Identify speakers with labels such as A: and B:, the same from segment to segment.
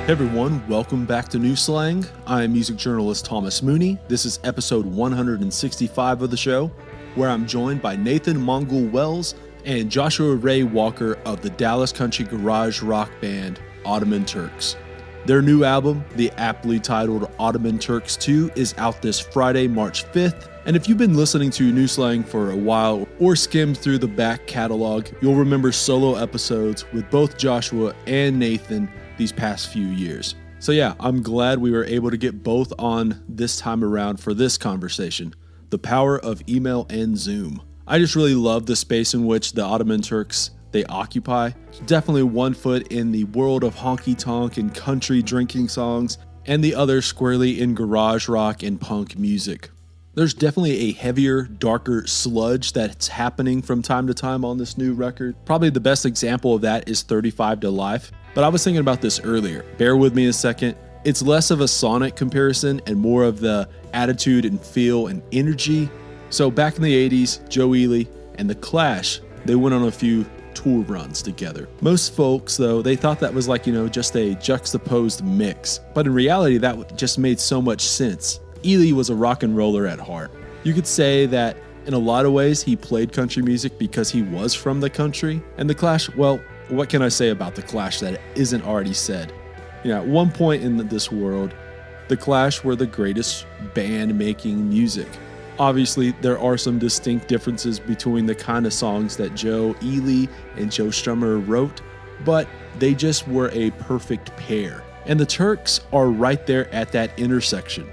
A: Hey everyone, welcome back to New Slang. I'm music journalist Thomas Mooney. This is episode 165 of the show, where I'm joined by Nathan Mongol Wells and Joshua Ray Walker of the Dallas country garage rock band Ottoman Turks. Their new album, the aptly titled Ottoman Turks II, is out this Friday, March 5th. And if you've been listening to New Slang for a while or skimmed through the back catalog, you'll remember solo episodes with both Joshua and Nathan these past few years. So yeah, I'm glad we were able to get both on this time around for this conversation. The power of email and Zoom. I just really love the space in which the Ottoman Turks they occupy. Definitely one foot in the world of honky-tonk and country drinking songs, and the other squarely in garage rock and punk music. There's definitely a heavier, darker sludge that's happening from time to time on this new record. Probably the best example of that is 35 to Life. But I was thinking about this earlier. Bear with me a second. It's less of a sonic comparison and more of the attitude and feel and energy. So back in the 80s, Joe Ely and The Clash, they went on a few tour runs together. Most folks, though, they thought that was like, just a juxtaposed mix. But in reality, that just made so much sense. Ely was a rock and roller at heart. You could say that in a lot of ways, he played country music because he was from the country. And The Clash, well, what can I say about The Clash that isn't already said? At one point in this world, The Clash were the greatest band making music. Obviously, there are some distinct differences between the kind of songs that Joe Ely and Joe Strummer wrote, but they just were a perfect pair. And the Turks are right there at that intersection.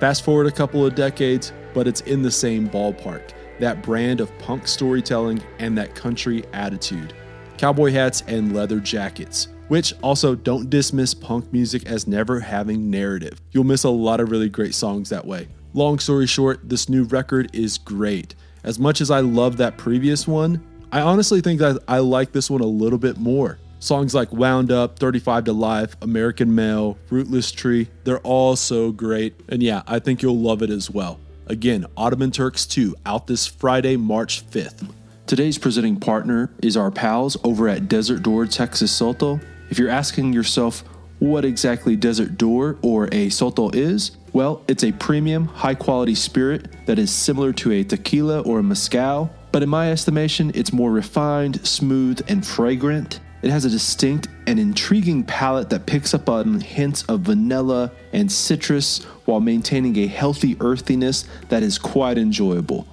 A: Fast forward a couple of decades, but it's in the same ballpark. That brand of punk storytelling and that country attitude. Cowboy hats and leather jackets, which also don't dismiss punk music as never having narrative. You'll miss a lot of really great songs that way. Long story short, this new record is great. As much as I love that previous one, I honestly think that I like this one a little bit more. Songs like Wound Up, 35 to Life, American Male, Rootless Tree, they're all so great. And yeah, I think you'll love it as well. Again, Ottoman Turks II, out this Friday, March 5th. Today's presenting partner is our pals over at Desert Door Texas Soto. If you're asking yourself what exactly Desert Door or a Soto is, well, it's a premium, high-quality spirit that is similar to a tequila or a mezcal, but in my estimation, it's more refined, smooth, and fragrant. It has a distinct and intriguing palate that picks up on hints of vanilla and citrus while maintaining a healthy earthiness that is quite enjoyable.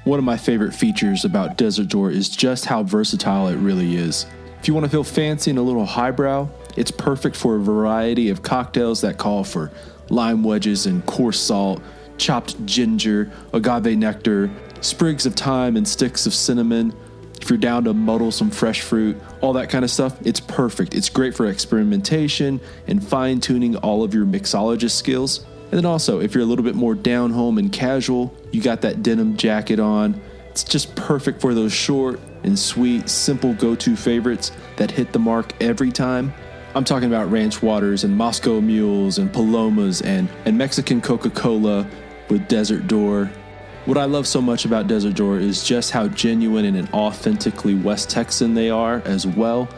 A: One of my favorite features about Desert Door is just how versatile it really is. If you want to feel fancy and a little highbrow, it's perfect for a variety of cocktails that call for lime wedges and coarse salt, chopped ginger, agave nectar, sprigs of thyme and sticks of cinnamon. If you're down to muddle some fresh fruit, all that kind of stuff, it's perfect. It's great for experimentation and fine-tuning all of your mixologist skills. And then also, if you're a little bit more down home and casual, you got that denim jacket on. It's just perfect for those short and sweet, simple go-to favorites that hit the mark every time. I'm talking about ranch waters and Moscow mules and palomas and Mexican Coca-Cola with Desert Door. What I love so much about Desert Door is just how genuine and authentically West Texan they are as well.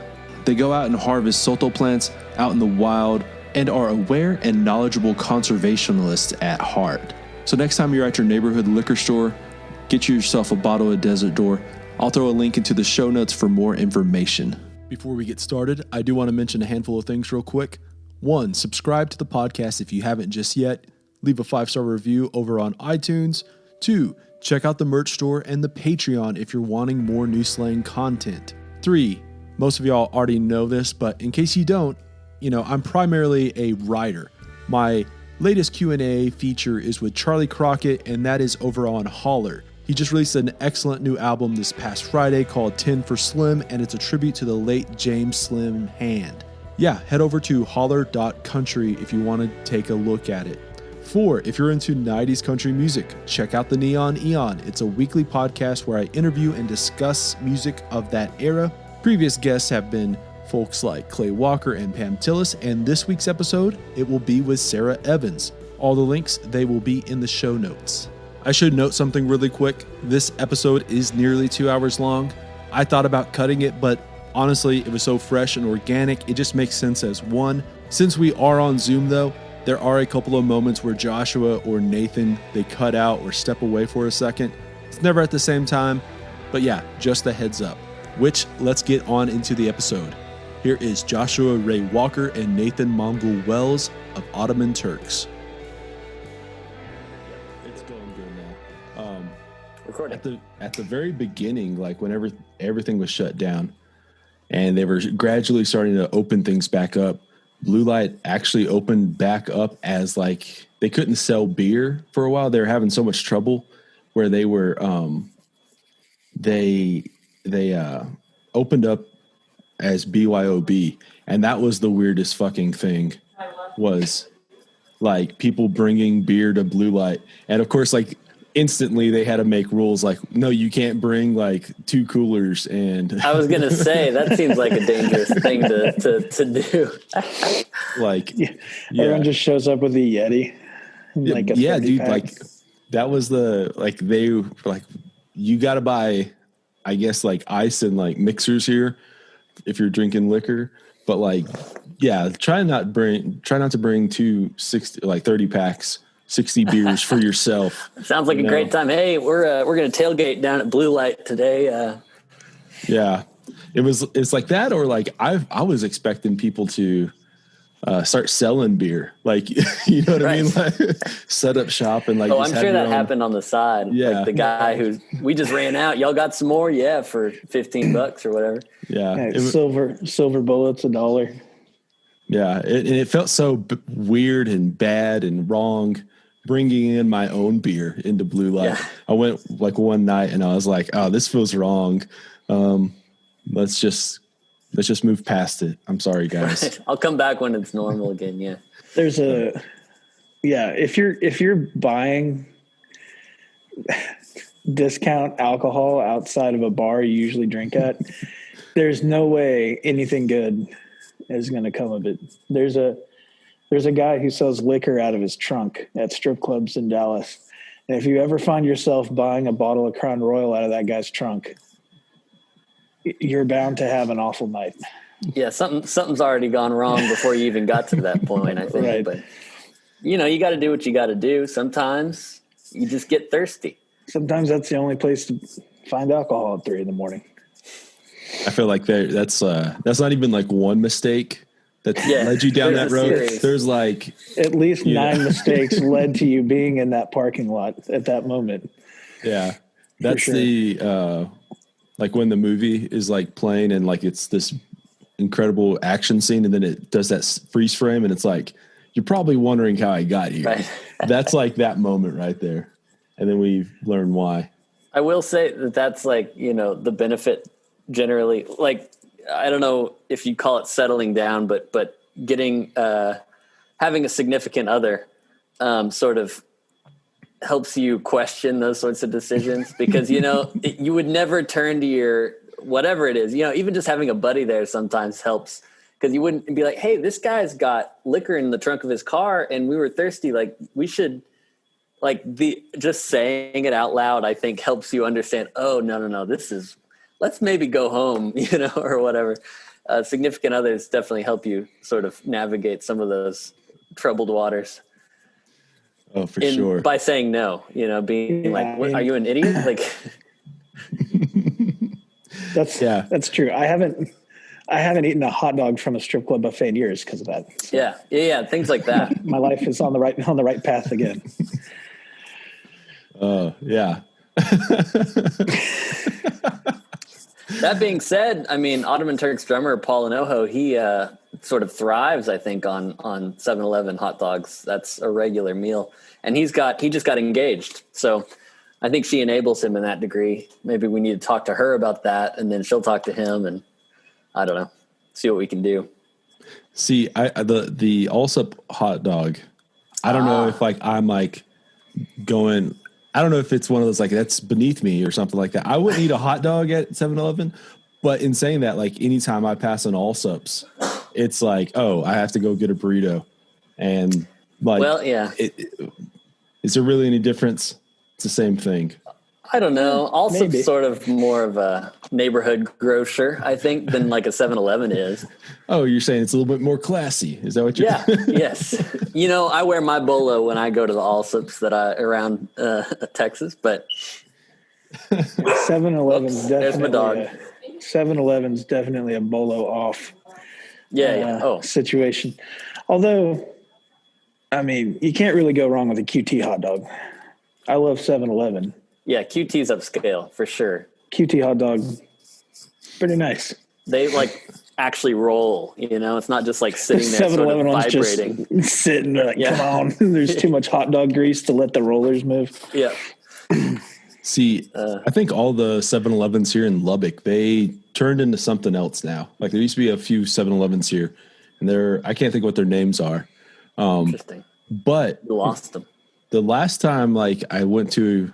A: They go out and harvest Soto plants out in the wild and are aware and knowledgeable conservationists at heart. So next time you're at your neighborhood liquor store, get yourself a bottle of Desert Door. I'll throw a link into the show notes for more information. Before we get started, I do want to mention a handful of things real quick. 1, subscribe to the podcast if you haven't just yet. Leave a 5-star review over on iTunes. 2, check out the merch store and the Patreon if you're wanting more New Slang content. 3, most of y'all already know this, but in case you don't, I'm primarily a writer. My latest Q&A feature is with Charlie Crockett, and that is over on Holler. He just released an excellent new album this past Friday called 10 for Slim, and it's a tribute to the late James Slim Hand. Yeah, head over to holler.country if you want to take a look at it. 4, if you're into 90s country music, check out the Neon Eon. It's a weekly podcast where I interview and discuss music of that era. Previous guests have been folks like Clay Walker and Pam Tillis, and this week's episode, it will be with Sarah Evans. All the links, they will be in the show notes. I should note something really quick. This episode is nearly 2 hours long. I thought about cutting it, but Honestly, it was so fresh and organic, it just makes sense as one. Since we are on Zoom though, there are a couple of moments where Joshua or Nathan, they cut out or step away for a second. It's never at the same time, but yeah, just a heads up. Which, let's get on into the episode. Here is Joshua Ray Walker and Nathan Mongol Wells of Ottoman Turks. It's going good now.
B: Recording.
A: At the very beginning, like whenever everything was shut down and they were gradually starting to open things back up, Blue Light actually opened back up as like they couldn't sell beer for a while. They were having so much trouble where they were they opened up as BYOB, and that was the weirdest fucking thing. Was like people bringing beer to Blue Light, and of course, like instantly they had to make rules like, no, you can't bring like 2 coolers. And
B: I was gonna say that seems like a dangerous thing to do.
A: Like,
C: everyone just shows up with a Yeti. Like a
A: dude,
C: pack.
A: like that was they were like, you got to buy, I guess, like ice and like mixers here if you're drinking liquor, but like, yeah, try not to bring 30 packs, 60 beers for yourself.
B: Sounds like a great time. Hey, we're gonna tailgate down at Blue Light today.
A: Yeah, it's like that, or like I was expecting people to start selling beer, like you know what I mean, like set up shop and like.
B: Oh, I'm sure that happened on the side.
A: Yeah,
B: like the guy who we just ran out. Y'all got some more? Yeah, for $15 or whatever.
A: Yeah,
C: silver bullets $1.
A: Yeah, it felt so weird and bad and wrong bringing in my own beer into Blue Light. Yeah. I went like one night and I was like, oh, this feels wrong. Let's just move past it. I'm sorry, guys.
B: Right. I'll come back when it's normal again. Yeah.
C: If you're buying discount alcohol outside of a bar you usually drink at, there's no way anything good is going to come of it. There's a guy who sells liquor out of his trunk at strip clubs in Dallas. And if you ever find yourself buying a bottle of Crown Royal out of that guy's trunk, you're bound to have an awful night.
B: Yeah, something's already gone wrong before you even got to that point, I think.
C: Right.
B: But, you got to do what you got to do. Sometimes you just get thirsty.
C: Sometimes that's the only place to find alcohol at 3 a.m.
A: I feel like that's not even like one mistake that led you down that road.
B: Series.
A: There's like
C: at least 9 mistakes led to you being in that parking lot at that moment.
A: Yeah. That's
C: sure.
A: The like when the movie is like playing and like it's this incredible action scene and then it does that freeze frame and it's like, you're probably wondering how I got here.
B: Right.
A: That's like that moment right there. And then we learn why.
B: I will say that's like, the benefit generally, like, I don't know if you call it settling down, but getting, having a significant other, sort of helps you question those sorts of decisions because, you would never turn to your, whatever it is, even just having a buddy there sometimes helps because you wouldn't be like, hey, this guy's got liquor in the trunk of his car and we were thirsty. Like we should just saying it out loud, I think helps you understand, oh, no, let's maybe go home, or whatever. Significant others definitely help you sort of navigate some of those troubled waters.
A: Oh, for sure.
B: By saying no, being like, what, are you an idiot? Like,
C: that's true. I haven't eaten a hot dog from a strip club buffet in years because of that. So
B: yeah, things like that.
C: My life is on the right path again.
A: Yeah.
B: That being said, I mean, Ottoman Turks drummer Paul Anoho, he sort of thrives, I think, on 7-Eleven hot dogs. That's a regular meal. And he just got engaged. So I think she enables him in that degree. Maybe we need to talk to her about that, and then she'll talk to him, and I don't know, see what we can do.
A: See, the Allsup hot dog, I don't know if I'm going, I don't know if it's one of those that's beneath me or something like that. I wouldn't eat a hot dog at 7-Eleven, but in saying that, anytime I pass an Allsups, it's like, oh, I have to go get a burrito. And well, yeah. Is there really any difference? It's the same thing.
B: I don't know. Also
C: Maybe.
B: sort of more of a neighborhood grocer, I think, than like a 7-Eleven is.
A: Oh, you're saying it's a little bit more classy. Is that what you're
B: Yeah, yes. You know, I wear my bolo when I go to the Allsups around Texas, but
C: 7-Eleven's
B: there's my dog.
C: definitely 7-Eleven's definitely a bolo off
B: Yeah.
C: situation. Although, I mean, you can't really go wrong with a QT hot dog. I love 7-Eleven.
B: Yeah, QT's upscale for sure.
C: QT hot dog, pretty nice.
B: They like actually roll, you know, it's not just like sitting there sort of
C: 7-Eleven one's
B: vibrating.
C: just sitting like, come on. There's too much hot dog grease to let the rollers move.
B: Yeah.
A: See, I think all the 7-Elevens here in Lubbock, they turned into something else now. Like there used to be a few 7-Elevens here, and I can't think what their names are.
B: Interesting.
A: But
B: You lost them.
A: the last time like I went to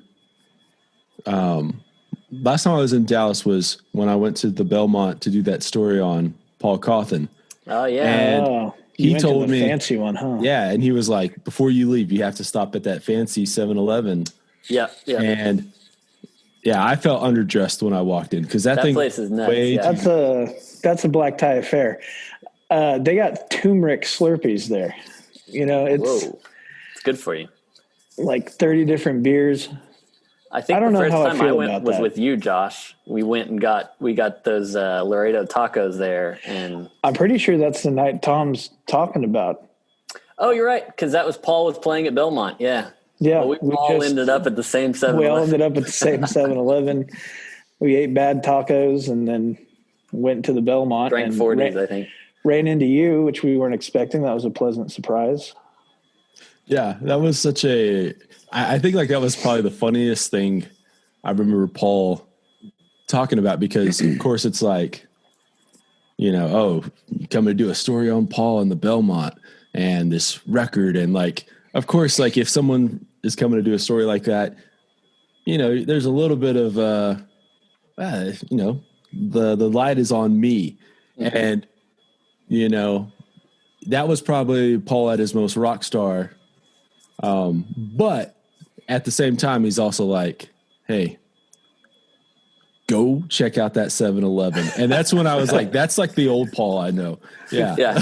A: last time I was in Dallas was when I went to the Belmont to do that story on Paul Cawthon.
B: Oh yeah.
A: And
C: you
A: he
C: went to
A: told
C: the
A: me
C: fancy one, huh?
A: Yeah, and he was like, before you leave, you have to stop at that fancy 7-Eleven.
B: Yeah.
A: And yeah, I felt underdressed when I walked in because that thing
B: place is nuts. Yeah.
C: That's a black tie affair. They got turmeric Slurpees there. You know, it's
B: good for you.
C: like 30 different beers.
B: I think
C: don't
B: the
C: know
B: first
C: how I
B: time I
C: feel
B: went
C: about
B: was
C: that.
B: with you, Josh. We went and we got those Laredo tacos there, and
C: I'm pretty sure that's the night Tom's talking about.
B: oh, you're right, because that was Paul was playing at Belmont. Yeah,
C: Yeah,
B: well, we all ended up at the same 7-Eleven.
C: We all ended up at the same 7-Eleven. We ate bad tacos and then went to the Belmont.
B: Drank
C: and
B: 40s, I think.
C: Ran into you, which we weren't expecting. That was a pleasant surprise.
A: Yeah, that was such I think like that was probably the funniest thing I remember Paul talking about because of course it's like, you know, oh, you coming to do a story on Paul and the Belmont and this record. And like, of course, like if someone is coming to do a story like that, you know, there's a little bit of, you know, the light is on me. Mm-hmm. And, you know, that was probably Paul at his most rock star. But at the same time, he's also like, hey, go check out that 7-Eleven. And that's when I was like, that's like the old Paul I know. Yeah.
B: Yeah.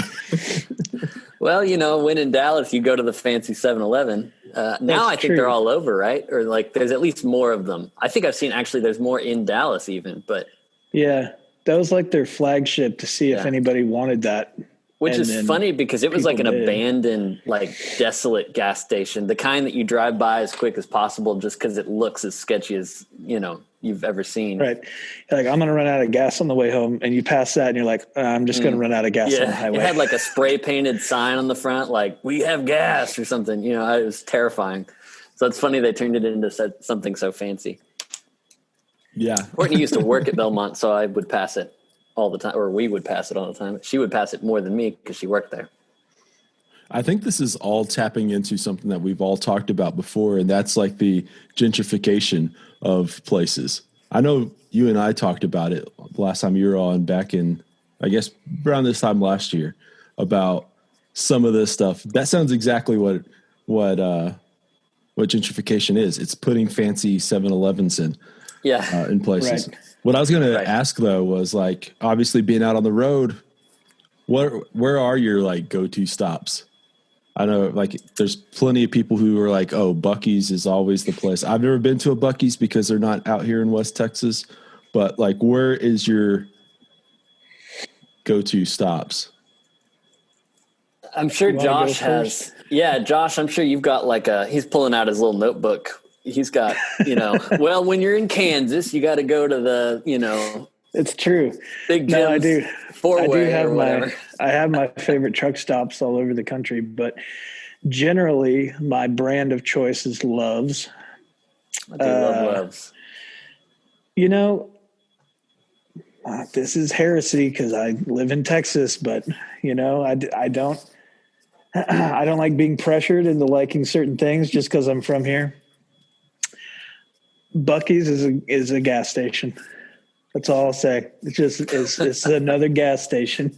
B: Well, you know, when in Dallas, you go to the fancy 7-Eleven. Now I think they're all over, right? Or like there's at least more of them. I think I've seen actually there's more in Dallas even, but.
C: Yeah, that was like their flagship to see if anybody wanted that.
B: Which is funny because it was like an abandoned, like desolate gas station, the kind that you drive by as quick as possible just because it looks as sketchy as, you know, you've ever seen.
C: Right. You're like, I'm going to run out of gas on the way home. And you pass that and you're like, I'm just going to run out of gas on the highway.
B: It had like a spray painted sign on the front, like we have gas or something, you know, it was terrifying. So it's funny they turned it into something so fancy.
A: Yeah.
B: Courtney used to work at Belmont, so I would pass it all the time, or we would pass it all the time. She would pass it more than me because she worked there.
A: I think this is all tapping into something that we've all talked about before, and that's like the gentrification of places. I know you and I talked about it last time you were on back in, I guess, around this time last year about some of this stuff. That sounds exactly what gentrification is. It's putting fancy 7-Elevens in places. Right. What I was going to ask though was like, obviously being out on the road, where are your like go-to stops? I know like there's plenty of people who are like, oh, Buc-ee's is always the place. I've never been to a Buc-ee's because they're not out here in West Texas, but like, where is your go-to stops?
B: I'm sure Josh has. Yeah, Josh, I'm sure you've got like he's pulling out his little notebook. He's got, you know, well, when you're in Kansas, you got to go to the, you know.
C: It's true.
B: Big gyms,
C: no, I do. I have my favorite truck stops all over the country, but generally my brand of choice is Love's.
B: I do love Love's.
C: You know, this is heresy because I live in Texas, but you know, I don't like being pressured into liking certain things just because I'm from here. Buc-ee's is a gas station. That's all I'll say. It's another gas station.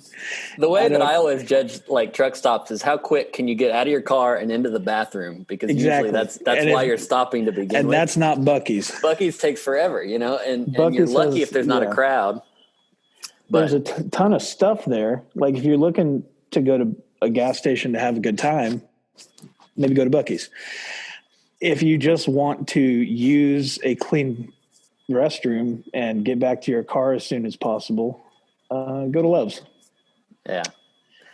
B: The way that I always judge like truck stops is how quick can you get out of your car and into the bathroom, because usually that's why you're stopping to begin with.
C: And that's not Buc-ee's.
B: Buc-ee's takes forever, and you're lucky if there's not a crowd. But
C: there's a ton of stuff there. Like if you're looking to go to a gas station to have a good time, maybe go to Buc-ee's. If you just want to use a clean restroom and get back to your car as soon as possible, go to Love's.
B: Yeah.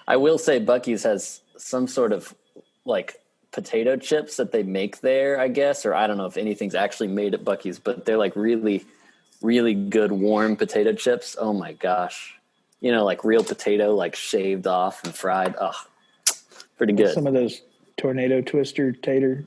B: I will say Buc-ee's has some sort of like potato chips that they make there, I guess, or I don't know if anything's actually made at Buc-ee's, but they're like really, really good warm potato chips. Oh my gosh. Like real potato, like shaved off and fried. Oh, pretty good.
C: Some of those tornado twister tater.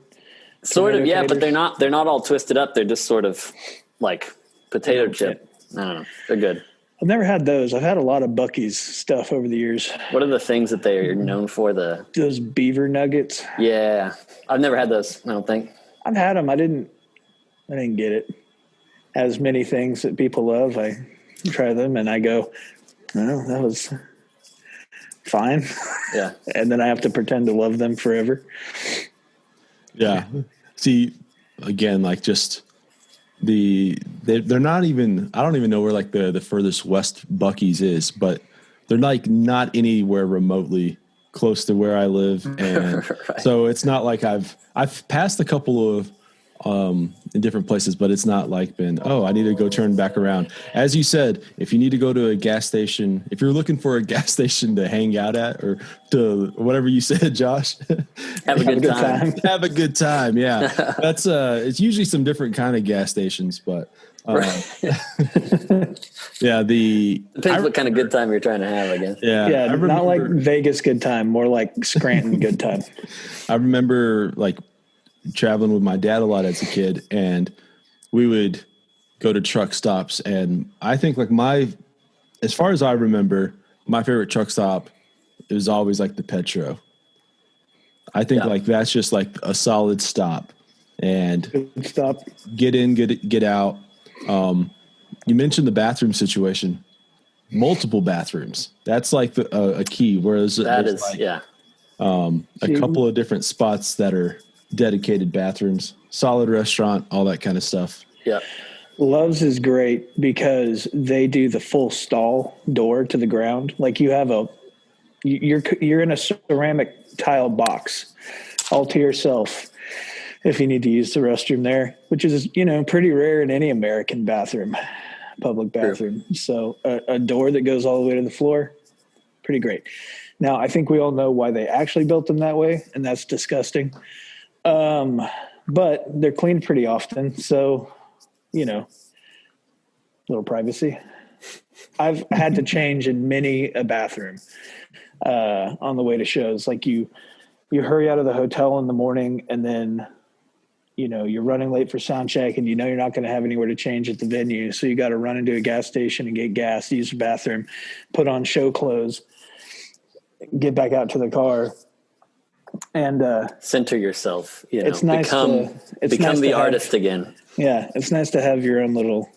B: Sort of, yeah,
C: taters.
B: but they're not all twisted up. They're just sort of like potato chip. I don't know. They're good.
C: I've never had those. I've had a lot of Buc-ee's stuff over the years.
B: What are the things that they are known for?
C: Those beaver nuggets.
B: Yeah. I've never had those, I don't think.
C: I've had them. I didn't get it. As many things that people love, I try them and I go, well, that was fine.
B: Yeah.
C: And then I have to pretend to love them forever.
A: Yeah. See, again, like just they're not even, I don't even know where like the furthest west Buc-ee's is, but they're like not anywhere remotely close to where I live. And
B: right.
A: So it's not like I've passed a couple of in different places, but it's not like been, oh, I need to go turn back around. As you said, if you need to go to a gas station, if you're looking for a gas station to hang out at, or to whatever you said, Josh,
B: have a good time.
A: Have a good time. Yeah. That's it's usually some different kind of gas stations, but yeah,
B: depends what kind of good time you're trying to have, I guess.
C: Yeah, not like Vegas good time, more like Scranton good time.
A: I remember like traveling with my dad a lot as a kid, and we would go to truck stops, and I think like as far as I remember, my favorite truck stop is always like the Petro. I think like that's just like a solid stop, and
C: good stop. Get
A: in, get out. You mentioned the bathroom situation, multiple bathrooms. That's like a key. Whereas
B: that is
A: like,
B: a
A: couple of different spots that are dedicated bathrooms, solid restaurant, all that kind of stuff.
B: Yeah.
C: Love's is great because they do the full stall door to the ground. Like you have you're in a ceramic tile box all to yourself if you need to use the restroom there, which is, pretty rare in any American bathroom, public bathroom. True. So a door that goes all the way to the floor, pretty great. Now, I think we all know why they actually built them that way, and that's disgusting. But they're cleaned pretty often. So, little privacy. I've had to change in many a bathroom, on the way to shows. Like you hurry out of the hotel in the morning and then, you're running late for sound check and you're not going to have anywhere to change at the venue. So you got to run into a gas station and get gas, use the bathroom, put on show clothes, get back out to the car. And
B: center yourself,
C: it's nice
B: become the artist again.
C: Yeah, it's nice to have your own little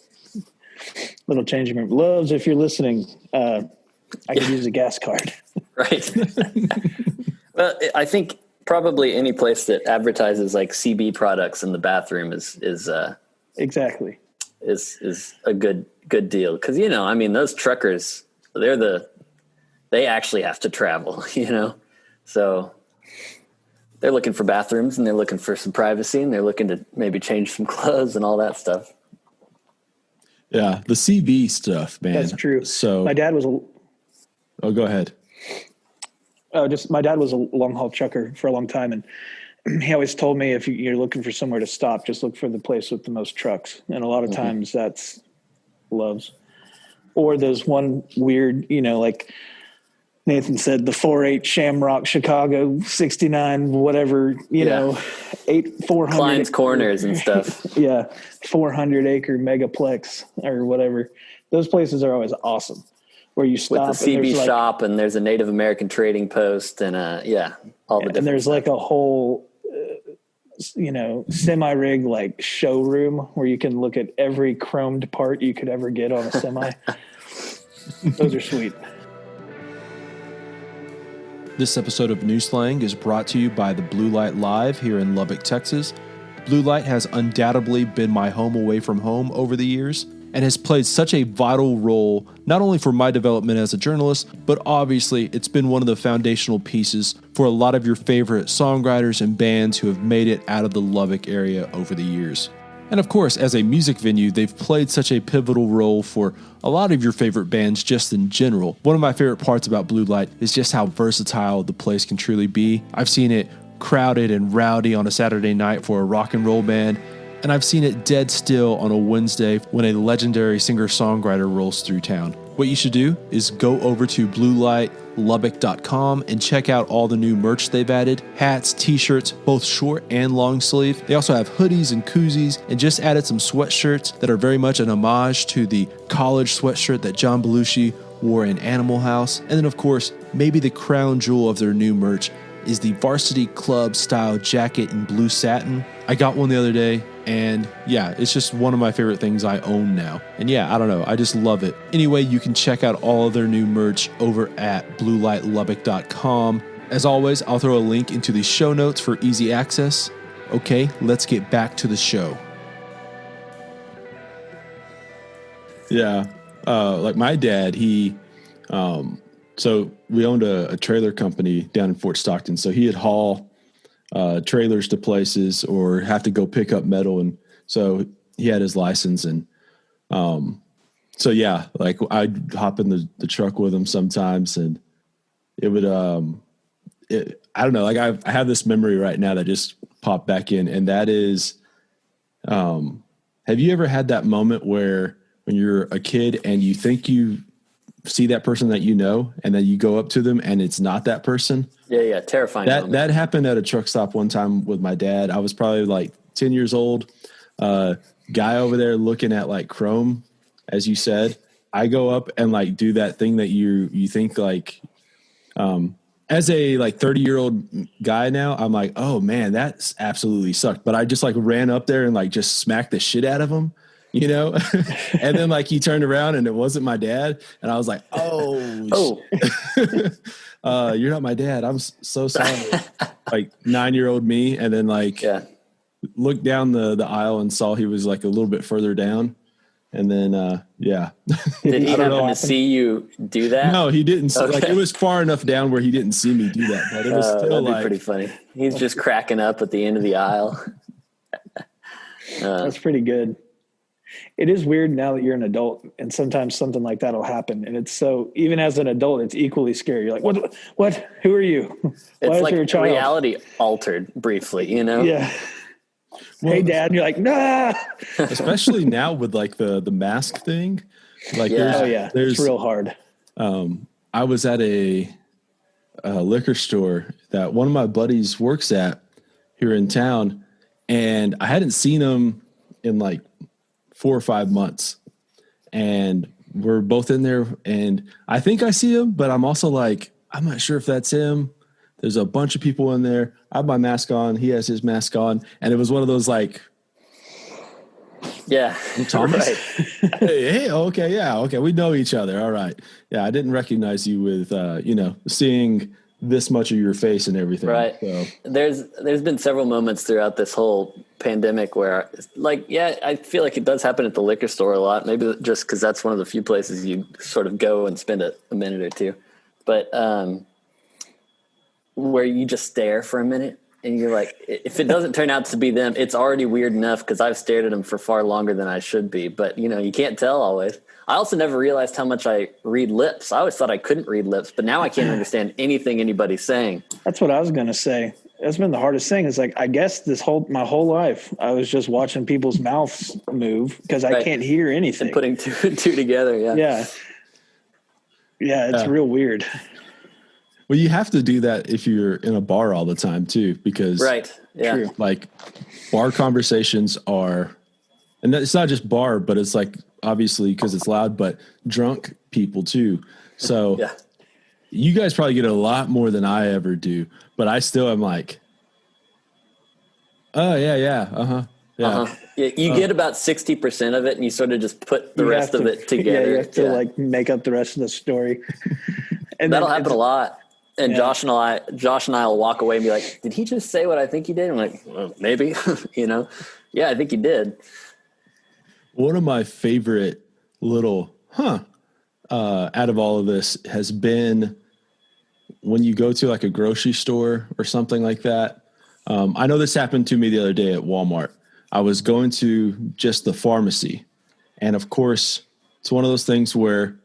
C: changing room. Loves, if you're listening, I could use a gas card.
B: Right. Well, I think probably any place that advertises like CB products in the bathroom is
C: exactly
B: is a good deal, because those truckers, they actually have to travel, so. They're looking for bathrooms and they're looking for some privacy and they're looking to maybe change some clothes and all that stuff.
A: Yeah, the CB stuff, man.
C: That's true.
A: So
C: my dad was
A: go ahead.
C: My dad was a long haul trucker for a long time, and he always told me if you're looking for somewhere to stop, just look for the place with the most trucks. And a lot of times that's Love's, or there's one weird, like Nathan said, the 4.8 Shamrock Chicago 69, whatever, 400
B: Klein's Corners and stuff.
C: Yeah. 400 acre megaplex or whatever. Those places are always awesome, where you stop
B: with the CB shop and there's a Native American trading post and all the different
C: and there's
B: stuff.
C: like a whole semi-rig like showroom where you can look at every chromed part you could ever get on a semi. Those are sweet.
A: This episode of New Slang is brought to you by the Blue Light Live here in Lubbock, Texas. Blue Light has undoubtedly been my home away from home over the years and has played such a vital role not only for my development as a journalist, but obviously it's been one of the foundational pieces for a lot of your favorite songwriters and bands who have made it out of the Lubbock area over the years. And of course, as a music venue, they've played such a pivotal role for a lot of your favorite bands just in general. One of my favorite parts about Blue Light is just how versatile the place can truly be. I've seen it crowded and rowdy on a Saturday night for a rock and roll band, and I've seen it dead still on a Wednesday when a legendary singer-songwriter rolls through town. What you should do is go over to bluelightlubbock.com and check out all the new merch they've added. Hats, t-shirts, both short and long sleeve. They also have hoodies and koozies and just added some sweatshirts that are very much an homage to the college sweatshirt that John Belushi wore in Animal House. And then of course, maybe the crown jewel of their new merch is the Varsity Club style jacket in blue satin. I got one the other day, and yeah, it's just one of my favorite things I own now. And yeah, I don't know, I just love it. Anyway, you can check out all of their new merch over at bluelightlubbock.com. As always, I'll throw a link into the show notes for easy access. Okay, let's get back to the show. Yeah, like my dad, so we owned a trailer company down in Fort Stockton. So he'd haul trailers to places or have to go pick up metal. And so he had his license. And so, yeah, like I'd hop in the truck with him sometimes. And it would, I don't know, like I have this memory right now that just popped back in. And that is, have you ever had that moment where when you're a kid and you think you see that person that you know, and then you go up to them and it's not that person?
B: Yeah, terrifying.
A: That happened at a truck stop one time with my dad. I was probably like 10 years old. Guy over there looking at like chrome, as you said. I go up and like do that thing that you think like, as a like 30-year-old guy now, I'm like, oh man, that's absolutely sucked. But I just like ran up there and like just smacked the shit out of him. And then like he turned around and it wasn't my dad. And I was like, oh. You're not my dad. I'm so sorry. Like 9-year-old me. And then like looked down the aisle and saw he was like a little bit further down. And then, yeah.
B: Did he happen to see you do that?
A: No, he didn't. Okay. Like it was far enough down where he didn't see me do that. But it was still
B: that'd be pretty funny. He's just cracking up at the end of the aisle.
C: That's pretty good. It is weird now that you're an adult and sometimes something like that will happen. And it's so, even as an adult, it's equally scary. You're like, what, who are you?
B: It's like reality altered briefly,
C: Yeah. Well, hey dad. And you're like, nah,
A: especially now with like the mask thing. Like,
C: there's it's real hard.
A: I was at a liquor store that one of my buddies works at here in town. And I hadn't seen him in like 4 or 5 months, and we're both in there and I think I see him, but I'm also like, I'm not sure if that's him. There's a bunch of people in there. I have my mask on. He has his mask on. And it was one of those like,
B: yeah,
A: Thomas. Right. Hey, okay. Yeah. Okay. We know each other. All right. Yeah. I didn't recognize you with, seeing this much of your face and everything.
B: Right. So. There's been several moments throughout this whole pandemic where like, yeah, I feel like it does happen at the liquor store a lot. Maybe just cause that's one of the few places you sort of go and spend a minute or two, but, where you just stare for a minute and you're like, if it doesn't turn out to be them, it's already weird enough. Cause I've stared at them for far longer than I should be, but you can't tell always. I also never realized how much I read lips. I always thought I couldn't read lips, but now I can't understand anything anybody's saying.
C: That's what I was going to say. That's been the hardest thing. Is like, I guess my whole life, I was just watching people's mouths move because I can't hear anything.
B: And putting two and two together. Yeah.
C: Yeah. It's real weird.
A: Well, you have to do that if you're in a bar all the time too, because
B: True.
A: Like bar conversations are, and it's not just bar, but it's like, obviously because it's loud, but drunk people too. So you guys probably get a lot more than I ever do, but I still am like, Oh yeah, yeah, yeah.
B: Yeah, you get about 60% of it, and you sort of just put the rest of it together.
C: Yeah, you have to like make up the rest of the story. And
B: that'll happen a lot. And
C: Yeah.
B: Josh and I will walk away and be like, "Did he just say what I think he did?" I'm like, well, maybe, yeah, I think he did.
A: One of my favorite little out of all of this has been when you go to like a grocery store or something like that. I know this happened to me the other day at Walmart. I was going to just the pharmacy. And of course, it's one of those things where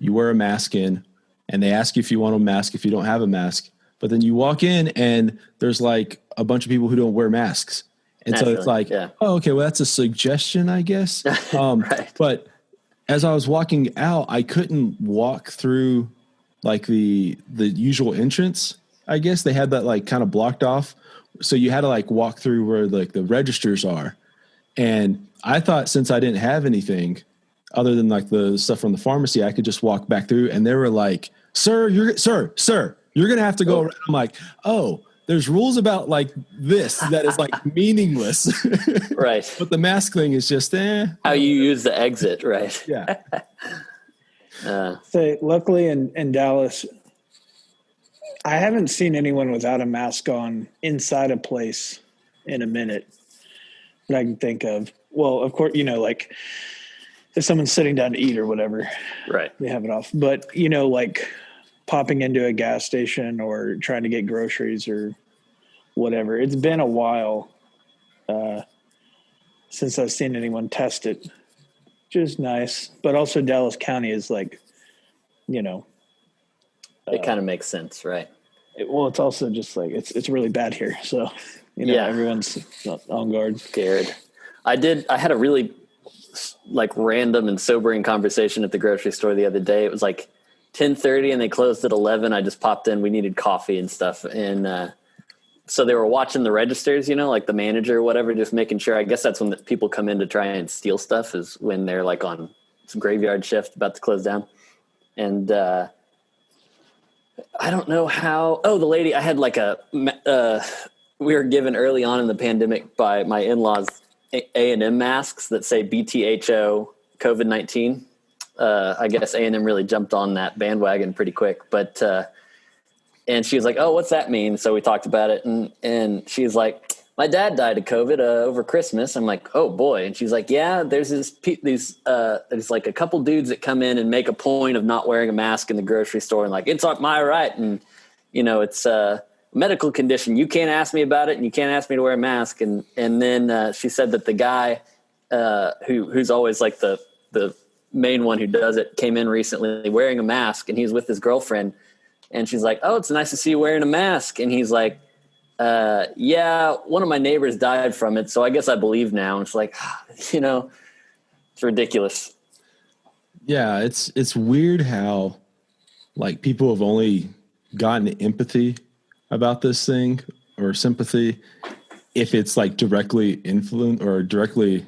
A: you wear a mask in and they ask you if you want a mask, if you don't have a mask. But then you walk in and there's like a bunch of people who don't wear masks. And
B: Naturally,
A: so it's like, oh, okay, well, that's a suggestion, I guess.
B: Right.
A: But as I was walking out, I couldn't walk through like the usual entrance. I guess they had that like kind of blocked off. So you had to like walk through where like the registers are. And I thought since I didn't have anything other than like the stuff from the pharmacy, I could just walk back through. And they were like, sir, you're going to have to go around. I'm like, oh, there's rules about like this that is like meaningless.
B: Right.
A: But the mask thing is just,
B: how you use the exit. Right.
A: Yeah.
C: So luckily in Dallas, I haven't seen anyone without a mask on inside a place in a minute that I can think of. Well, of course, like if someone's sitting down to eat or whatever,
B: right,
C: they have it off. But, like popping into a gas station or trying to get groceries or whatever, it's been a while since I've seen anyone test it, which is nice. But also Dallas County is like,
B: it kind of makes sense, right?
C: It's also just like it's really bad here, so everyone's on guard,
B: scared. I had a really like random and sobering conversation at the grocery store the other day. It was like 10:30 and they closed at 11. I just popped in. We needed coffee and stuff, and so they were watching the registers, like the manager or whatever, just making sure. I guess that's when people come in to try and steal stuff, is when they're like on some graveyard shift about to close down, and I don't know how. Oh, the lady, I had like we were given early on in the pandemic by my in-laws A&M masks that say BTHO COVID-19. I guess A&M really jumped on that bandwagon pretty quick, but and she was like, "Oh, what's that mean?" So we talked about it, and she's like, "My dad died of COVID over Christmas." I'm like, "Oh boy!" And she's like, "Yeah, there's there's like a couple dudes that come in and make a point of not wearing a mask in the grocery store, and like it's my right, and it's a medical condition. You can't ask me about it, and you can't ask me to wear a mask." And then she said that the guy who's always like the main one who does it came in recently wearing a mask, and he's with his girlfriend, and she's like, "Oh, it's nice to see you wearing a mask," and he's like, "Yeah, one of my neighbors died from it, so I guess I believe now." And it's like, it's ridiculous.
A: Yeah, it's weird how like people have only gotten empathy about this thing or sympathy if it's like directly influenced or directly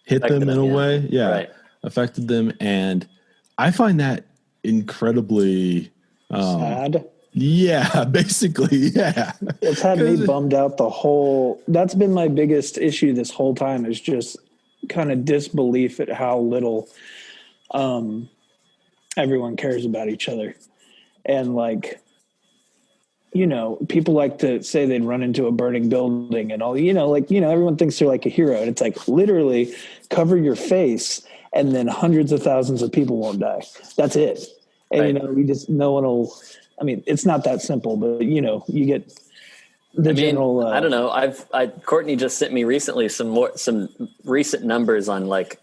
A: hit them in a way. Yeah, right. Affected them. And I find that incredibly
C: sad.
A: Yeah, basically, yeah.
C: It's had me bummed out that's been my biggest issue this whole time, is just kind of disbelief at how little everyone cares about each other. And like, people like to say they'd run into a burning building and all, everyone thinks they're like a hero. And it's like, literally cover your face and then hundreds of thousands of people won't die. That's it. And,
B: right.
C: No one will, it's not that simple, but you get the general.
B: I don't know. Courtney just sent me recently some recent numbers on like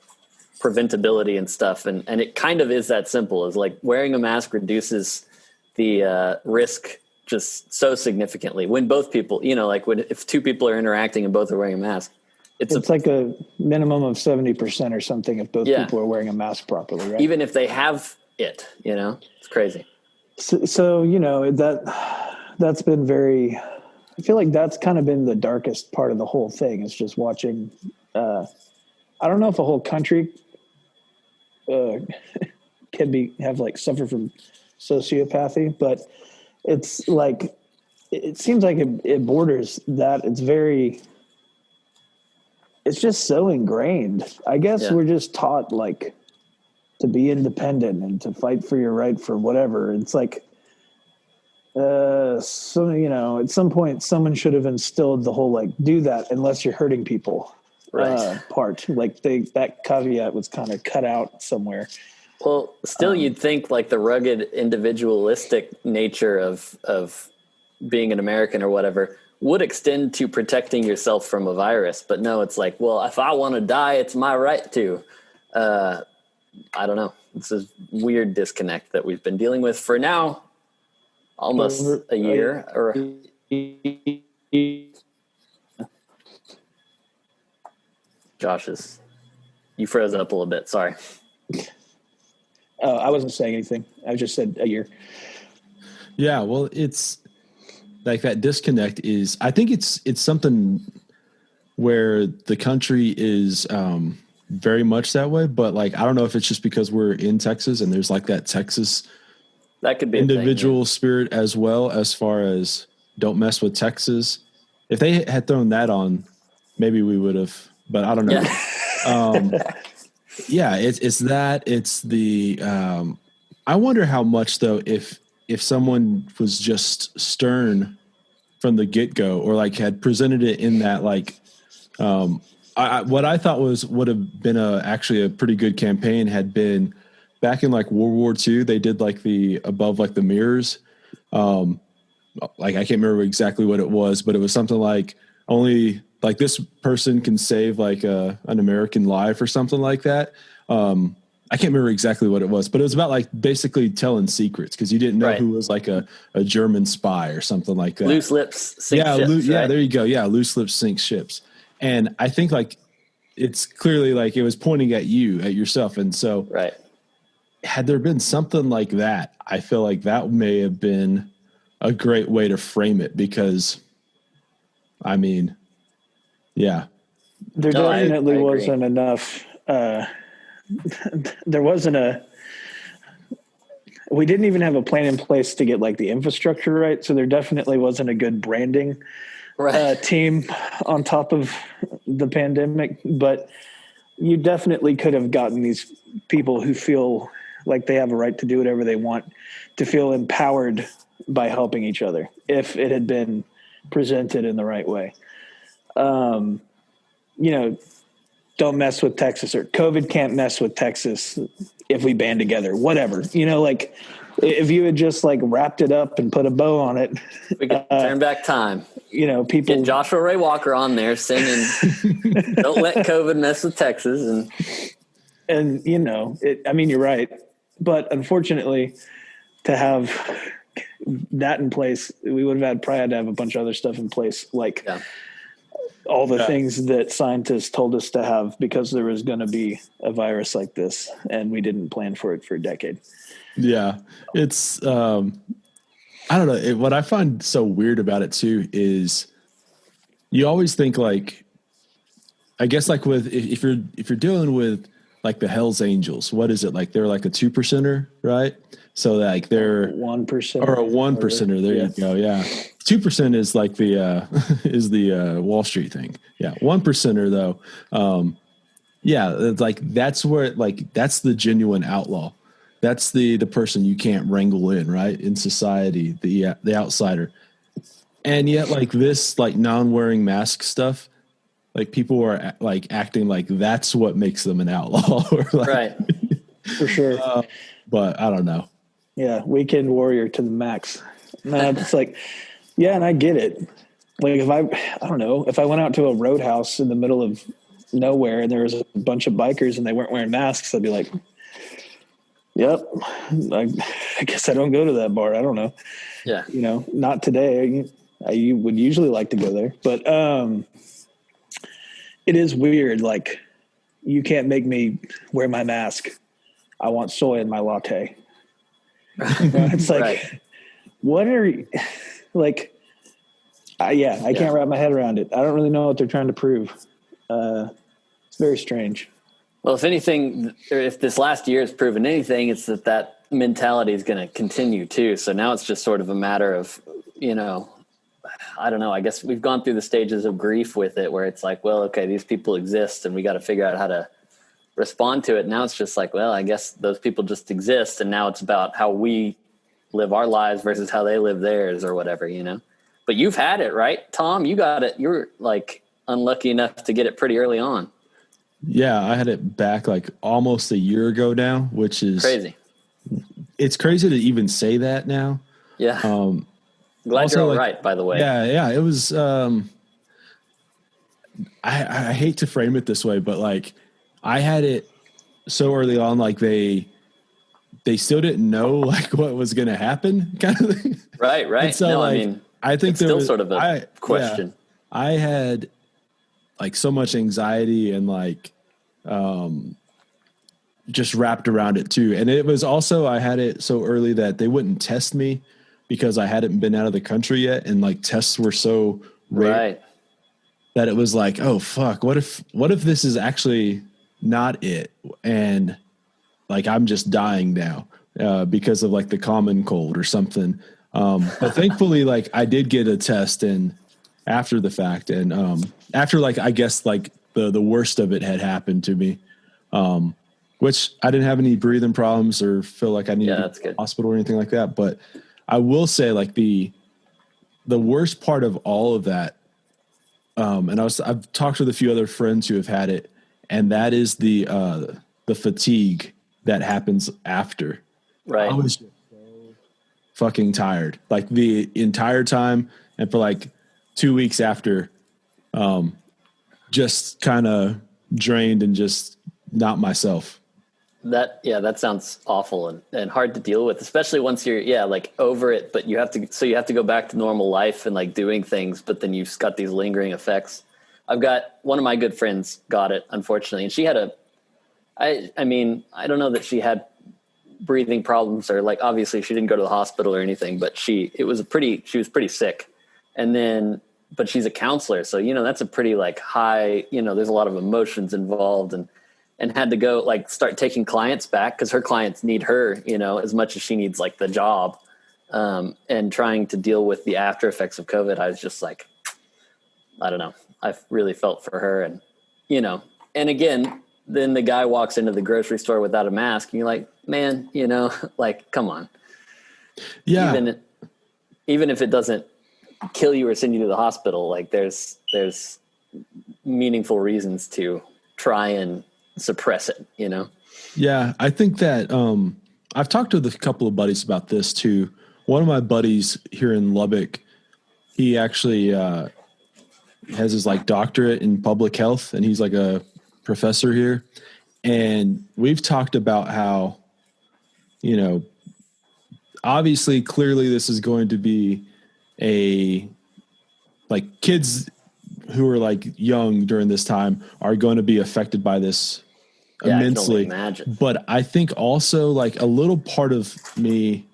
B: preventability and stuff. And it kind of is that simple, is like wearing a mask reduces the risk just so significantly when both people, if two people are interacting and both are wearing a mask, it's
C: like a minimum of 70% or something if both people are wearing a mask properly, right?
B: Even if they have it, it's crazy.
C: So that's been very, I feel like that's kind of been the darkest part of the whole thing. It's just watching, I don't know if a whole country can suffer from sociopathy, but it's like it seems like it borders that. It's just so ingrained. I guess we're just taught like to be independent and to fight for your right for whatever. It's like, so, you know, at some point someone should have instilled the whole, like, do that unless you're hurting people part. Like that caveat was kind of cut out somewhere.
B: Well, still you'd think like the rugged individualistic nature of being an American or whatever would extend to protecting yourself from a virus. But no, it's like, well, if I want to die, it's my right to. I don't know. It's a weird disconnect that we've been dealing with for now almost a year. Or you froze up a little bit. Sorry.
C: I wasn't saying anything. I just said a year.
A: Yeah, well, it's like that disconnect is, I think it's something where the country is very much that way, but like, I don't know if it's just because we're in Texas and there's like that Texas
B: that could be
A: individual spirit as well, as far as don't mess with Texas. If they had thrown that on, maybe we would have, but I don't know. Yeah. It's that, it's the, I wonder how much though, if someone was just stern from the get-go, or like had presented it in that, like, what I thought would have been actually a pretty good campaign had been back in like World War II, they did like the above, like the mirrors. Like, I can't remember exactly what it was, but it was something like only like this person can save like an American life or something like that. I can't remember exactly what it was, but it was about like basically telling secrets because you didn't know who was like a German spy or something like that.
B: Loose lips sink ships.
A: Yeah, there you go. Yeah, loose lips sink ships. And I think like it's clearly like it was pointing at you, at yourself. And so had there been something like that, I feel like that may have been a great way to frame it because, I mean, yeah.
C: There definitely wasn't enough. There wasn't we didn't even have a plan in place to get like the infrastructure right. So there definitely wasn't a good branding team on top of the pandemic, but you definitely could have gotten these people who feel like they have a right to do whatever they want to feel empowered by helping each other if it had been presented in the right way. You know, don't mess with Texas, or COVID can't mess with Texas if we band together, whatever, you know, like if you had just like wrapped it up and put a bow on it,
B: we could turn back time.
C: You know, people
B: get Joshua Ray Walker on there singing, don't let COVID mess with Texas.
C: And you know, I mean, you're right. But unfortunately to have that in place, we would have probably had to have a bunch of other stuff in place. Like, all the things that scientists told us to have because there was going to be a virus like this and we didn't plan for it for a decade.
A: Yeah. It's, I don't know. What I find so weird about it too is you always think like, I guess like if you're dealing with like the Hells Angels, what is it? Like they're like a 2%er, right? So like they're
C: 1%
A: or a 1%er. There you go. Yeah. 2% is like the Wall Street thing. Yeah. 1%er though. Yeah. It's like, that's where like, that's the genuine outlaw. That's the person you can't wrangle in, right? In society, the outsider. And yet like this, like non-wearing mask stuff, like people are like acting like that's what makes them an outlaw. Or like,
B: right.
C: For sure.
A: But I don't know.
C: Yeah. Weekend warrior to the max. No, it's like, yeah. And I get it. Like if I don't know, if I went out to a roadhouse in the middle of nowhere and there was a bunch of bikers and they weren't wearing masks, I'd be like, yep. I guess I don't go to that bar. I don't know.
B: Yeah.
C: You know, not today. I would usually like to go there, but it is weird. Like you can't make me wear my mask. I want soy in my latte. It's like, what are you like? I can't wrap my head around it. I don't really know what they're trying to prove. It's very strange.
B: Well, if anything, or if this last year has proven anything, it's that mentality is going to continue too. So now it's just sort of a matter of, you know, I don't know, I guess we've gone through the stages of grief with it where it's like, well, okay, these people exist and we got to figure out how to respond to it. Now it's just like, well, I guess those people just exist. And now it's about how we live our lives versus how they live theirs or whatever, you know? But you've had it, right? Tom, you got it. You're like unlucky enough to get it pretty early on.
A: Yeah, I had it back like almost a year ago now, which is
B: crazy.
A: It's crazy to even say that now.
B: Yeah. Glad
A: also,
B: you're all
A: like,
B: right, by the way.
A: Yeah. It was, I hate to frame it this way, but like I had it so early on, like they still didn't know like what was going to happen kind of thing.
B: Right.
A: And so,
B: no,
A: like,
B: I mean,
A: I think
B: it's
A: there
B: still
A: was,
B: sort of a question.
A: Yeah, I had like so much anxiety and like, just wrapped around it too. And it was also, I had it so early that they wouldn't test me because I hadn't been out of the country yet. And like tests were so rare that it was like, oh fuck, what if this is actually not it? And like, I'm just dying now, because of like the common cold or something. But thankfully, like I did get a test and after the fact and, after like, I guess like the worst of it had happened to me. Which I didn't have any breathing problems or feel like I needed to go to the hospital or anything like that. But I will say like the worst part of all of that, and I've talked with a few other friends who have had it, and that is the fatigue that happens after.
B: Right.
A: I was just so fucking tired, like the entire time, and for like 2 weeks after, just kind of drained and just not myself.
B: That sounds awful and hard to deal with, especially once you're like over it, but you have to go back to normal life and like doing things, but then you've got these lingering effects. I've got one of my good friends got it, unfortunately, and she had I mean, I don't know that she had breathing problems or like, obviously she didn't go to the hospital or anything, but she was pretty sick. And then, but she's a counselor. So, you know, that's a pretty like high, you know, there's a lot of emotions involved and had to go like start taking clients back because her clients need her, you know, as much as she needs like the job, and trying to deal with the after effects of COVID. I was just like, I don't know. I really felt for her and, you know, and again, then the guy walks into the grocery store without a mask and you're like, man, you know, like, come on.
A: Yeah.
B: Even if it doesn't kill you or send you to the hospital, like there's meaningful reasons to try and suppress it, you know? Yeah.
A: I think that, I've talked to a couple of buddies about this too. One of my buddies here in Lubbock, he actually, has his like doctorate in public health and he's like a professor here. And we've talked about how, you know, obviously clearly this is going to be like kids who are like young during this time are going to be affected by this immensely. But I think also like a little part of me,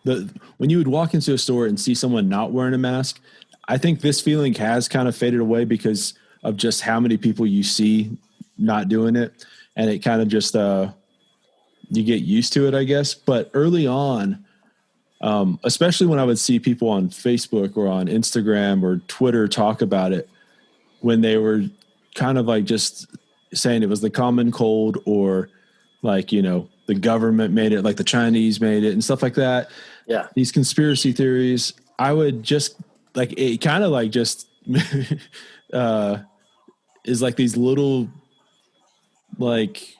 A: when you would walk into a store and see someone not wearing a mask, I think this feeling has kind of faded away because of just how many people you see not doing it. And it kind of just, you get used to it, I guess. But early on, especially when I would see people on Facebook or on Instagram or Twitter talk about it, when they were kind of like just saying it was the common cold or like, you know, the government made it, like the Chinese made it and stuff like that.
B: Yeah.
A: These conspiracy theories, I would just like, it kind of like just, is like these little, like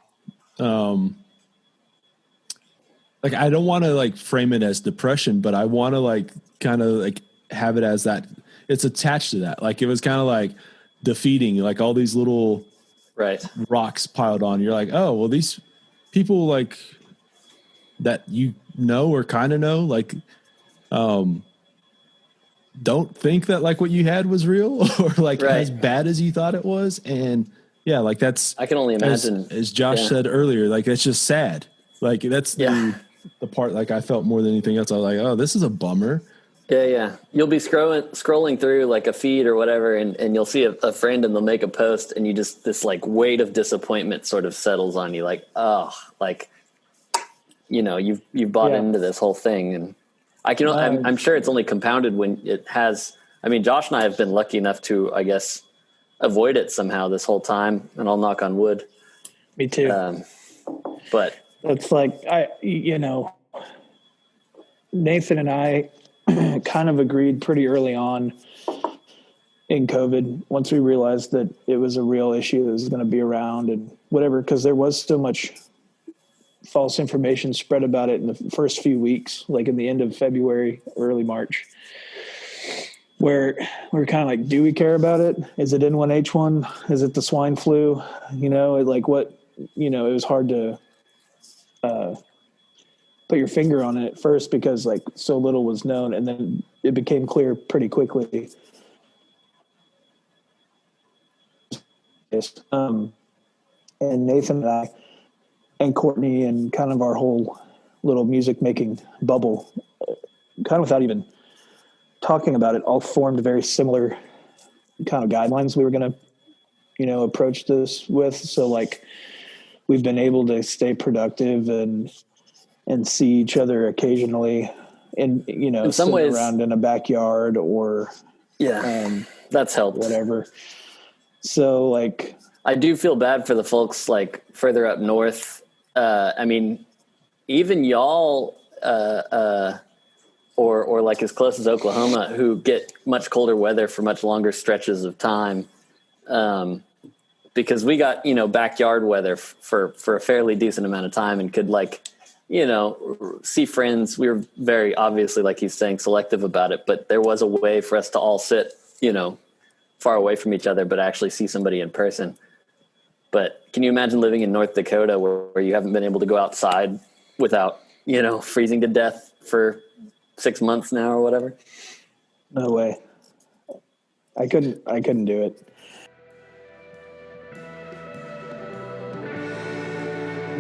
A: I don't want to like frame it as depression, but I want to like kind of like have it as that it's attached to that. Like it was kind of like defeating like all these little rocks piled on. You're like, oh, well, these people like that, you know, or kind of know, like, don't think that like what you had was real or like as bad as you thought it was. And yeah, like that's,
B: I can only imagine
A: as Josh said earlier, like, it's just sad. Like that's the part, like I felt more than anything else. I was like, oh, this is a bummer.
B: Yeah. You'll be scrolling through like a feed or whatever. And you'll see a friend and they'll make a post and you just, this like weight of disappointment sort of settles on you. Like, oh, like, you know, you've bought into this whole thing. And I'm sure it's only compounded when it has, I mean, Josh and I have been lucky enough to, I guess, avoid it somehow this whole time, and I'll knock on wood.
C: Me too.
B: But
C: it's like, Nathan and I kind of agreed pretty early on in COVID, once we realized that it was a real issue that was going to be around and whatever, because there was so much false information spread about it in the first few weeks, like in the end of February, early March, where we're kind of like, do we care about it? Is it N1H1? Is it the swine flu? It was hard to put your finger on it at first because like so little was known, and then it became clear pretty quickly. And Nathan and I and Courtney and kind of our whole little music making bubble, kind of without even talking about it, all formed very similar kind of guidelines we were going to, approach this with. So like we've been able to stay productive and see each other occasionally and,
B: in some ways
C: around in a backyard or
B: that's helped,
C: whatever. So like,
B: I do feel bad for the folks like further up north. I mean, even y'all, or like as close as Oklahoma, who get much colder weather for much longer stretches of time. Because we got, backyard weather for a fairly decent amount of time and could see friends. We were very obviously, like he's saying, selective about it, but there was a way for us to all sit, far away from each other, but actually see somebody in person. But can you imagine living in North Dakota where you haven't been able to go outside without, freezing to death for 6 months now or whatever?
C: No way. I couldn't do it.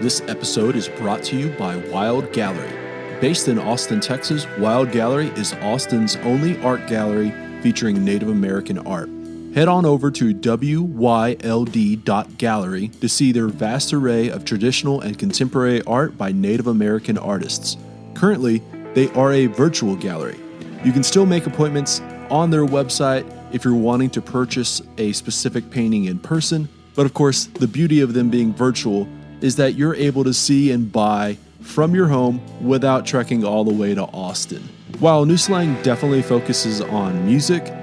A: This episode is brought to you by Wild Gallery. Based in Austin, Texas, Wild Gallery is Austin's only art gallery featuring Native American art. Head on over to wyld.gallery to see their vast array of traditional and contemporary art by Native American artists. Currently, they are a virtual gallery. You can still make appointments on their website if you're wanting to purchase a specific painting in person. But of course, the beauty of them being virtual is that you're able to see and buy from your home without trekking all the way to Austin. While New Slang definitely focuses on music,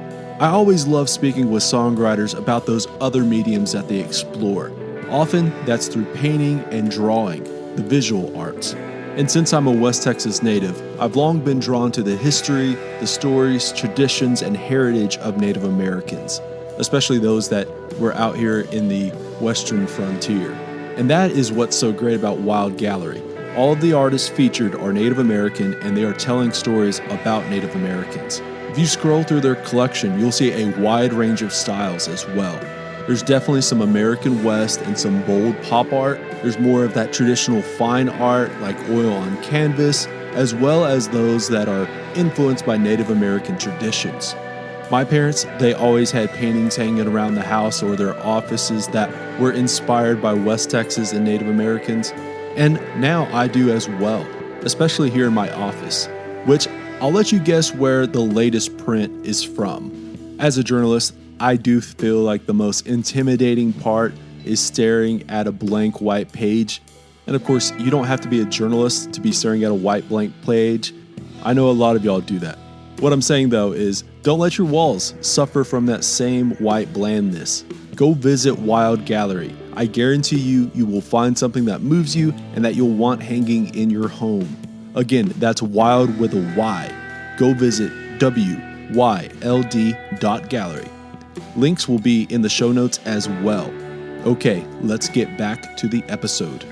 A: I always love speaking with songwriters about those other mediums that they explore. Often that's through painting and drawing, the visual arts. And since I'm a West Texas native, I've long been drawn to the history, the stories, traditions, and heritage of Native Americans, especially those that were out here in the Western frontier. And that is what's so great about Wild Gallery. All of the artists featured are Native American, and they are telling stories about Native Americans. If you scroll through their collection, you'll see a wide range of styles as well. There's definitely some American West and some bold pop art. There's more of that traditional fine art like oil on canvas, as well as those that are influenced by Native American traditions. My parents, they always had paintings hanging around the house or their offices that were inspired by West Texas and Native Americans. And now I do as well, especially here in my office, which I'll let you guess where the latest print is from. As a journalist, I do feel like the most intimidating part is staring at a blank white page. And of course, you don't have to be a journalist to be staring at a white blank page. I know a lot of y'all do that. What I'm saying though is don't let your walls suffer from that same white blandness. Go visit Wild Gallery. I guarantee you will find something that moves you and that you'll want hanging in your home. Again, that's Wild with a Y. Go visit wyld.gallery. Links will be in the show notes as well. Okay, let's get back to the episode.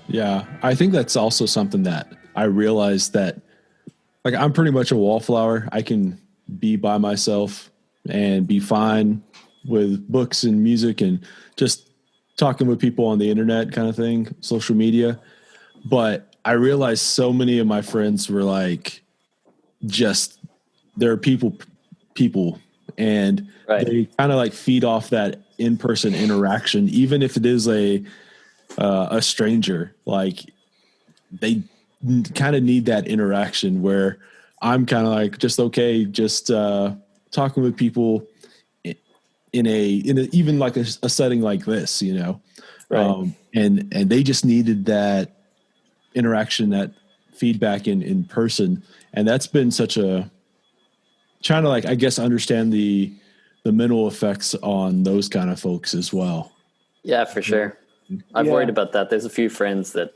A: Yeah, I think that's also something that I realized that, like, I'm pretty much a wallflower. I can be by myself and be fine with books and music and just talking with people on the internet kind of thing, social media. But I realized so many of my friends were like, they're people, and they kind of like feed off that in-person interaction, even if it is a stranger. Like they kind of need that interaction where I'm kind of like just okay, just talking with people in a even like a setting like this, you know,
B: Right.
A: and they just needed that interaction, that feedback in person, and that's been such a trying to like I guess understand the mental effects on those kind of folks as well.
B: Yeah, for sure. I've
C: Yeah.
B: worried about that. There's a few friends that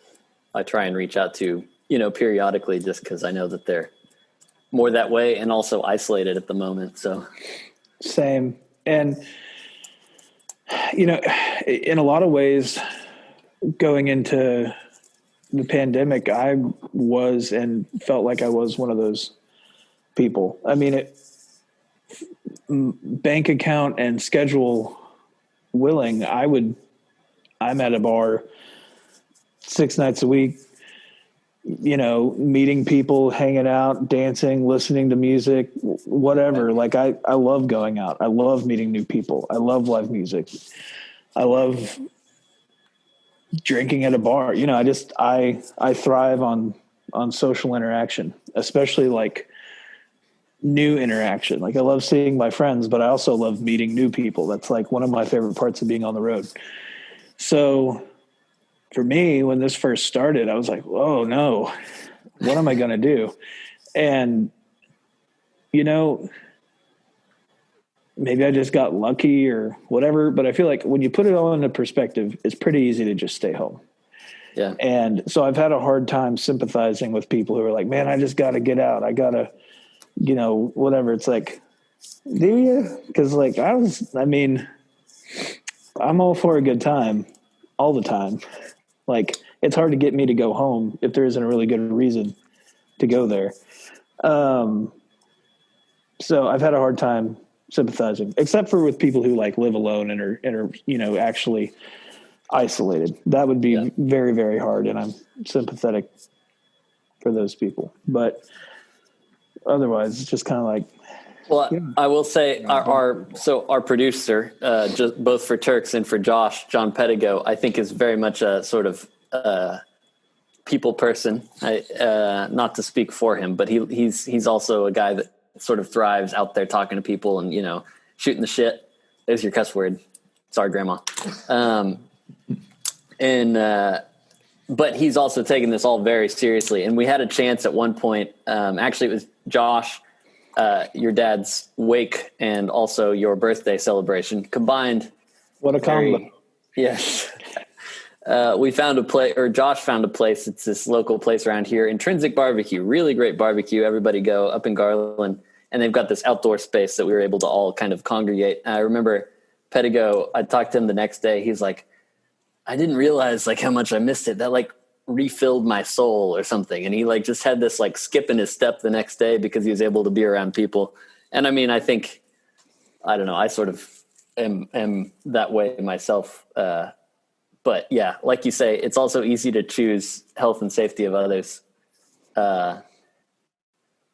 B: I try and reach out to, you know, periodically, just because I know that they're more that way and also isolated at the moment. So
C: Same. And, you know, in a lot of ways, going into the pandemic, I was and felt like I was one of those people. I mean, bank account and schedule willing, I'm at a bar 6 nights a week, you know, meeting people, hanging out, dancing, listening to music, whatever. Like I love going out. I love meeting new people. I love live music. I love drinking at a bar. You know, I thrive on social interaction, especially like new interaction. Like I love seeing my friends, but I also love meeting new people. That's like one of my favorite parts of being on the road. So for me, when this first started, I was like, "Whoa, no, what am I going to do?" And, you know, maybe I just got lucky or whatever, but I feel like when you put it all into perspective, it's pretty easy to just stay home.
B: yeah,
C: And so I've had a hard time sympathizing with people who are like, "Man, I just got to get out. I got to, you know, whatever." It's like, do you? Because like I'm all for a good time all the time. Like it's hard to get me to go home if there isn't a really good reason to go there. So I've had a hard time sympathizing, except for with people who like live alone and are you know, actually isolated. That would be very, very hard. And I'm sympathetic for those people, but otherwise it's just kind of like,
B: well, I will say our producer, just both for Turks and for Josh, John Pedigo, I think is very much a sort of people person. Not to speak for him, but he's also a guy that sort of thrives out there talking to people and, you know, shooting the shit. There's your cuss word. Sorry, Grandma. But he's also taking this all very seriously. And we had a chance at one point. Actually, it was Josh. Your dad's wake and also your birthday celebration combined.
C: what a combo.
B: Yes. We found a place, or Josh found a place. It's this local place around here, Intrinsic Barbecue, really great barbecue. Everybody go up in Garland, and they've got this outdoor space that we were able to all kind of congregate. I remember Pedigo, I talked to him the next day. He's like, I didn't realize like how much I missed it. That like refilled my soul or something. And he like just had this like skip in his step the next day because he was able to be around people. And I mean, I think, I don't know, I sort of am that way myself. But yeah, like you say, it's also easy to choose health and safety of others. But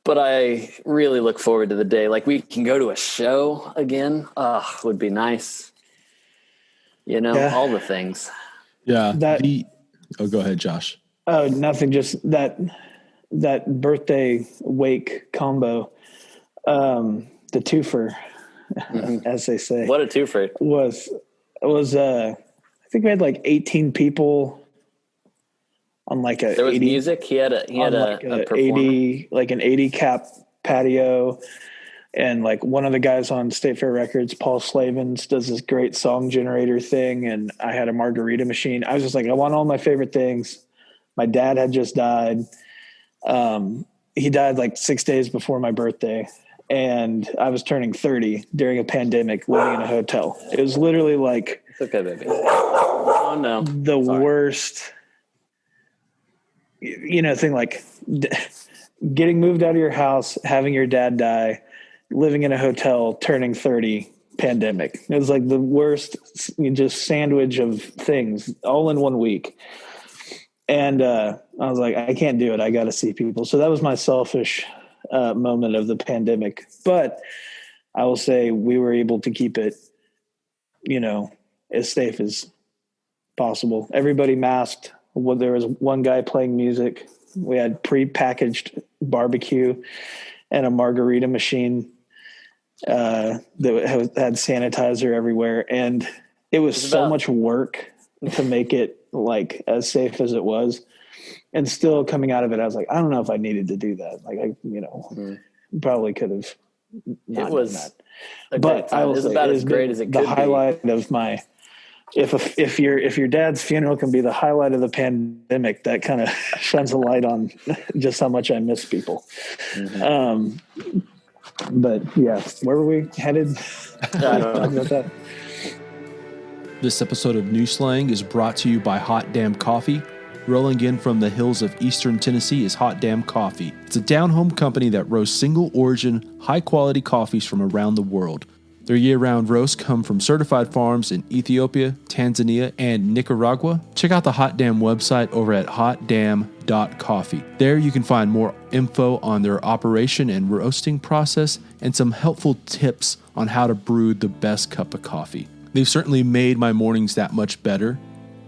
B: I really look forward to the day. Like we can go to a show again. Would be nice. You know, all the things.
A: Yeah.
C: That-
A: Go ahead, Josh.
C: Oh, nothing. Just that birthday wake combo, the twofer, as they say.
B: What a twofer.
C: was I think we had like 18 people on like a
B: There was
C: 80,
B: music. He had a performer.
C: 80 like an 80 cap patio, and like one of the guys on State Fair Records, Paul Slavens, does this great song generator thing, and I had a margarita machine. I was just like, I want all my favorite things. My dad had just died. He died like 6 days before my birthday, and I was turning 30 during a pandemic living in a hotel. It was literally like
B: It's okay, baby. Oh no,
C: the worst, you know, thing, like getting moved out of your house, having your dad die, living in a hotel, turning 30, pandemic. It was like the worst, just sandwich of things all in 1 week. And I was like, I can't do it. I got to see people. So that was my selfish moment of the pandemic. But I will say we were able to keep it, you know, as safe as possible. Everybody masked. Well, there was one guy playing music We had pre-packaged barbecue and a margarita machine that had sanitizer everywhere. And it was so much work to make it like as safe as it was. And still coming out of it, I was like, I don't know if I needed to do that. Like, probably could have not done that. But I was
B: about as great as it could be.
C: The highlight of my, if your dad's funeral can be the highlight of the pandemic, that kind of shines a light on just how much I miss people. Mm-hmm. But yeah, where were we headed?
B: I don't know
C: about that.
A: This episode of New Slang is brought to you by Hot Damn Coffee. Rolling in from the hills of eastern Tennessee is Hot Damn Coffee. It's a down-home company that roasts single-origin, high-quality coffees from around the world. Their year-round roasts come from certified farms in Ethiopia, Tanzania, and Nicaragua. Check out the Hot Damn website over at hotdamn.coffee. There you can find more info on their operation and roasting process and some helpful tips on how to brew the best cup of coffee. They've certainly made my mornings that much better.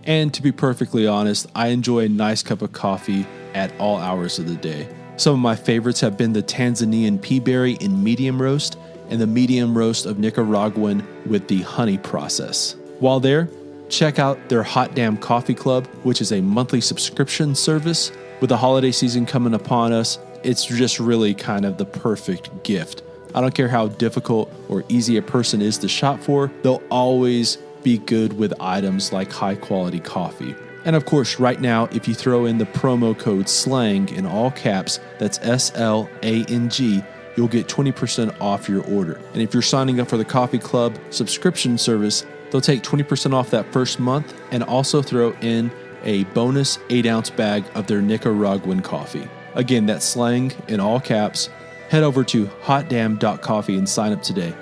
A: And to be perfectly honest, I enjoy a nice cup of coffee at all hours of the day. Some of my favorites have been the Tanzanian pea berry in medium roast and the medium roast of Nicaraguan with the honey process. While there, check out their Hot Damn Coffee Club, which is a monthly subscription service. With the holiday season coming upon us, it's just really kind of the perfect gift. I don't care how difficult or easy a person is to shop for, they'll always be good with items like high quality coffee. And of course, right now, if you throw in the promo code SLANG in all caps, that's SLANG, you'll get 20% off your order. And if you're signing up for the Coffee Club subscription service, they'll take 20% off that first month and also throw in a bonus 8-ounce bag of their Nicaraguan coffee. Again, that's SLANG in all caps. Head over to hotdamn.coffee and sign up today.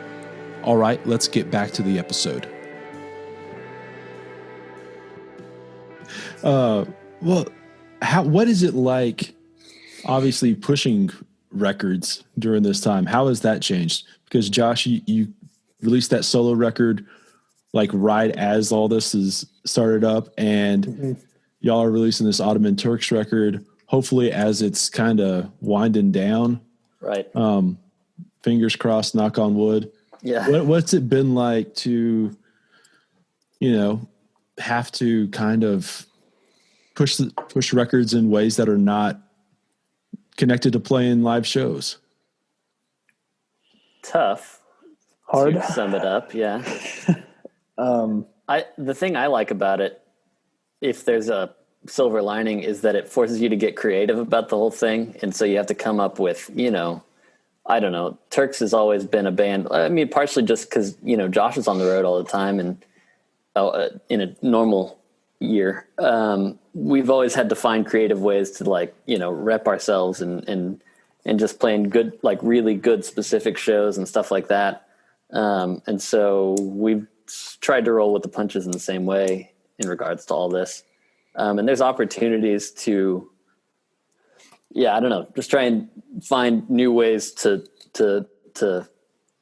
A: All right, let's get back to the episode. What is it like, obviously, pushing records during this time? How has that changed? Because Josh, you released that solo record like right as all this is started up, and y'all are releasing this Ottoman Turks record, hopefully as it's kind of winding down.
B: Right.
A: Fingers crossed, knock on wood.
B: Yeah.
A: What's it been like to, have to kind of push records in ways that are not connected to playing live shows?
B: Tough.
C: Hard.
B: To sum it up. Yeah. The thing I like about it, if there's a silver lining, is that it forces you to get creative about the whole thing. And so you have to come up with, I don't know, Turks has always been a band. I mean, partially just because, Josh is on the road all the time, and in a normal year, we've always had to find creative ways to rep ourselves and just playing good, like really good specific shows and stuff like that. And so we've tried to roll with the punches in the same way in regards to all this. And there's opportunities to, I don't know, just try and find new ways to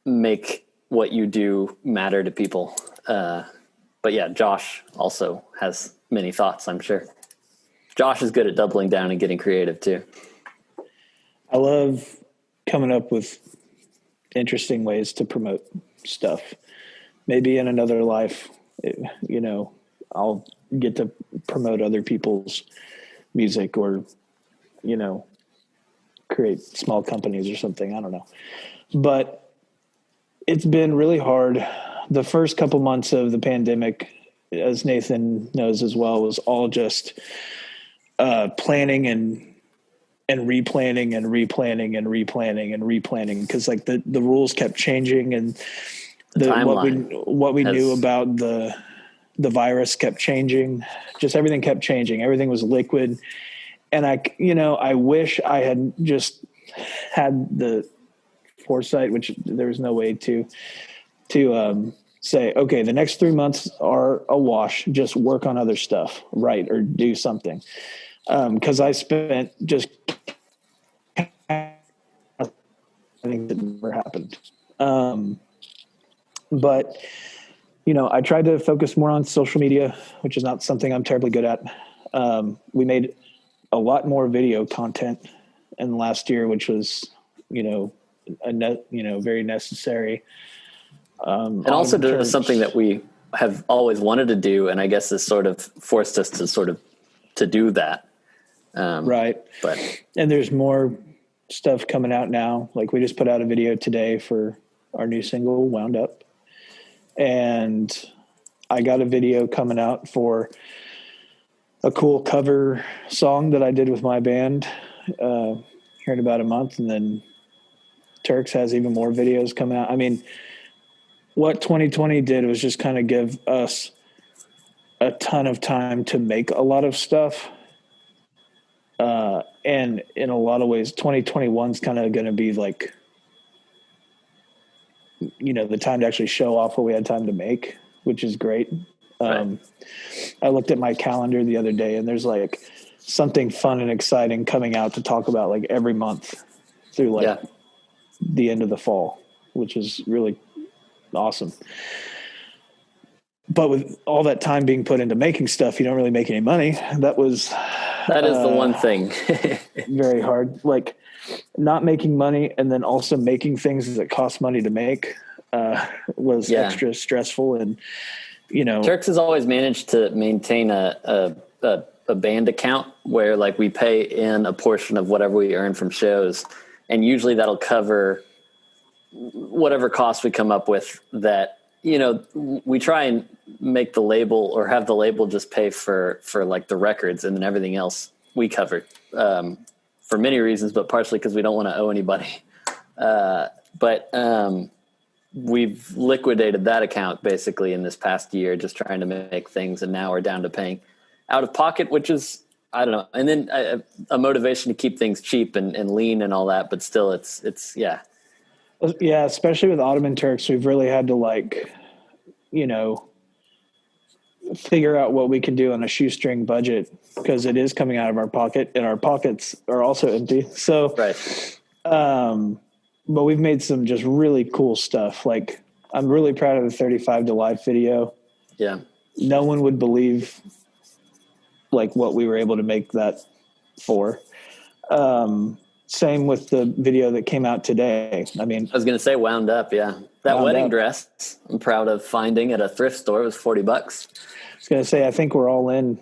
B: make what you do matter to people. But yeah, Josh also has many thoughts, I'm sure. Josh is good at doubling down and getting creative too.
C: I love coming up with interesting ways to promote stuff. Maybe in another life, I'll get to promote other people's music or, create small companies or something. I don't know. But it's been really hard. The first couple months of the pandemic, as Nathan knows as well, was all just planning and replanning and replanning and replanning and replanning, because like the rules kept changing, and what we knew about the virus kept changing. Just everything kept changing. Everything was liquid, and I wish I had just had the foresight, which there was no way to say, okay, the next 3 months are a wash. Just work on other stuff, write or do something. Because I spent just, I think that never happened. But, I tried to focus more on social media, which is not something I'm terribly good at. We made a lot more video content in last year, which was, very necessary.
B: And also to something that we have always wanted to do, and I guess this sort of forced us to do that.
C: Right.
B: But
C: and there's more stuff coming out now. Like we just put out a video today for our new single, Wound Up. And I got a video coming out for a cool cover song that I did with my band here in about a month. And then Turks has even more videos coming out. I mean, what 2020 did was just kind of give us a ton of time to make a lot of stuff. And in a lot of ways, 2021 is kind of going to be like, the time to actually show off what we had time to make, which is great.
B: Right.
C: I looked at my calendar the other day and there's like something fun and exciting coming out to talk about like every month through the end of the fall, which is really awesome. But with all that time being put into making stuff, you don't really make any money. That is
B: the one thing.
C: Very hard. Like not making money and then also making things that cost money to make was extra stressful. And,
B: Turks has always managed to maintain a band account where like we pay in a portion of whatever we earn from shows. And usually that'll cover whatever costs we come up with that, we try and make the label or have the label just pay for like the records and then everything else we cover for many reasons, but partially because we don't want to owe anybody. But we've liquidated that account basically in this past year, just trying to make things. And now we're down to paying out of pocket, which is, I don't know. And then a motivation to keep things cheap and lean and all that, but still it's.
C: Yeah, especially with Ottoman Turks, we've really had to figure out what we can do on a shoestring budget because it is coming out of our pocket and our pockets are also empty. So,
B: right.
C: But we've made some just really cool stuff. Like I'm really proud of the 35 to life video.
B: Yeah.
C: No one would believe like what we were able to make that for. Same with the video that came out today. I mean,
B: I was going to say Wound Up. Yeah. That wedding dress I'm proud of finding at a thrift store. It was $40.
C: I was going to say, I think we're all in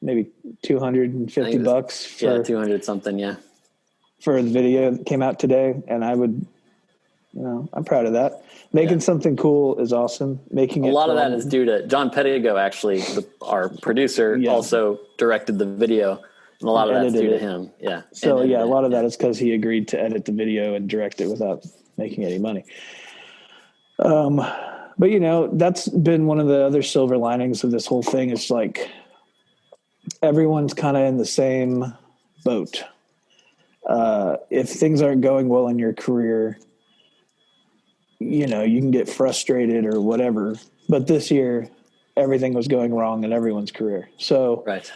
C: maybe $250 for
B: 200 something. Yeah.
C: For the video that came out today. And I would, I'm proud of that. Making something cool is awesome. Making
B: a lot of that is due to John Pettigo, actually, our producer, also directed the video. And a lot of that's due to him. Yeah.
C: So, a lot of that is because he agreed to edit the video and direct it without making any money. But, that's been one of the other silver linings of this whole thing. It's like everyone's kind of in the same boat. If things aren't going well in your career, you can get frustrated or whatever. But this year, everything was going wrong in everyone's career. So,
B: right.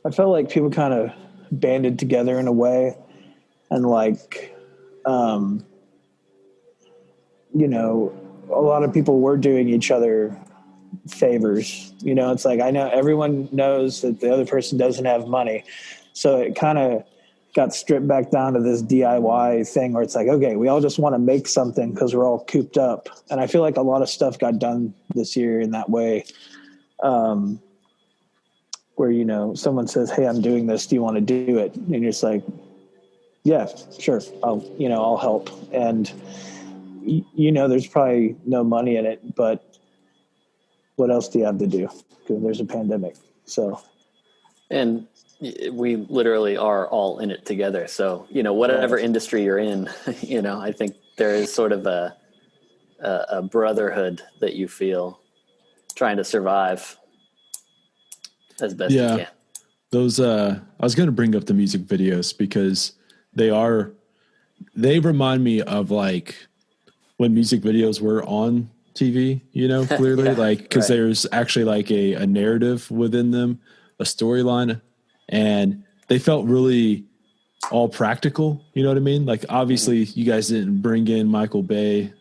C: I felt like people kind of banded together in a way and like, a lot of people were doing each other favors. It's like, I know everyone knows that the other person doesn't have money. So it kind of got stripped back down to this DIY thing where it's like, okay, we all just want to make something because we're all cooped up. And I feel like a lot of stuff got done this year in that way. Where, someone says, hey, I'm doing this. Do you want to do it? And you're just like, yeah, sure. I'll help. And, there's probably no money in it, but what else do you have to do? Because there's a pandemic. So.
B: And we literally are all in it together. So, whatever industry you're in, I think there is sort of a brotherhood that you feel trying to survive as best you can.
A: Those, I was going to bring up the music videos because they remind me of like when music videos were on TV, clearly, because there's actually like a narrative within them, a storyline, and they felt really all practical. You know what I mean? Like obviously you guys didn't bring in Michael Bay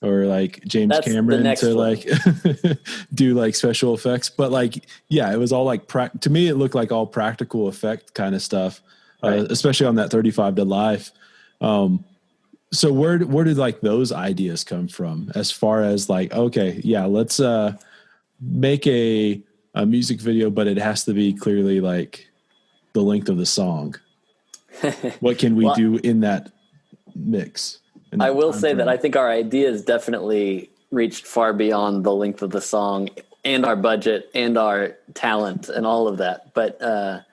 A: or like James
B: That's the
A: Cameron
B: next
A: to
B: one.
A: like do like special effects. But like, yeah, it was all like, to me, it looked like all practical effect kind of stuff,
B: Right.
A: especially on that 35 to life. So where did like those ideas come from as far as like, okay, yeah, let's make a music video, but it has to be clearly like the length of the song. What can we
B: Well,
A: do in that mix?
B: I will say that I think our ideas definitely reached far beyond the length of the song and our budget and our talent and all of that. But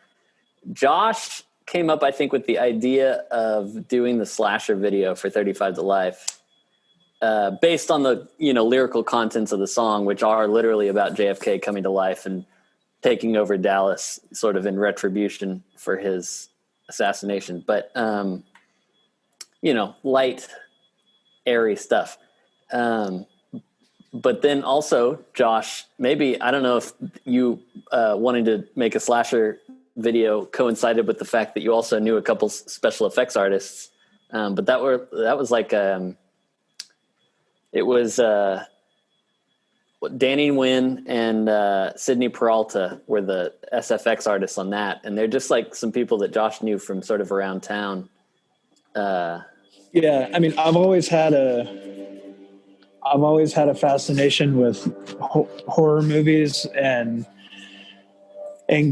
B: Josh came up, I think, with the idea of doing the slasher video for 35 to Life, based on the, lyrical contents of the song, which are literally about JFK coming to life and taking over Dallas sort of in retribution for his assassination. But, light, airy stuff. But then also, Josh, maybe, I don't know if you wanting to make a slasher video coincided with the fact that you also knew a couple special effects artists. But that was like, it was Danny Nguyen and Sydney Peralta were the SFX artists on that. And they're just like some people that Josh knew from sort of around town.
C: Yeah, I mean, I've always had a fascination with horror movies and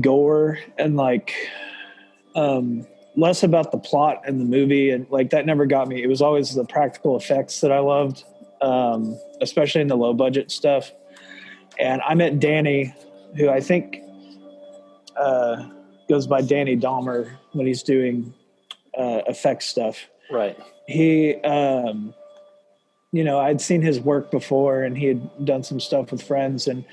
C: gore, and like less about the plot and the movie, and like that never got me. It was always the practical effects that I loved, especially in the low budget stuff. And I met Danny, who I think goes by Danny Dahmer when he's doing effects stuff.
B: Right.
C: He, I'd seen his work before, and he had done some stuff with friends. And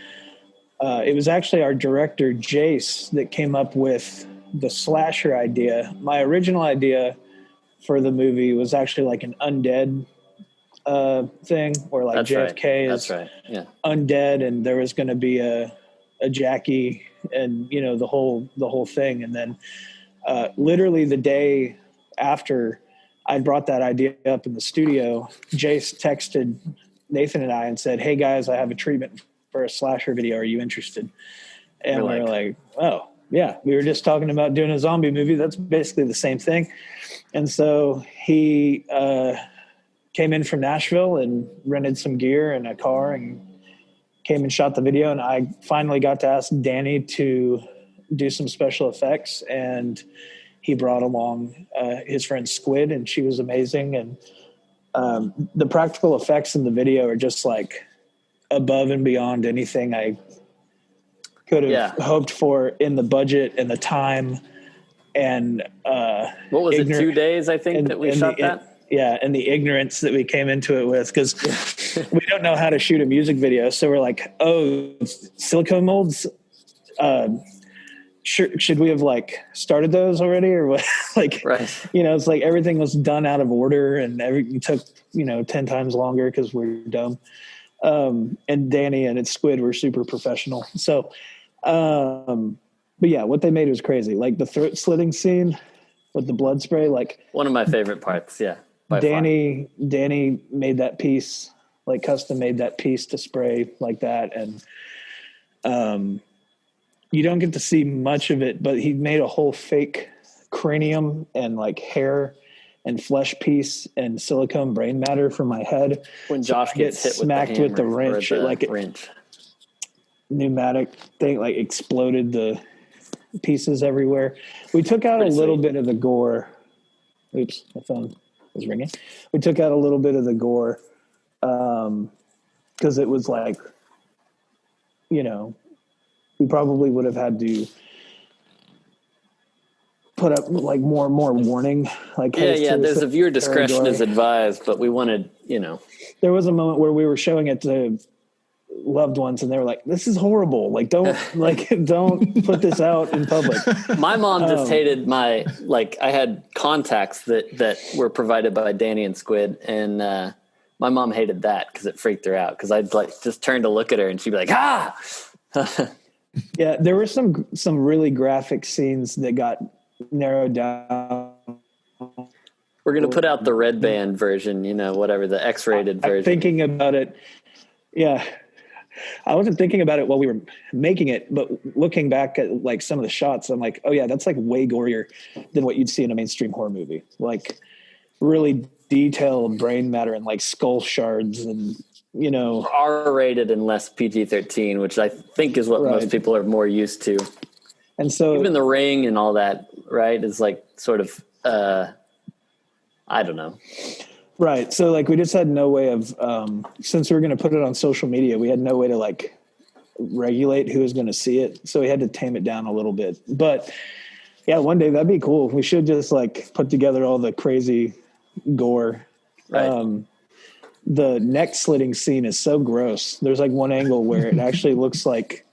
C: it was actually our director, Jace, that came up with the slasher idea. My original idea for the movie was actually like an undead thing, where like
B: That's
C: JFK
B: right.
C: is
B: Yeah.
C: undead, and there was going to be a Jackie, and the whole thing. And then literally the day after I brought that idea up in the studio, Jace texted Nathan and I and said, "Hey guys, I have a treatment for a slasher video. Are you interested?" And we were like, "Oh yeah, we were just talking about doing a zombie movie. That's basically the same thing." And so he came in from Nashville and rented some gear and a car and came and shot the video. And I finally got to ask Danny to do some special effects, and he brought along his friend Squid, and she was amazing. And the practical effects in the video are just like above and beyond anything I could have hoped for in the budget and the time. And
B: what was it, 2 days, I think, that we shot that?
C: And the ignorance that we came into it with, because we don't know how to shoot a music video. So we're like, oh, silicone molds, should we have like started those already or what? Like,
B: right.
C: It's like everything was done out of order, and everything took 10 times longer because we're dumb. And Danny and Squid were super professional. So but yeah, what they made was crazy. Like the throat slitting scene with the blood spray, like
B: one of my favorite parts. Yeah.
C: Danny made that piece, like custom made that piece to spray like that. And you don't get to see much of it, but he made a whole fake cranium and like hair and flesh piece and silicone brain matter for my head.
B: When Josh gets hit
C: smacked with the wrench,
B: wrench,
C: pneumatic thing, like exploded the pieces everywhere. We took out a little bit of the gore. Oops, my phone was ringing. We took out a little bit of the gore because it was like, we probably would have had to put up like more warning. Like,
B: there's a viewer discretion is advised, but we wanted,
C: There was a moment where we were showing it to loved ones, and they were like, "This is horrible. Like, don't don't put this out in public."
B: My mom just hated I had contacts that were provided by Danny and Squid, and my mom hated that because it freaked her out. Because I'd like just turn to look at her, and she'd be like, "Ah."
C: Yeah, there were some really graphic scenes that got narrowed down
B: We're going to put out the red band version, whatever, the X-rated version.
C: I'm thinking about it. Yeah. I wasn't thinking about it while we were making it, but looking back at like some of the shots, I'm like, oh yeah, that's like way gorier than what you'd see in a mainstream horror movie. Like really detailed brain matter and like skull shards and,
B: R-rated and less PG-13, which I think is what most people are more used to.
C: And so
B: even The Ring and all that, right, is like sort of, I don't know.
C: Right. So like we just had no way of, since we were going to put it on social media, we had no way to like regulate who was going to see it. So we had to tame it down a little bit. But yeah, one day that'd be cool. We should just like put together all the crazy gore.
B: Right.
C: The neck slitting scene is so gross. There's like one angle where it actually looks like,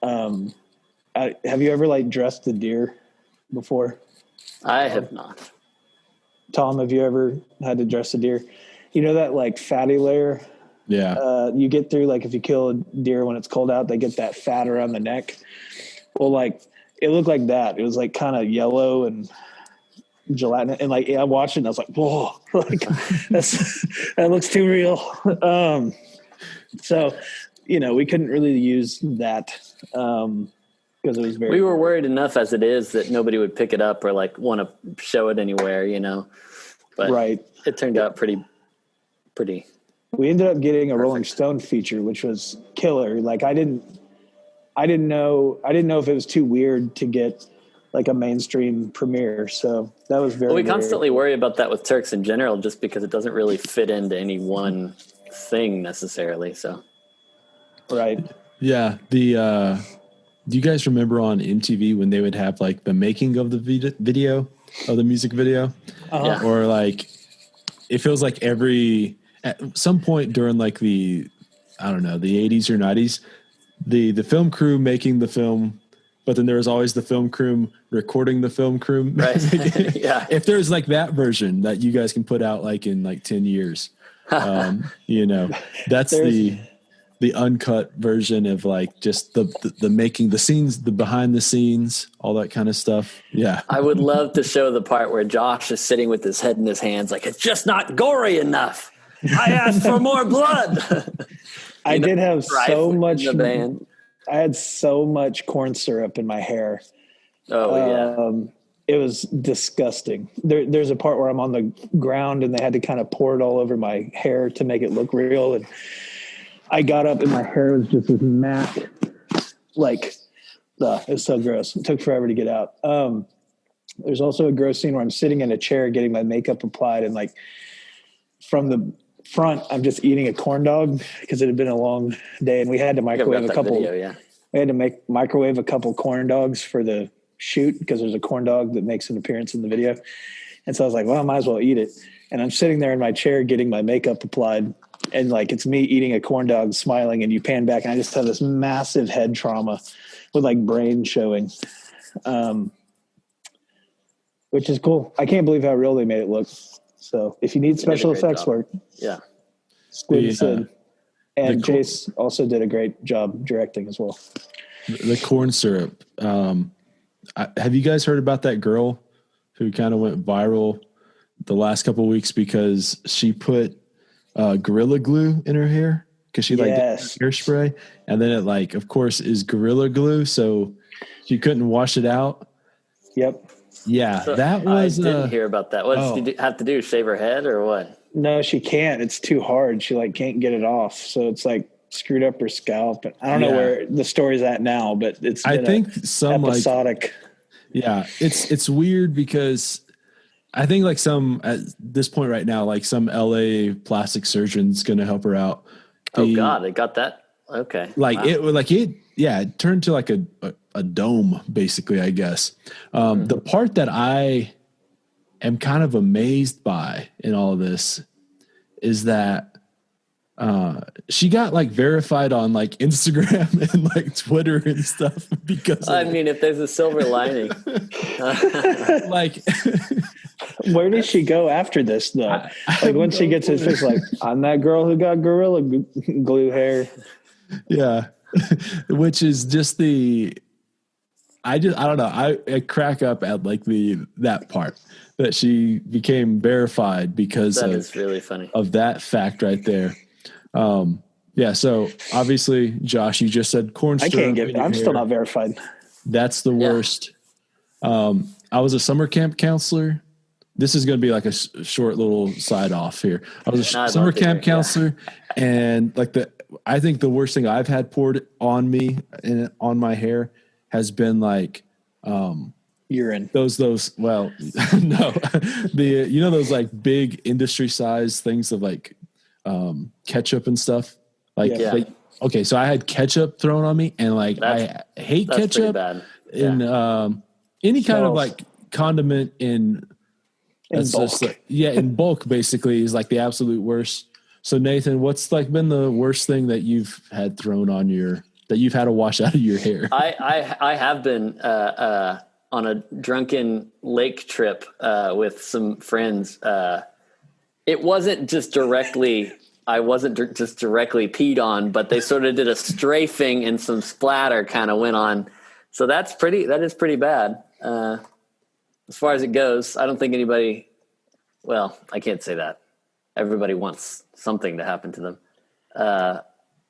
C: have you ever like dressed a deer before?
B: I have not.
C: Tom, have you ever had to dress a deer? You know that like fatty layer?
A: Yeah.
C: You get through, like if you kill a deer when it's cold out, they get that fat around the neck. Well, like it looked like that. It was like kind of yellow and gelatinous. And like, I watched it and I was like, whoa, like that looks too real. So, we couldn't really use that. Because it was
B: we were worried enough as it is that nobody would pick it up or like want to show it anywhere, but it turned out pretty.
C: We ended up getting a Rolling Stone feature, which was killer. Like I didn't know if it was too weird to get like a mainstream premiere. So that was very,
B: we constantly worry about that with Turks in general, just because it doesn't really fit into any one thing necessarily. So.
C: Right.
A: Yeah. Do you guys remember on MTV when they would have like the making of the video of the music video?
C: Uh-huh.
A: Or like, it feels like at some point during like the 80s or 90s, the film crew making the film, but then there was always the film crew recording the film crew.
B: Right. Yeah.
A: If there's like that version that you guys can put out like in like 10 years, that's the uncut version of like just the making, the scenes, the behind the scenes, all that kind of stuff. Yeah.
B: I would love to show the part where Josh is sitting with his head in his hands. Like, it's just not gory enough. I asked for more blood.
C: I did have so much,
B: I
C: had so much corn syrup in my hair.
B: Oh yeah.
C: It was disgusting. There's a part where I'm on the ground and they had to kind of pour it all over my hair to make it look real. And I got up and my hair was just this matte, like, it was so gross. It took forever to get out. There's also a gross scene where I'm sitting in a chair getting my makeup applied, and like from the front, I'm just eating a corn dog because it had been a long day, and we had to microwave a couple. We had to microwave a couple corn dogs for the shoot because there's a corn dog that makes an appearance in the video. And so I was like, well, I might as well eat it. And I'm sitting there in my chair getting my makeup applied, and like it's me eating a corn dog, smiling, and you pan back and I just have this massive head trauma with like brain showing, which is cool. I can't believe how real they made it look. So if you need special effects work, Squid Sid. And Jace also did a great job directing as well.
A: The corn syrup. Have you guys heard about that girl who kind of went viral the last couple of weeks because she put Gorilla Glue in her hair? Because she did hairspray, and then it like, of course, is Gorilla Glue, so she couldn't wash it out.
C: Yep.
A: Yeah, so that was.
B: I didn't hear about that. What does she have to do? Shave her head or what?
C: No, she can't. It's too hard. She like can't get it off, so it's like screwed up her scalp. I don't know where the story's at now, but it's.
A: I think some
C: episodic.
A: It's weird because I think like some at this point right now, like some LA plastic surgeon's going to help her out.
B: God, they got that. Okay.
A: It turned to like a dome basically, I guess. The part that I am kind of amazed by in all of this is that she got like verified on like Instagram and like Twitter and stuff because
B: if there's a silver lining,
A: like
C: where did she go after this though? Like when she gets it's like, I'm that girl who got Gorilla Glue hair.
A: Yeah. Which is just I don't know. I crack up at like that part that she became verified because
B: that is really funny
A: of that fact right there. Yeah. So obviously, Josh, you just said corn
C: I
A: syrup.
C: I'm still not verified.
A: That's the worst. I was a summer camp counselor. This is going to be like a short little side off here. I was a summer camp counselor, and like I think the worst thing I've had poured on me and on my hair has been like
C: urine.
A: Those well, no, those like big industry size things of like ketchup and stuff. Okay, so I had ketchup thrown on me, and like I hate ketchup.
B: Bad.
A: And any kind of like condiment in bulk. Just like, in bulk basically is like the absolute worst. So Nathan, what's like been the worst thing that you've had thrown on that you've had to wash out of your hair?
B: I have been on a drunken lake trip with some friends. It wasn't just directly. I wasn't just directly peed on, but they sort of did a strafing and some splatter kind of went on. So that is pretty bad. As far as it goes, I don't think anybody, well, I can't say that. Everybody wants something to happen to them.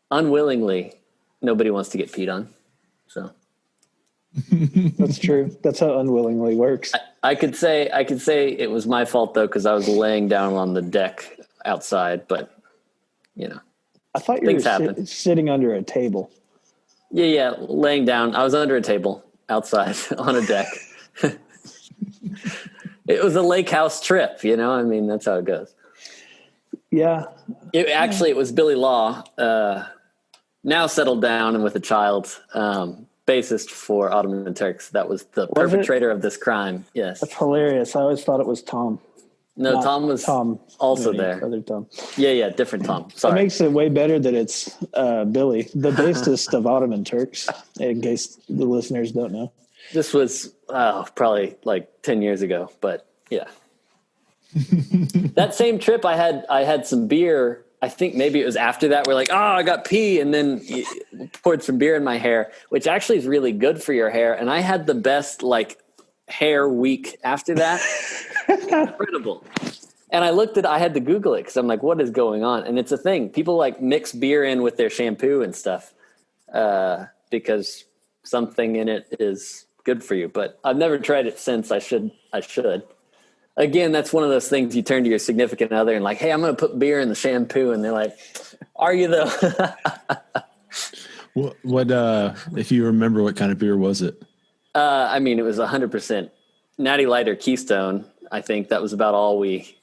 B: Unwillingly, nobody wants to get peed on. So
C: that's true. That's how unwillingly works.
B: I could say it was my fault though, because I was laying down on the deck outside, but
C: I thought you were sitting under a table.
B: Yeah, laying down. I was under a table outside on a deck. It was a lake house trip, I mean, that's how it goes.
C: Yeah.
B: It was Billy Law, now settled down and with a child, bassist for Ottoman Turks. That was the perpetrator of this crime. Yes.
C: That's hilarious. I always thought it was Tom.
B: No, Tom was also there.
C: Other Tom.
B: Yeah, different Tom. Sorry.
C: That makes it way better that it's Billy, the bassist of Ottoman Turks, in case the listeners don't know.
B: This was probably like 10 years ago, but yeah. That same trip I had some beer. I think maybe it was after that. We're like, I got pee, and then poured some beer in my hair, which actually is really good for your hair. And I had the best like hair week after that. Incredible. And I had to Google it because I'm like, what is going on? And it's a thing. People like mix beer in with their shampoo and stuff because something in it is good for you. But I've never tried it since. I should. Again, that's one of those things you turn to your significant other and like, hey, I'm going to put beer in the shampoo. And they're like, are you though?
A: What if you remember, what kind of beer was it?
B: I mean, it was 100% Natty Light or Keystone. I think that was about all we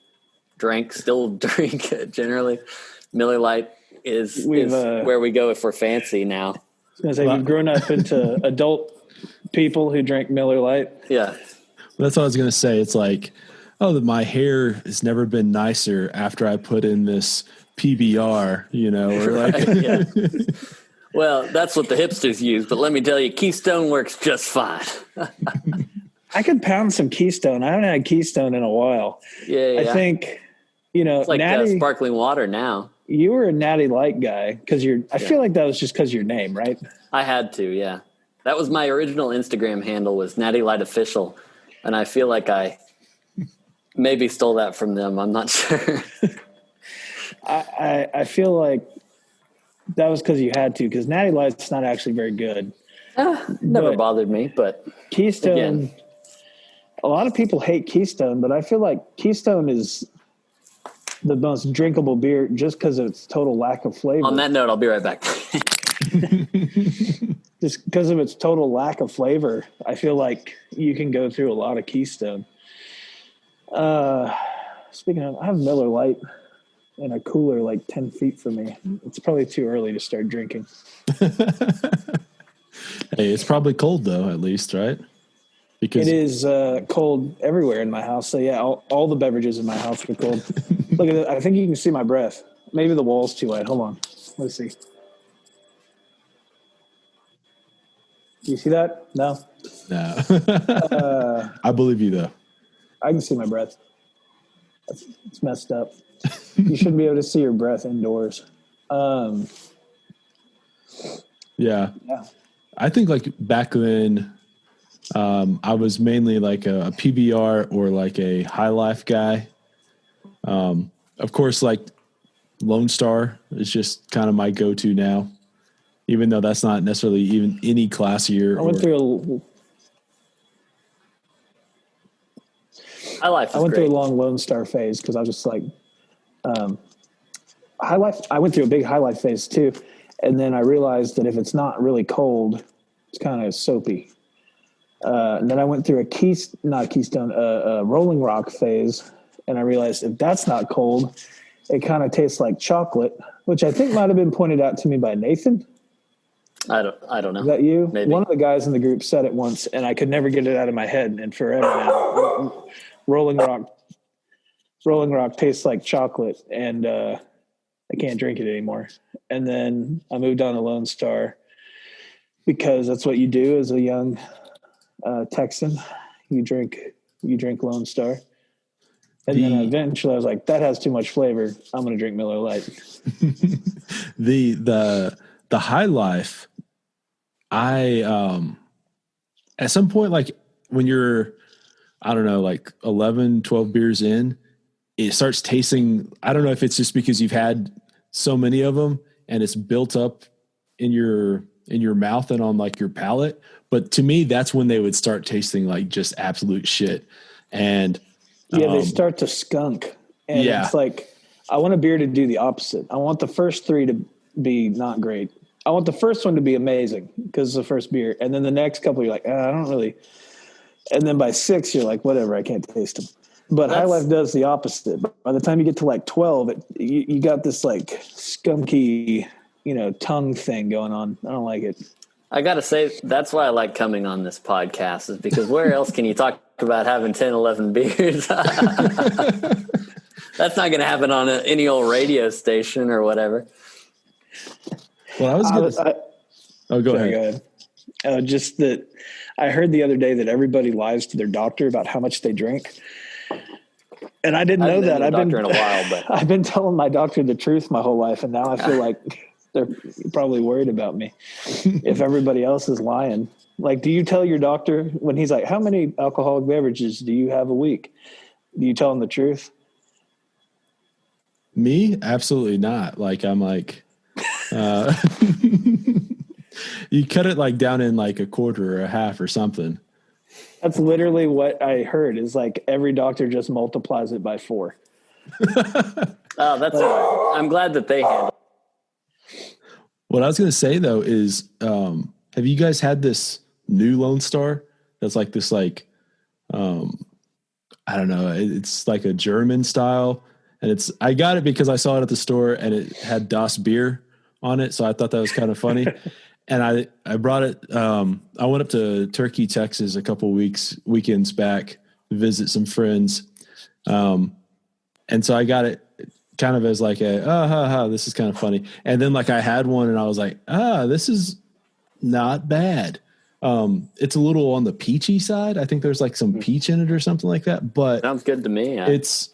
B: still drink generally. Miller Lite is where we go if we're fancy now.
C: I was going to say, we've grown up into adult people who drink Miller Lite.
B: Yeah.
A: That's what I was going to say. It's like, my hair has never been nicer after I put in this PBR, or like.
B: Yeah. Well, that's what the hipsters use, but let me tell you, Keystone works just fine.
C: I could pound some Keystone. I haven't had Keystone in a while.
B: Yeah.
C: I think,
B: it's like Natty, sparkling water now.
C: You were a Natty Light guy because I feel like that was just because your name, right?
B: I had to, yeah. That was my original Instagram handle was Natty Light Official, and I feel like I maybe stole that from them. I'm not sure.
C: I feel like that was because you had to, because Natty Light's not actually very good.
B: Never bothered me, but
C: Keystone.
B: Again,
C: a lot of people hate Keystone, but I feel like Keystone is the most drinkable beer just because of its total lack of flavor.
B: On that note, I'll be right back.
C: Just because of its total lack of flavor, I feel like you can go through a lot of Keystone. Speaking of, I have Miller Lite in a cooler like 10 feet from me. It's probably too early to start drinking.
A: Hey, it's probably cold though, at least, right? Because
C: it is cold everywhere in my house. So yeah, all the beverages in my house are cold. Look at it. I think you can see my breath. Maybe the wall's too light. Hold on. Let's see. You see that? No.
A: I believe you though.
C: I can see my breath. It's messed up. You shouldn't be able to see your breath indoors.
A: Yeah. I think like back then, I was mainly like a PBR or like a High Life guy. Of course, like Lone Star is just kind of my go-to now, even though that's not necessarily even any classier.
C: I went through through a long Lone Star phase because I was just like, High Life. I went through a big High Life phase too, and then I realized that if it's not really cold, it's kind of soapy. And then I went through a Rolling Rock phase, and I realized if that's not cold, it kind of tastes like chocolate, which I think might have been pointed out to me by Nathan.
B: I don't know.
C: Is that you?
B: Maybe.
C: One of the guys in the group said it once, and I could never get it out of my head. And forever now, Rolling Rock tastes like chocolate, and I can't drink it anymore. And then I moved on to Lone Star because that's what you do as a young Texan. You drink Lone Star. And then eventually I was like, that has too much flavor. I'm going to drink Miller Lite.
A: The High Life, I at some point, like when you're, I don't know, like 11, 12 beers in, it starts tasting, I don't know if it's just because you've had so many of them and it's built up in your mouth and on like your palate. But to me, that's when they would start tasting like just absolute shit. And
C: yeah, they start to skunk. And it's like, I want a beer to do the opposite. I want the first three to be not great. I want the first one to be amazing because it's the first beer. And then the next couple, you're like, I don't really. And then by 6, you're like, whatever, I can't taste them. But High Life does the opposite. By the time you get to like 12, you got this like skunky, tongue thing going on. I don't like it.
B: I got to say, that's why I like coming on this podcast, is because where else can you talk about having 10, 11 beers? That's not going to happen on any old radio station or whatever.
A: Well, I was going to... Go ahead.
C: Just that I heard the other day that everybody lies to their doctor about how much they drink. And I didn't know that. I've been in a while, but I've been telling my doctor the truth my whole life, and now I feel like they're probably worried about me if everybody else is lying. Like, do you tell your doctor when he's like, how many alcoholic beverages do you have a week? Do you tell him the truth?
A: Me? Absolutely not. Like, I'm like, you cut it like down in like a quarter or a half or something.
C: That's literally what I heard is like every doctor just multiplies it by 4.
B: Oh, that's all right. I'm glad that they handle it.
A: What I was going to say though is, have you guys had this new Lone Star? That's like this, like, I don't know. It's like a German style, and I got it because I saw it at the store and it had Das Beer on it. So I thought that was kind of funny. And I brought it. I went up to Turkey, Texas a couple weekends back to visit some friends. And so I got it kind of as like this is kind of funny. And then like I had one and I was like, this is not bad. It's a little on the peachy side. I think there's like some peach in it or something like that, but
B: sounds good to me. Yeah.
A: It's,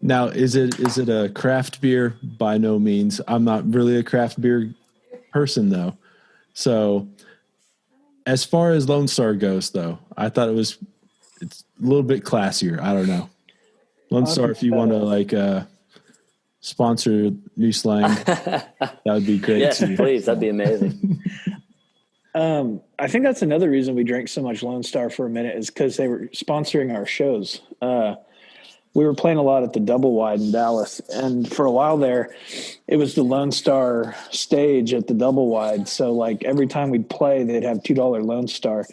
A: now is it a craft beer? By no means. I'm not really a craft beer person though. So as far as Lone Star goes though, I thought it's a little bit classier. I don't know. Lone Star, if you want to like sponsor New Slang, that would be great.
C: Yes,
A: too.
B: Please. That'd be amazing.
C: I think that's another reason we drank so much Lone Star for a minute is because they were sponsoring our shows. We were playing a lot at the Double Wide in Dallas, and for a while there, it was the Lone Star stage at the Double Wide. So like every time we'd play, they'd have $2 Lone Star.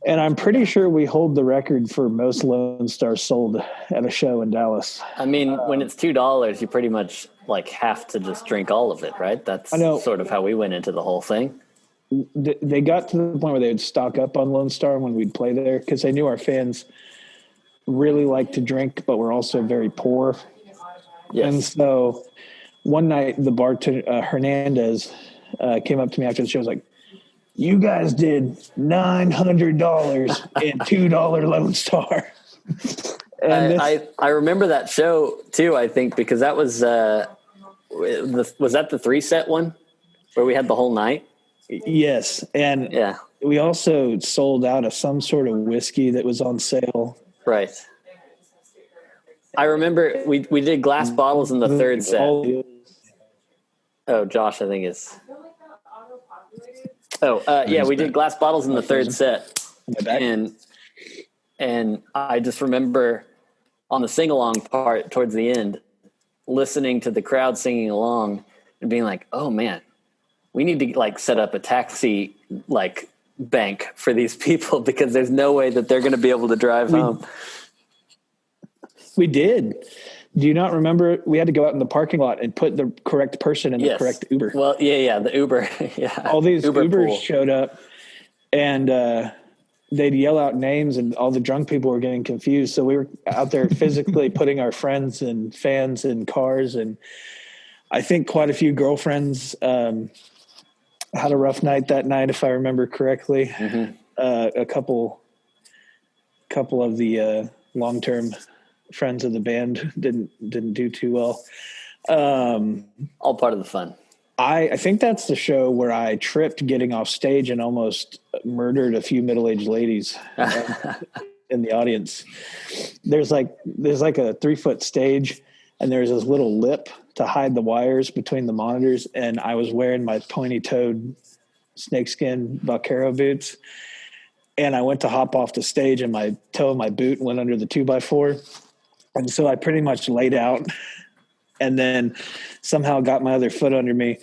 C: And I'm pretty sure we hold the record for most Lone Stars sold at a show in Dallas.
B: I mean, when it's $2, you pretty much like have to just drink all of it, right? That's sort of how we went into the whole thing.
C: They got to the point where they would stock up on Lone Star when we'd play there because they knew our fans really like to drink, but we're also very poor. Yes. And so one night the bartender, Hernandez, came up to me after the show. Was like, you guys did $900 in $2 Lone Star. And
B: I remember that show too, I think, because that was that the 3-set one where we had the whole night?
C: Yes, and
B: Yeah.
C: we also sold out of some sort of whiskey that was on sale.
B: Right. I remember we did glass bottles in the third set. Oh, Josh, I think it's. Oh, yeah, we did glass bottles in the third set, and I just remember on the sing along part towards the end, listening to the crowd singing along and being like, "Oh man, we need to like set up a taxi like bank for these people because there's no way that they're going to be able to drive home."
C: We did. Do you not remember? We had to go out in the parking lot and put the correct person in the correct Uber.
B: Well, yeah, the Uber. Yeah,
C: all these
B: Uber
C: Ubers
B: pool
C: showed up, and they'd yell out names, and all the drunk people were getting confused. So we were out there physically putting our friends and fans in cars, and I think quite a few girlfriends had a rough night that night, if I remember correctly.
B: Mm-hmm.
C: A couple of the long-term friends of the band didn't do too well.
B: All part of the fun.
C: I think that's the show where I tripped getting off stage and almost murdered a few middle-aged ladies in the audience. There's like a 3-foot stage, and there's this little lip to hide the wires between the monitors. And I was wearing my pointy-toed snakeskin vaquero boots, and I went to hop off the stage, and my toe of my boot went under the 2x4. And so I pretty much laid out and then somehow got my other foot under me,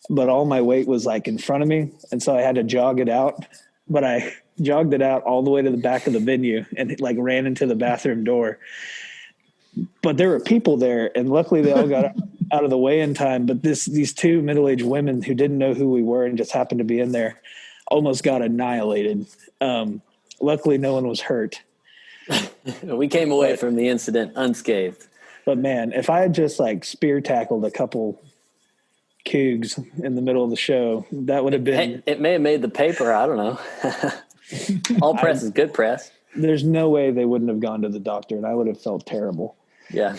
C: but all my weight was like in front of me. And so I had to jog it out, but I jogged it out all the way to the back of the venue and like ran into the bathroom door. But there were people there, and luckily they all got out of the way in time. But these two middle-aged women who didn't know who we were and just happened to be in there almost got annihilated. Luckily no one was hurt.
B: We came away from the incident unscathed.
C: But man, if I had just like spear tackled a couple cougs in the middle of the show, that would have been.
B: It may have made the paper. I don't know. All press is good press.
C: There's no way they wouldn't have gone to the doctor, and I would have felt terrible.
B: Yeah.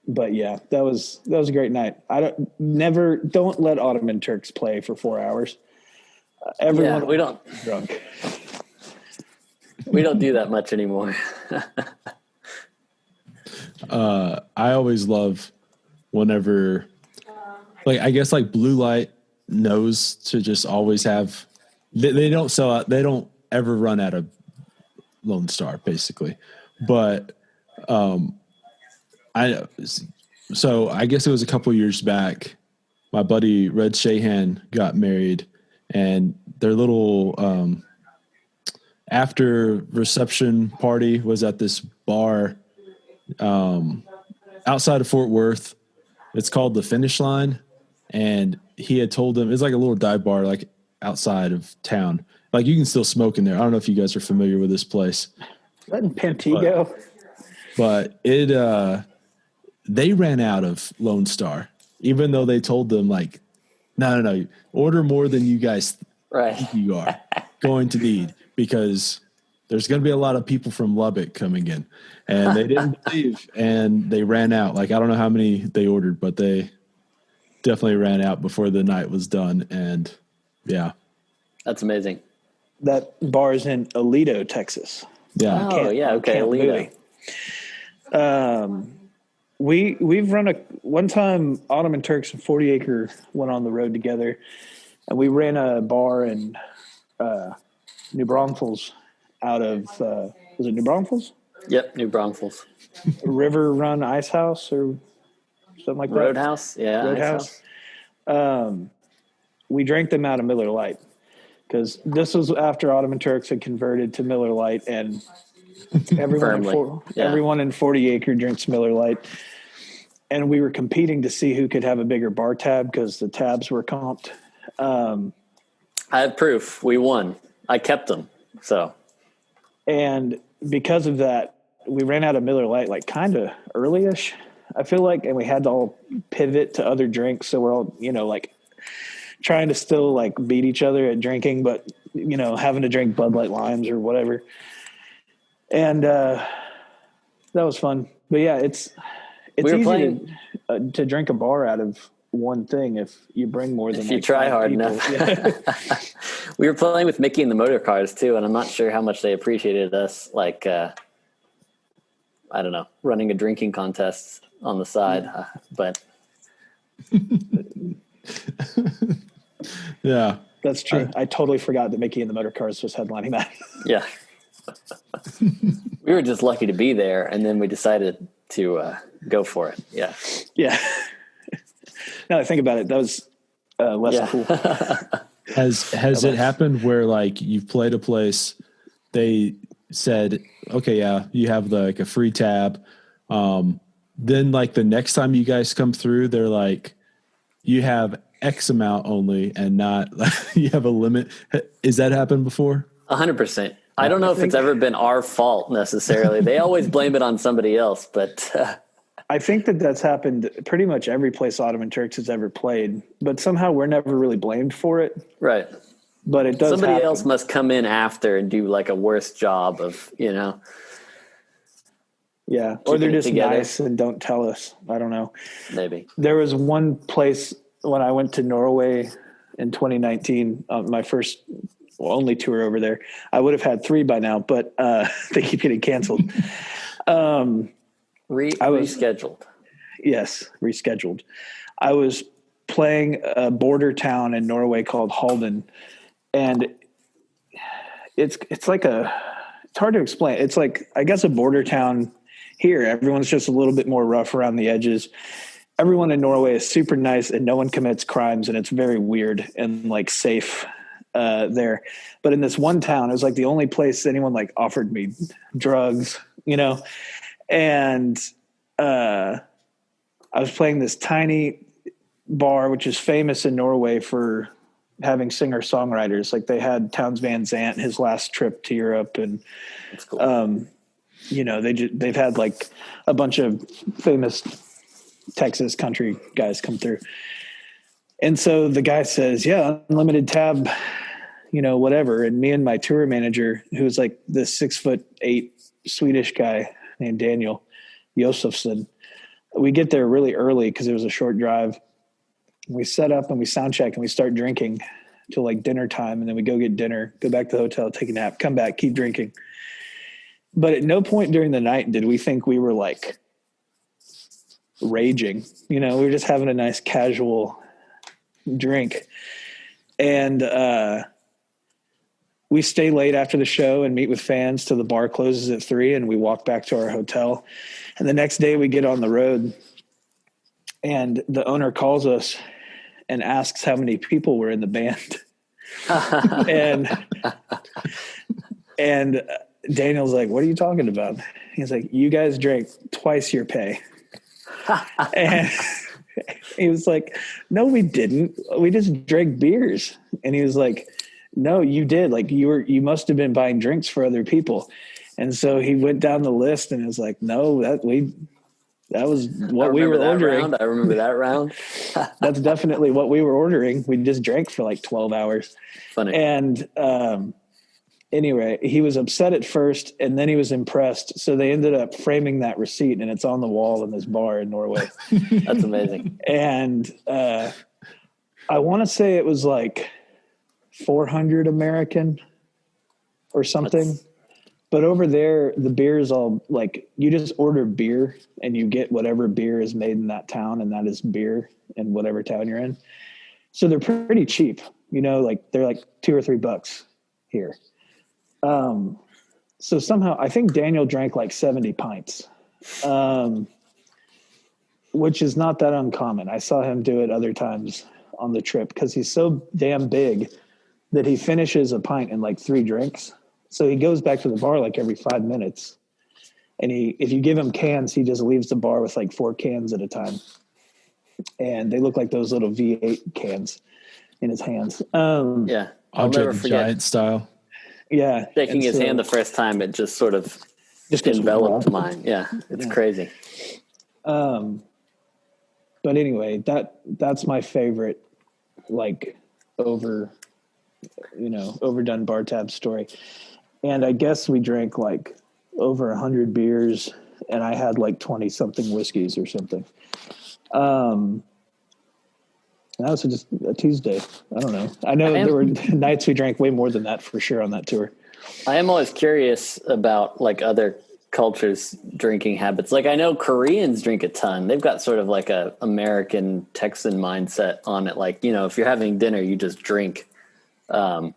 C: But yeah, that was a great night. Don't let Ottoman Turks play for 4 hours. Everyone
B: we don't
C: drunk.
B: We don't do that much anymore.
A: I always love whenever, like, I guess like Blue Light knows to just always have, they don't sell out. They don't ever run out of Lone Star basically. But, so I guess it was a couple years back, my buddy Red Shahan got married, and their little, after reception party was at this bar outside of Fort Worth. It's called the Finish Line, and he had told them it's like a little dive bar like outside of town. Like you can still smoke in there. I don't know if you guys are familiar with this place.
C: Is that in Pantego?
A: But it they ran out of Lone Star, even though they told them like, no, order more than you guys think you are going to need, because there's going to be a lot of people from Lubbock coming in, and they didn't believe, and they ran out. Like, I don't know how many they ordered, but they definitely ran out before the night was done. And yeah,
B: that's amazing.
C: That bar is in Aledo, Texas.
A: Yeah.
B: Oh, yeah. Okay. Aledo.
C: We've run one time Ottoman Turks and 40 Acre went on the road together, and we ran a bar in New Braunfels out of was it New Braunfels?
B: Yep, New Braunfels.
C: River Run Ice House or something like that.
B: Roadhouse, yeah.
C: Roadhouse. We drank them out of Miller Lite because this was after Ottoman Turks had converted to Miller Lite, and everyone in 40 Acre drinks Miller Lite. And we were competing to see who could have a bigger bar tab because the tabs were comped.
B: I have proof. We won. I kept them. So, and
C: because of that, we ran out of Miller Lite like kind of early-ish, I feel like, and we had to all pivot to other drinks. So we're all, like trying to still like beat each other at drinking, but having to drink Bud Light Limes or whatever. And that was fun. But yeah, it's easy to drink a bar out of one thing if you bring more than
B: if you try hard
C: people.
B: enough.
C: Yeah.
B: We were playing with Mickey and the Motor Cars too, and I'm not sure how much they appreciated us. Like, I don't know, running a drinking contest on the side, but
A: Yeah,
C: That's true. I totally forgot that Mickey and the Motor Cars was headlining that.
B: yeah, we were just lucky to be there, and then we decided to go for it. Yeah,
C: Yeah. Now that I think about it, that was less cool.
A: Has it happened where like you've played a place, they said, okay, yeah, you have like a free tab. Then like the next time you guys come through, they're like, you have X amount only and not you have a limit. Is that happened before?
B: 100%. I don't know if it's ever been our fault necessarily. They always blame it on somebody else, but
C: I think that's happened pretty much every place Ottoman Turks has ever played, but somehow we're never really blamed for it.
B: right.
C: But it does
B: Somebody
C: happen.
B: else must come in after and do like a worse job of,
C: Yeah. Or
B: keeping
C: they're
B: it
C: just
B: together.
C: nice and don't tell us. I don't know.
B: Maybe.
C: There was one place when I went to Norway in 2019, my first only tour over there. I would have had 3 by now, but they keep getting canceled.
B: Rescheduled.
C: Yes, rescheduled. I was playing a border town in Norway called Halden, and it's hard to explain. It's like, I guess, a border town here. Everyone's just a little bit more rough around the edges. Everyone in Norway is super nice and no one commits crimes, and it's very weird and like safe there. But in this one town, it was like the only place anyone like offered me drugs, and I was playing this tiny bar, which is famous in Norway for having singer-songwriters. Like they had Townes Van Zandt, his last trip to Europe, and
B: That's cool.
C: they've had like a bunch of famous Texas country guys come through. And so the guy says, yeah, unlimited tab, whatever. And me and my tour manager, who's like this 6'8" Swedish guy named Daniel Josefsson, we get there really early because it was a short drive. We set up and we sound check and we start drinking till like dinner time. And then we go get dinner, go back to the hotel, take a nap, come back, keep drinking. But at no point during the night did we think we were like raging. We were just having a nice casual drink. And we stay late after the show and meet with fans till the bar closes at 3, and we walk back to our hotel. And the next day we get on the road, and the owner calls us and asks how many people were in the band. and Daniel's like, what are you talking about? He's like, you guys drank twice your pay. And he was like, no, we didn't. We just drank beers. And he was like, no, you did. Like you must have been buying drinks for other people. And so he went down the list and was like, no, that was what we were ordering.
B: I remember that round.
C: That's definitely what we were ordering. We just drank for like 12 hours.
B: Funny.
C: And anyway, he was upset at first, and then he was impressed. So they ended up framing that receipt, and it's on the wall in this bar in Norway.
B: That's amazing.
C: And I want to say it was like 400 American or something. But over there, the beer is all like, you just order beer and you get whatever beer is made in that town, and that is beer in whatever town you're in. So they're pretty cheap, like they're like $2 or $3 here. So somehow I think Daniel drank like 70 pints, which is not that uncommon. I saw him do it other times on the trip because he's so damn big that he finishes a pint in like 3 drinks. So he goes back to the bar like every 5 minutes, and if you give him cans, he just leaves the bar with like 4 cans at a time. And they look like those little V8 cans in his hands.
B: Yeah. I'll never forget.
A: Giant style.
C: Yeah.
B: Shaking his hand the first time, it just sort of
C: just
B: enveloped mine. Yeah. It's crazy.
C: But anyway, that's my favorite, like overdone bar tab story. And I guess we drank like over 100 beers, and I had like 20 something whiskeys or something. That was just a Tuesday. I don't know. I know there were nights we drank way more than that for sure on that tour.
B: I am always curious about like other cultures' drinking habits. Like I know Koreans drink a ton. They've got sort of like a American Texan mindset on it. Like, if you're having dinner, you just drink. But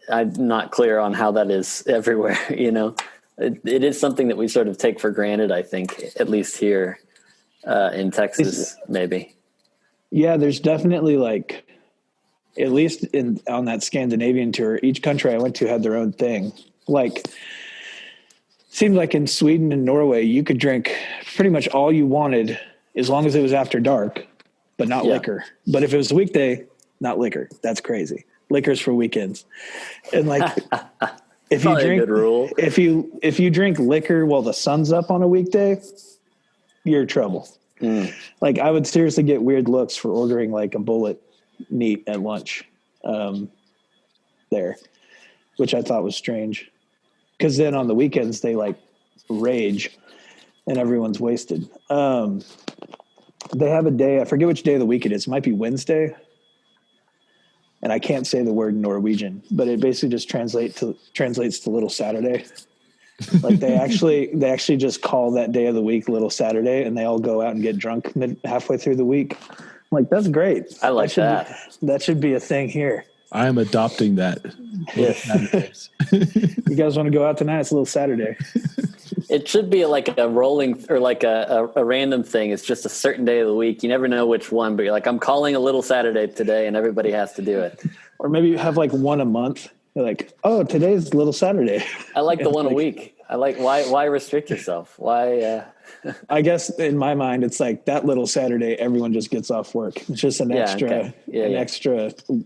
B: I'm not clear on how that is everywhere. It is something that we sort of take for granted, I think, at least here in Texas, maybe.
C: Yeah, there's definitely like, at least on that Scandinavian tour, each country I went to had their own thing. Like, seemed like in Sweden and Norway, you could drink pretty much all you wanted as long as it was after dark, but not liquor. But if it was a weekday, not liquor. That's crazy. Liquor's for weekends. And like, if you drink, a good rule. If you drink liquor while the sun's up on a weekday, you're in trouble. Like I would seriously get weird looks for ordering like a bullet meat at lunch there, which I thought was strange. Because then on the weekends they like rage and everyone's wasted. They have a day, I forget which day of the week it is. It might be Wednesday. And I can't say the word Norwegian, but it basically just translates to Little Saturday. Like they actually just call that day of the week Little Saturday, and they all go out and get drunk halfway through the week. I'm like, that's great.
B: I like that.
C: That should be a thing here.
A: I am adopting that.
B: Yes.
C: You guys want to go out tonight? It's a Little Saturday.
B: It should be like a rolling or like a random thing. It's just a certain day of the week. You never know which one, but you're like, I'm calling a Little Saturday today, and everybody has to do it.
C: Or maybe you have like one a month. You're like, oh, today's Little Saturday.
B: I like the one a week. I like why restrict yourself? Why?
C: I guess in my mind, it's like that Little Saturday, everyone just gets off work. It's just an extra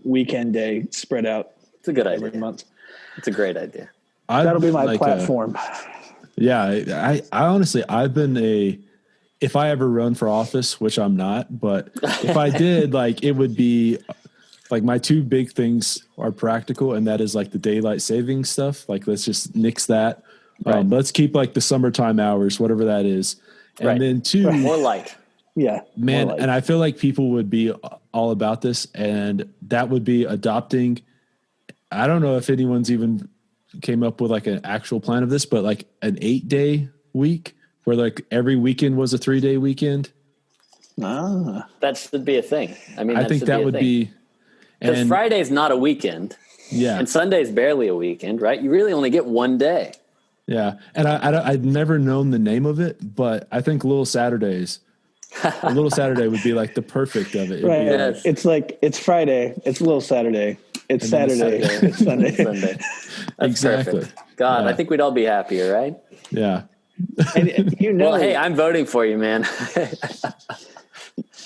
C: weekend day spread out.
B: It's a good idea.
C: Every month.
B: It's a great idea.
C: That'll be my platform.
A: I honestly, I've been if I ever run for office, which I'm not, but if I did, like, it would be like my two big things are practical, and that is like the daylight savings stuff. Like, let's just nix that.
B: Right.
A: Let's keep like the summertime hours, whatever that is. And then two,
B: more light.
C: Yeah,
A: man. And I feel like people would be all about this, and that would be adopting. I don't know if anyone's even came up with like an actual plan of this, but like an 8-day week where like every weekend was a 3-day weekend.
B: That should be a thing. I mean,
A: I think that would be,
B: because Friday's not a weekend.
A: Yeah.
B: And Sunday's barely a weekend, right? You really only get one day.
A: Yeah. And I'd never known the name of it, but I think Little Saturdays, a Little Saturday would be like the perfect of it.
C: Right.
B: Yes.
C: It's like, it's Friday, it's Little Saturday. It's Saturday. It's Sunday.
B: Sunday. That's
A: exactly.
B: Perfect. God,
A: yeah.
B: I think we'd all be happier, right?
A: Yeah.
C: And
B: well, hey, I'm voting for you, man.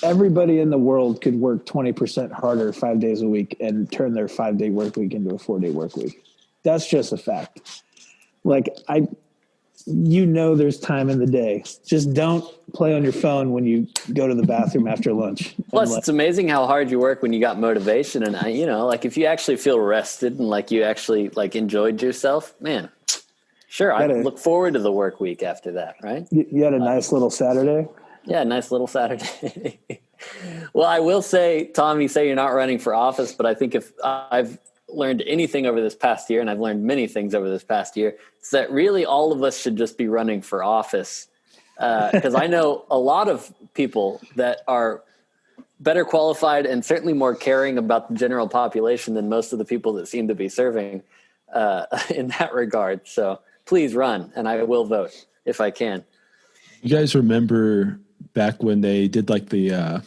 C: Everybody in the world could work 20% harder 5 days a week and turn their 5-day work week into a 4-day work week. That's just a fact. Like, there's time in the day. Just don't play on your phone when you go to the bathroom after lunch.
B: Plus, it's amazing how hard you work when you got motivation. And, like if you actually feel rested and like you actually like enjoyed yourself, man, sure. I look forward to the work week after that, right?
C: You had a nice little Saturday.
B: Yeah, nice little Saturday. Well, I will say, Tom, you say you're not running for office, but I think if I've learned anything over this past year, and I've learned many things over this past year, it's that really all of us should just be running for office. Because I know a lot of people that are better qualified and certainly more caring about the general population than most of the people that seem to be serving in that regard. So please run, and I will vote if I can.
A: You guys remember back when they did like the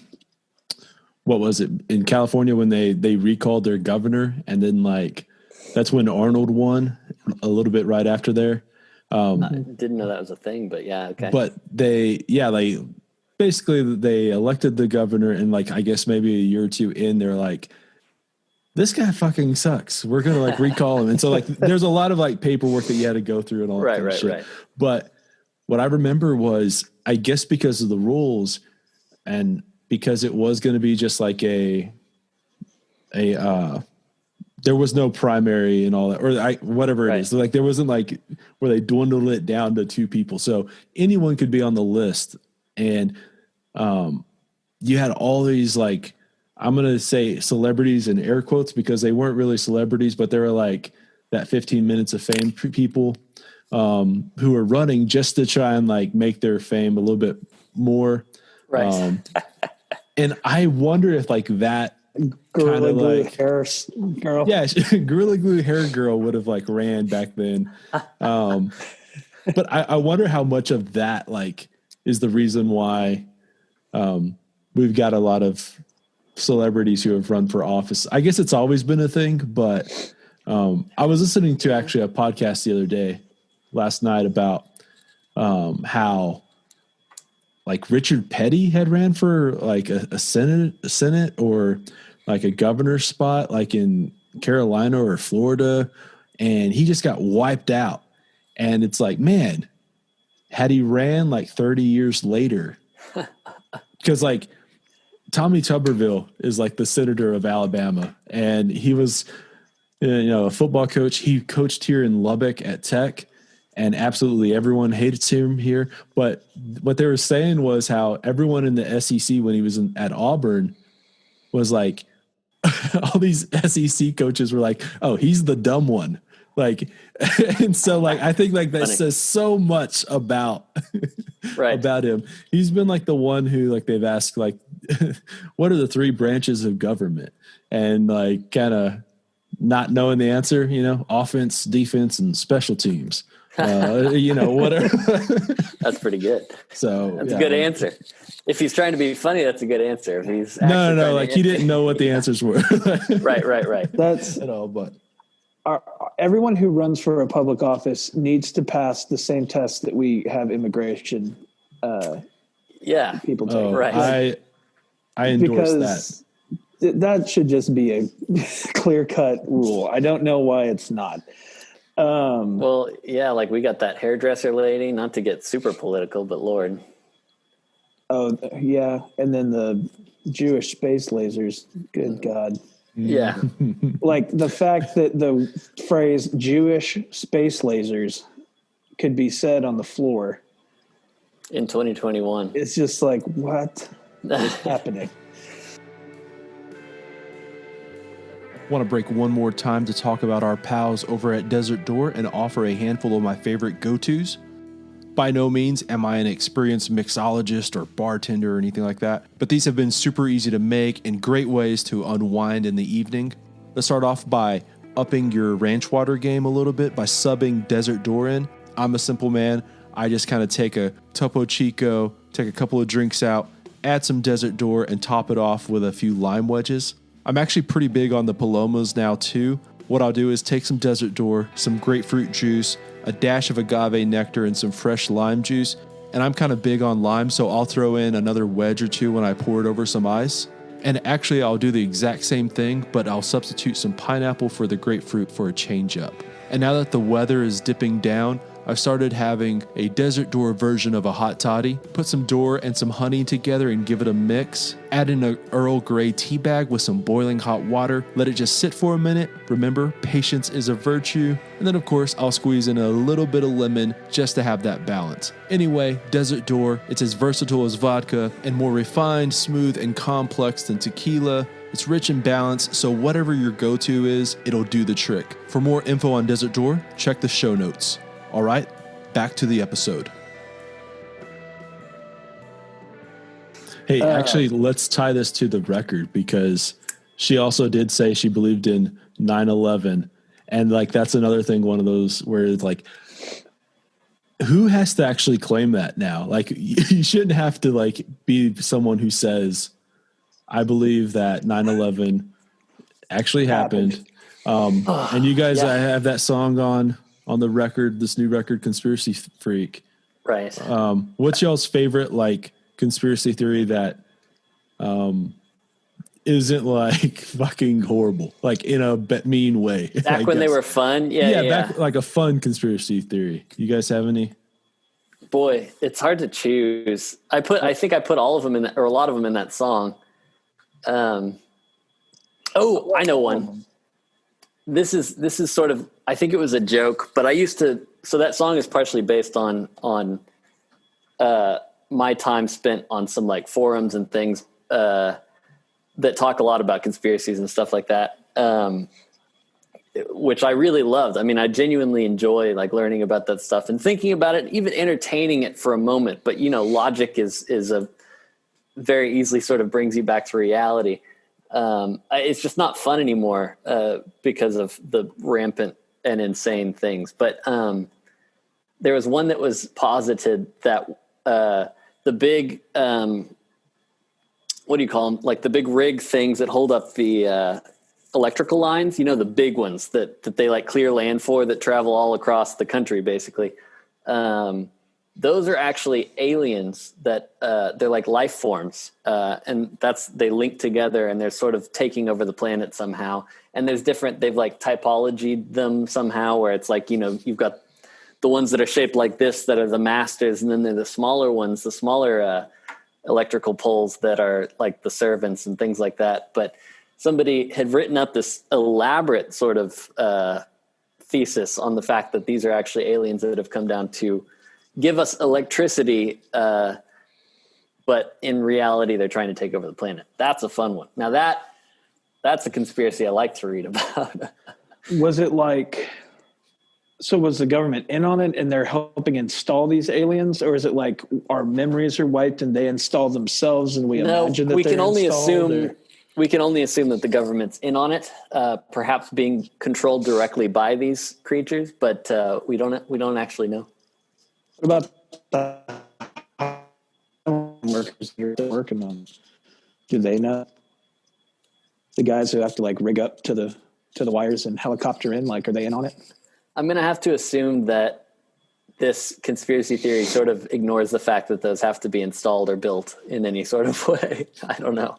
A: what was it in California when they recalled their governor, and then like that's when Arnold won a little bit right after there.
B: I didn't know that was a thing, but yeah, okay.
A: But they basically they elected the governor, and like I guess maybe a year or two in, they're like, this guy fucking sucks. We're gonna like recall him. And so like there's a lot of like paperwork that you had to go through and all that kind of shit. Right. But what I remember was, I guess because of the rules and because it was going to be just like there was no primary and all that, or whatever it is. So like there wasn't like where they dwindled it down to 2 people. So anyone could be on the list. And you had all these like I'm going to say celebrities in air quotes because they weren't really celebrities, but they were like that 15 minutes of fame people who are running just to try and like make their fame a little bit more.
B: Right.
A: And I wonder if like that
C: Gorilla Glue
A: like,
C: hair girl.
A: Yeah, Gorilla Glue hair girl would have like ran back then. But I wonder how much of that like is the reason why we've got a lot of celebrities who have run for office. I guess it's always been a thing, but I was listening to actually a podcast the other day, last night, about how like Richard Petty had ran for like a Senate or like a governor's spot, like in Carolina or Florida, and he just got wiped out. And it's like, man, had he ran like 30 years later, because like Tommy Tuberville is like the senator of Alabama, and he was, a football coach. He coached here in Lubbock at Tech, and absolutely everyone hated him here. But what they were saying was how everyone in the SEC when he was at Auburn was like, all these SEC coaches were like, oh, he's the dumb one. Like, and so like, I think like that says so much about, about him. He's been like the one who like, they've asked like, what are the 3 branches of government? And like, kind of not knowing the answer, offense, defense, and special teams, whatever.
B: That's pretty good.
A: So
B: that's a good answer. If he's trying to be funny, that's a good answer. If he's
A: no, like he didn't know what the answers were.
B: Right.
C: That's
A: at all, but
C: everyone who runs for a public office needs to pass the same test that we have immigration. People take.
B: Right.
A: I endorse that.
C: That should just be a clear-cut rule. I don't know why it's not.
B: Well, yeah, like we got that hairdresser lady, not to get super political, but Lord.
C: Oh, yeah. And then the Jewish space lasers. Good God.
B: Yeah.
C: Like the fact that the phrase Jewish space lasers could be said on the floor.
B: In 2021.
C: It's just like, what is happening?
A: Want to break one more time to talk about our pals over at Desert Door and offer a handful of my favorite go-tos. By no means am I an experienced mixologist or bartender or anything like that, but these have been super easy to make and great ways to unwind in the evening. Let's start off by upping your ranch water game a little bit by subbing Desert Door in. I'm a simple man. I just kind of take a Topo Chico, take a couple of drinks out, add some Desert Door, and top it off with a few lime wedges. I'm actually pretty big on the Palomas now too. What I'll do is take some Desert Door, some grapefruit juice, a dash of agave nectar, and some fresh lime juice. And I'm kind of big on lime, so I'll throw in another wedge or two when I pour it over some ice. And actually, I'll do the exact same thing, but I'll substitute some pineapple for the grapefruit for a change up. And now that the weather is dipping down, I've started having a Desert Door version of a hot toddy. Put some Door and some honey together and give it a mix. Add in an Earl Grey tea bag with some boiling hot water. Let it just sit for a minute. Remember, patience is a virtue. And then of course, I'll squeeze in a little bit of lemon just to have that balance. Anyway, Desert Door, it's as versatile as vodka and more refined, smooth, and complex than tequila. It's rich and balanced, so whatever your go-to is, it'll do the trick. For more info on Desert Door, check the show notes. All right, back to the episode. Hey, actually, let's tie this to the record because she also did say she believed in 9/11. And like, that's another thing, one of those where it's like, who has to actually claim that now? Like, you shouldn't have to like be someone who says, I believe that 9/11 actually happened. And you guys, I have that song on the record, this new record, Conspiracy Freak.
B: Right.
A: What's y'all's favorite like conspiracy theory that isn't like fucking horrible, like in a mean way?
B: Back when they were fun. Yeah.
A: Back like a fun conspiracy theory. You guys have any?
B: Boy, it's hard to choose. I think I put all of them in that, or a lot of them in that song. I know one. This is sort of, I think it was a joke, but I used to, so that song is partially based on my time spent on some like forums and things, that talk a lot about conspiracies and stuff like that, which I really loved. I mean, I genuinely enjoy like learning about that stuff and thinking about it, even entertaining it for a moment. But, logic is a very easily sort of brings you back to reality. It's just not fun anymore because of the rampant and insane things. But there was one that was posited that the big, what do you call them? Like the big rig things that hold up the electrical lines, the big ones that they like clear land for, that travel all across the country, basically. Those are actually aliens that they're like life forms. And they link together and they're sort of taking over the planet somehow. And there's they've like typologied them somehow where it's like, you've got the ones that are shaped like this that are the masters. And then there are the smaller ones, the smaller electrical poles that are like the servants and things like that. But somebody had written up this elaborate sort of thesis on the fact that these are actually aliens that have come down to give us electricity, but in reality, they're trying to take over the planet. That's a fun one. Now that's a conspiracy I like to read about.
C: Was it like, so was the government in on it and they're helping install these aliens, or is it like our memories are wiped and they install themselves and we imagine that
B: we can only
C: installed,
B: assume. We can only assume that the government's in on it, perhaps being controlled directly by these creatures, but we don't actually know.
C: What about the workers that are working on? Do they know? The guys who have to like rig up to the wires and helicopter in, like, are they in on it?
B: I'm going to have to assume that this conspiracy theory sort of ignores the fact that those have to be installed or built in any sort of way. I don't know.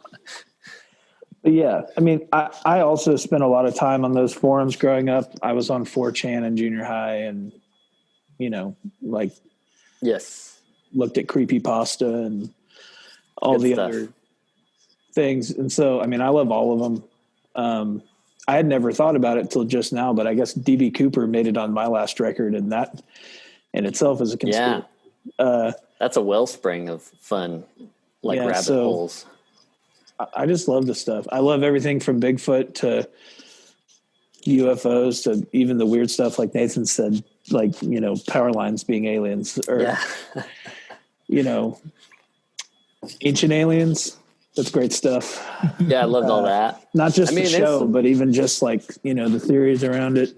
C: But yeah, I mean, I also spent a lot of time on those forums growing up. I was on 4chan in junior high and, like,
B: yes,
C: looked at creepypasta and all
B: Good
C: the
B: stuff.
C: other things. And so, I mean, I love all of them. I had never thought about it till just now, but I guess DB Cooper made it on my last record, and that in itself is a conspiracy.
B: Yeah. That's a wellspring of fun, like rabbit holes.
C: I just love this stuff. I love everything from Bigfoot to UFOs to even the weird stuff like Nathan said, like, power lines being aliens or, ancient aliens. That's great stuff.
B: Yeah, I loved all that.
C: Not just the show, but even just like, the theories around it.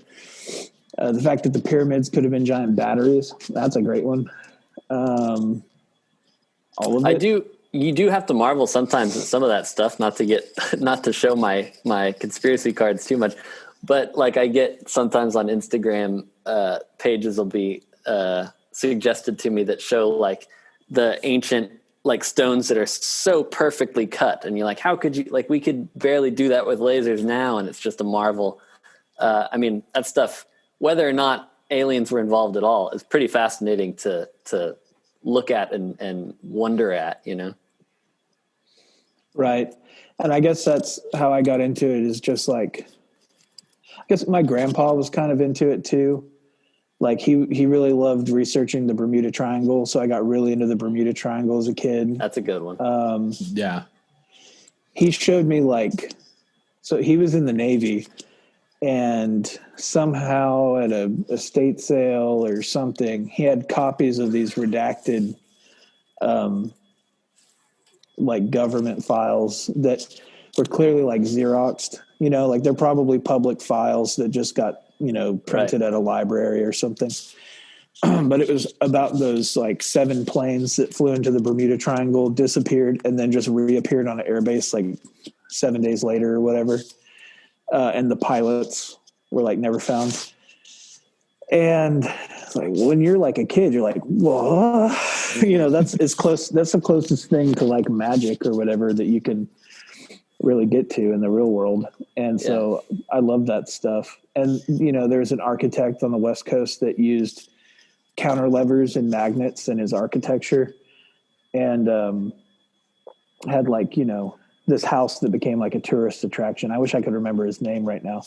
C: The fact that the pyramids could have been giant batteries. That's a great one. All of it.
B: You do have to marvel sometimes at some of that stuff, not to show my conspiracy cards too much, but like I get sometimes on Instagram, pages will be suggested to me that show like the ancient like stones that are so perfectly cut, and you're like, how could you, like, we could barely do that with lasers now, and it's just a marvel. I mean, that stuff, whether or not aliens were involved at all, is pretty fascinating to look at and wonder at,
C: Right. And I guess that's how I got into it, is just like, I guess my grandpa was kind of into it too. Like he really loved researching the Bermuda Triangle. So I got really into the Bermuda Triangle as a kid.
B: That's a good one.
A: Yeah.
C: He showed me like, so he was in the Navy, and somehow at a estate sale or something, he had copies of these redacted, like government files that were clearly like Xeroxed, like they're probably public files that just got, printed at a library or something. But it was about those like 7 planes that flew into the Bermuda Triangle, disappeared, and then just reappeared on an airbase like 7 days later or whatever. And the pilots were like never found. And like when you're like a kid, you're like, whoa, that's the closest thing to like magic or whatever that you can really get to in the real world. And so I love that stuff. And, there's an architect on the West Coast that used counter levers and magnets in his architecture, and had like, this house that became like a tourist attraction. I wish I could remember his name right now.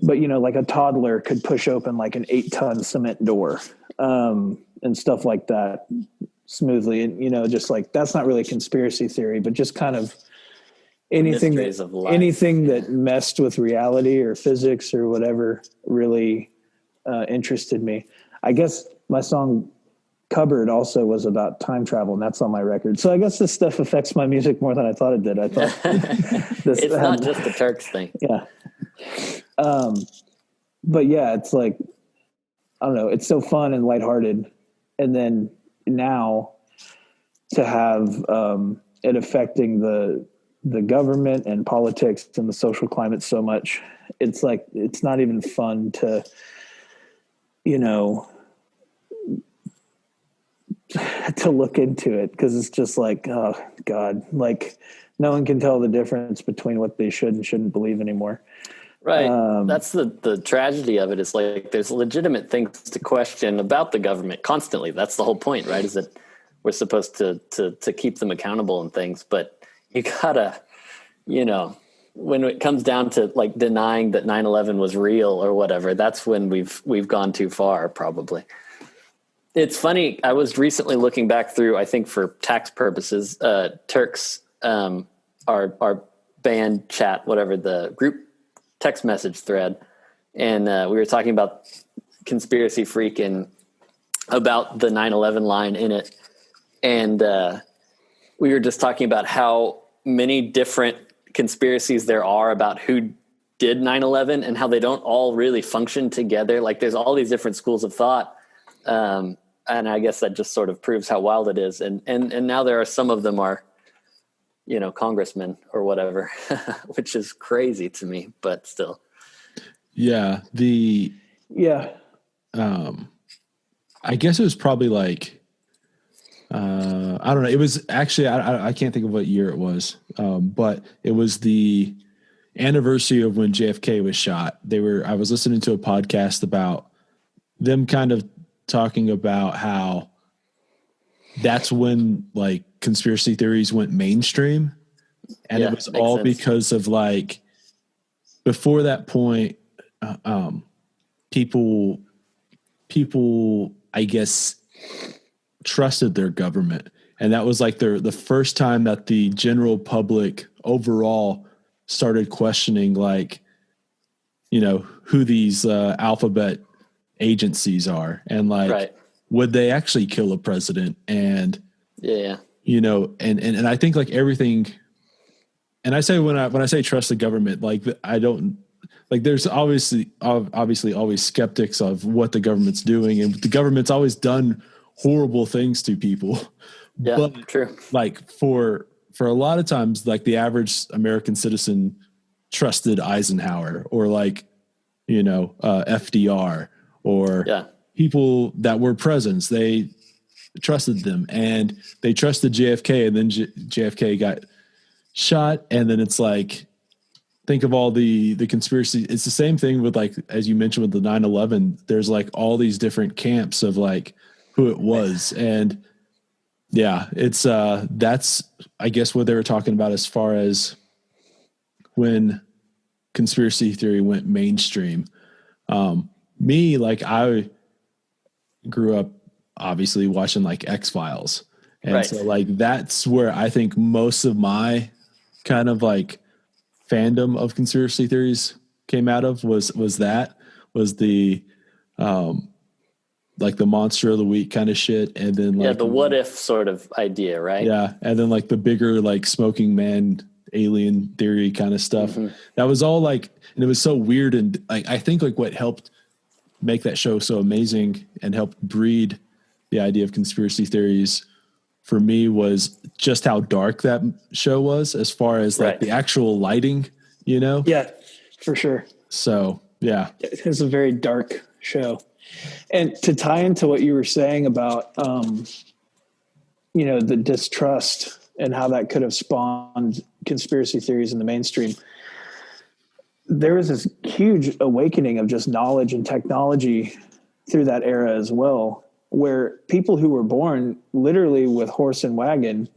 C: But, like a toddler could push open like an 8-ton cement door, and stuff like that smoothly. And, just like, that's not really conspiracy theory, but just kind of anything
B: mysteries of life.
C: anything that messed with reality or physics or whatever really interested me. I guess my song Cupboard also was about time travel, and that's on my record. So I guess this stuff affects my music more than I thought it did. I thought
B: it's not just the Turks thing.
C: Yeah. But yeah, it's like, I don't know, it's so fun and lighthearted. And then now to have it affecting the government and politics and the social climate so much, it's like, it's not even fun to, to look into it, because it's just like, oh God, like no one can tell the difference between what they should and shouldn't believe anymore.
B: Right. That's the tragedy of it. Is like there's legitimate things to question about the government constantly. That's the whole point, right? Is that we're supposed to keep them accountable and things, but you gotta, when it comes down to like denying that 9/11 was real or whatever, that's when we've gone too far, probably. It's funny. I was recently looking back through, I think for tax purposes, Turks, our band chat, whatever, the group text message thread. And we were talking about Conspiracy Freak and about the 9/11 line in it. And we were just talking about how many different conspiracies there are about who did 9/11 and how they don't all really function together. Like there's all these different schools of thought. And I guess that just sort of proves how wild it is. And now there are some of them are, congressmen or whatever, which is crazy to me, but still.
A: Yeah. I guess it was probably like, I don't know. It was actually, I can't think of what year it was. But it was the anniversary of when JFK was shot. I was listening to a podcast about them kind of talking about how that's when like conspiracy theories went mainstream, and it was all sense. Because of like before that point, people I guess trusted their government, and that was like the first time that the general public overall started questioning like who these alphabet agencies are, and like right. Would they actually kill a president? And and I think like everything, and I say when I say trust the government, like I don't like there's obviously always skeptics of what the government's doing, and the government's always done horrible things to people.
B: Yeah, but true.
A: Like for a lot of times, like the average American citizen trusted Eisenhower or like FDR or people that were presidents. They trusted them, and they trusted JFK, and then JFK got shot. And then it's like, think of all the conspiracy. It's the same thing with like, as you mentioned with the 9/11, there's like all these different camps of like who it was. And yeah, it's that's, I guess, what they were talking about as far as when conspiracy theory went mainstream. Me, like I grew up obviously watching like X-Files. And right. So like, that's where I think most of my kind of like fandom of conspiracy theories came out of was the, like the monster of the week kind of shit. And then like,
B: the what if sort of idea, right?
A: Yeah. And then like the bigger, like smoking man, alien theory kind of stuff. Mm-hmm. That was all like, and it was so weird. And like, I think like what helped make that show so amazing and helped breed the idea of conspiracy theories for me was just how dark that show was, as far as like the actual lighting,
C: Yeah, for sure.
A: So, yeah.
C: It's a very dark show. And to tie into what you were saying about, the distrust and how that could have spawned conspiracy theories in the mainstream, there was this huge awakening of just knowledge and technology through that era as well, where people who were born literally with horse and wagon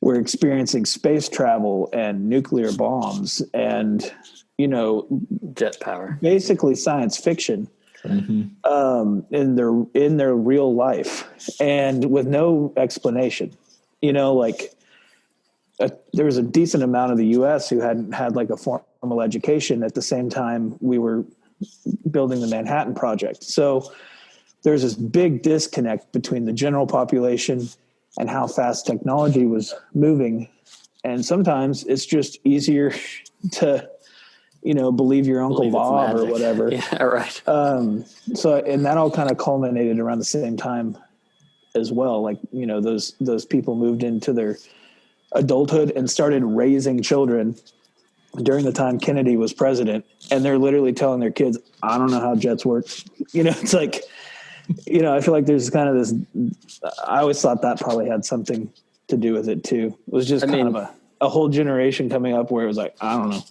C: were experiencing space travel and nuclear bombs and,
B: jet power,
C: basically science fiction, in their real life, and with no explanation, like there was a decent amount of the U.S. who hadn't had like a formal education at the same time we were building the Manhattan Project. So there's this big disconnect between the general population and how fast technology was moving. And sometimes it's just easier to, believe your Uncle Bob or whatever.
B: Yeah, right.
C: And that all kind of culminated around the same time as well. Like, those people moved into their adulthood and started raising children during the time Kennedy was president. And they're literally telling their kids, I don't know how jets work. It's like, I feel like there's kind of this, I always thought that probably had something to do with it too. It was just of a whole generation coming up where it was like, I don't know.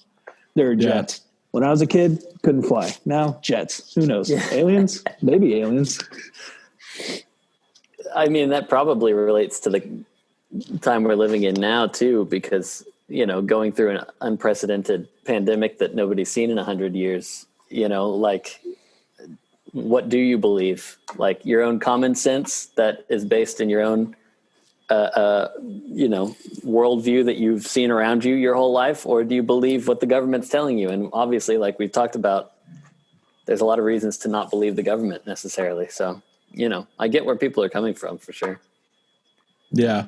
C: There are jets. Yeah. When I was a kid, couldn't fly. Now, jets. Who knows? Yeah. Aliens? Maybe aliens.
B: I mean, that probably relates to the time we're living in now too, because, going through an unprecedented pandemic that nobody's seen in 100 years, like, what do you believe? Like your own common sense that is based in your own, worldview that you've seen around you your whole life? Or do you believe what the government's telling you? And obviously, like we've talked about, there's a lot of reasons to not believe the government necessarily. So, I get where people are coming from for sure.
A: Yeah.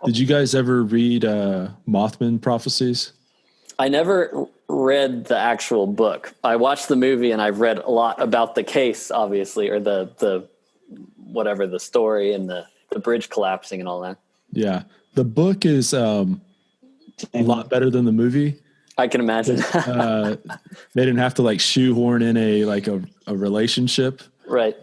A: Did you guys ever read Mothman Prophecies? I
B: never read the actual book. I watched the movie and I've read a lot about the case, obviously, or the whatever, the story and the bridge collapsing and all that.
A: Yeah. The book is a lot better than the movie.
B: I can imagine.
A: They didn't have to like shoehorn in a relationship.
B: Right.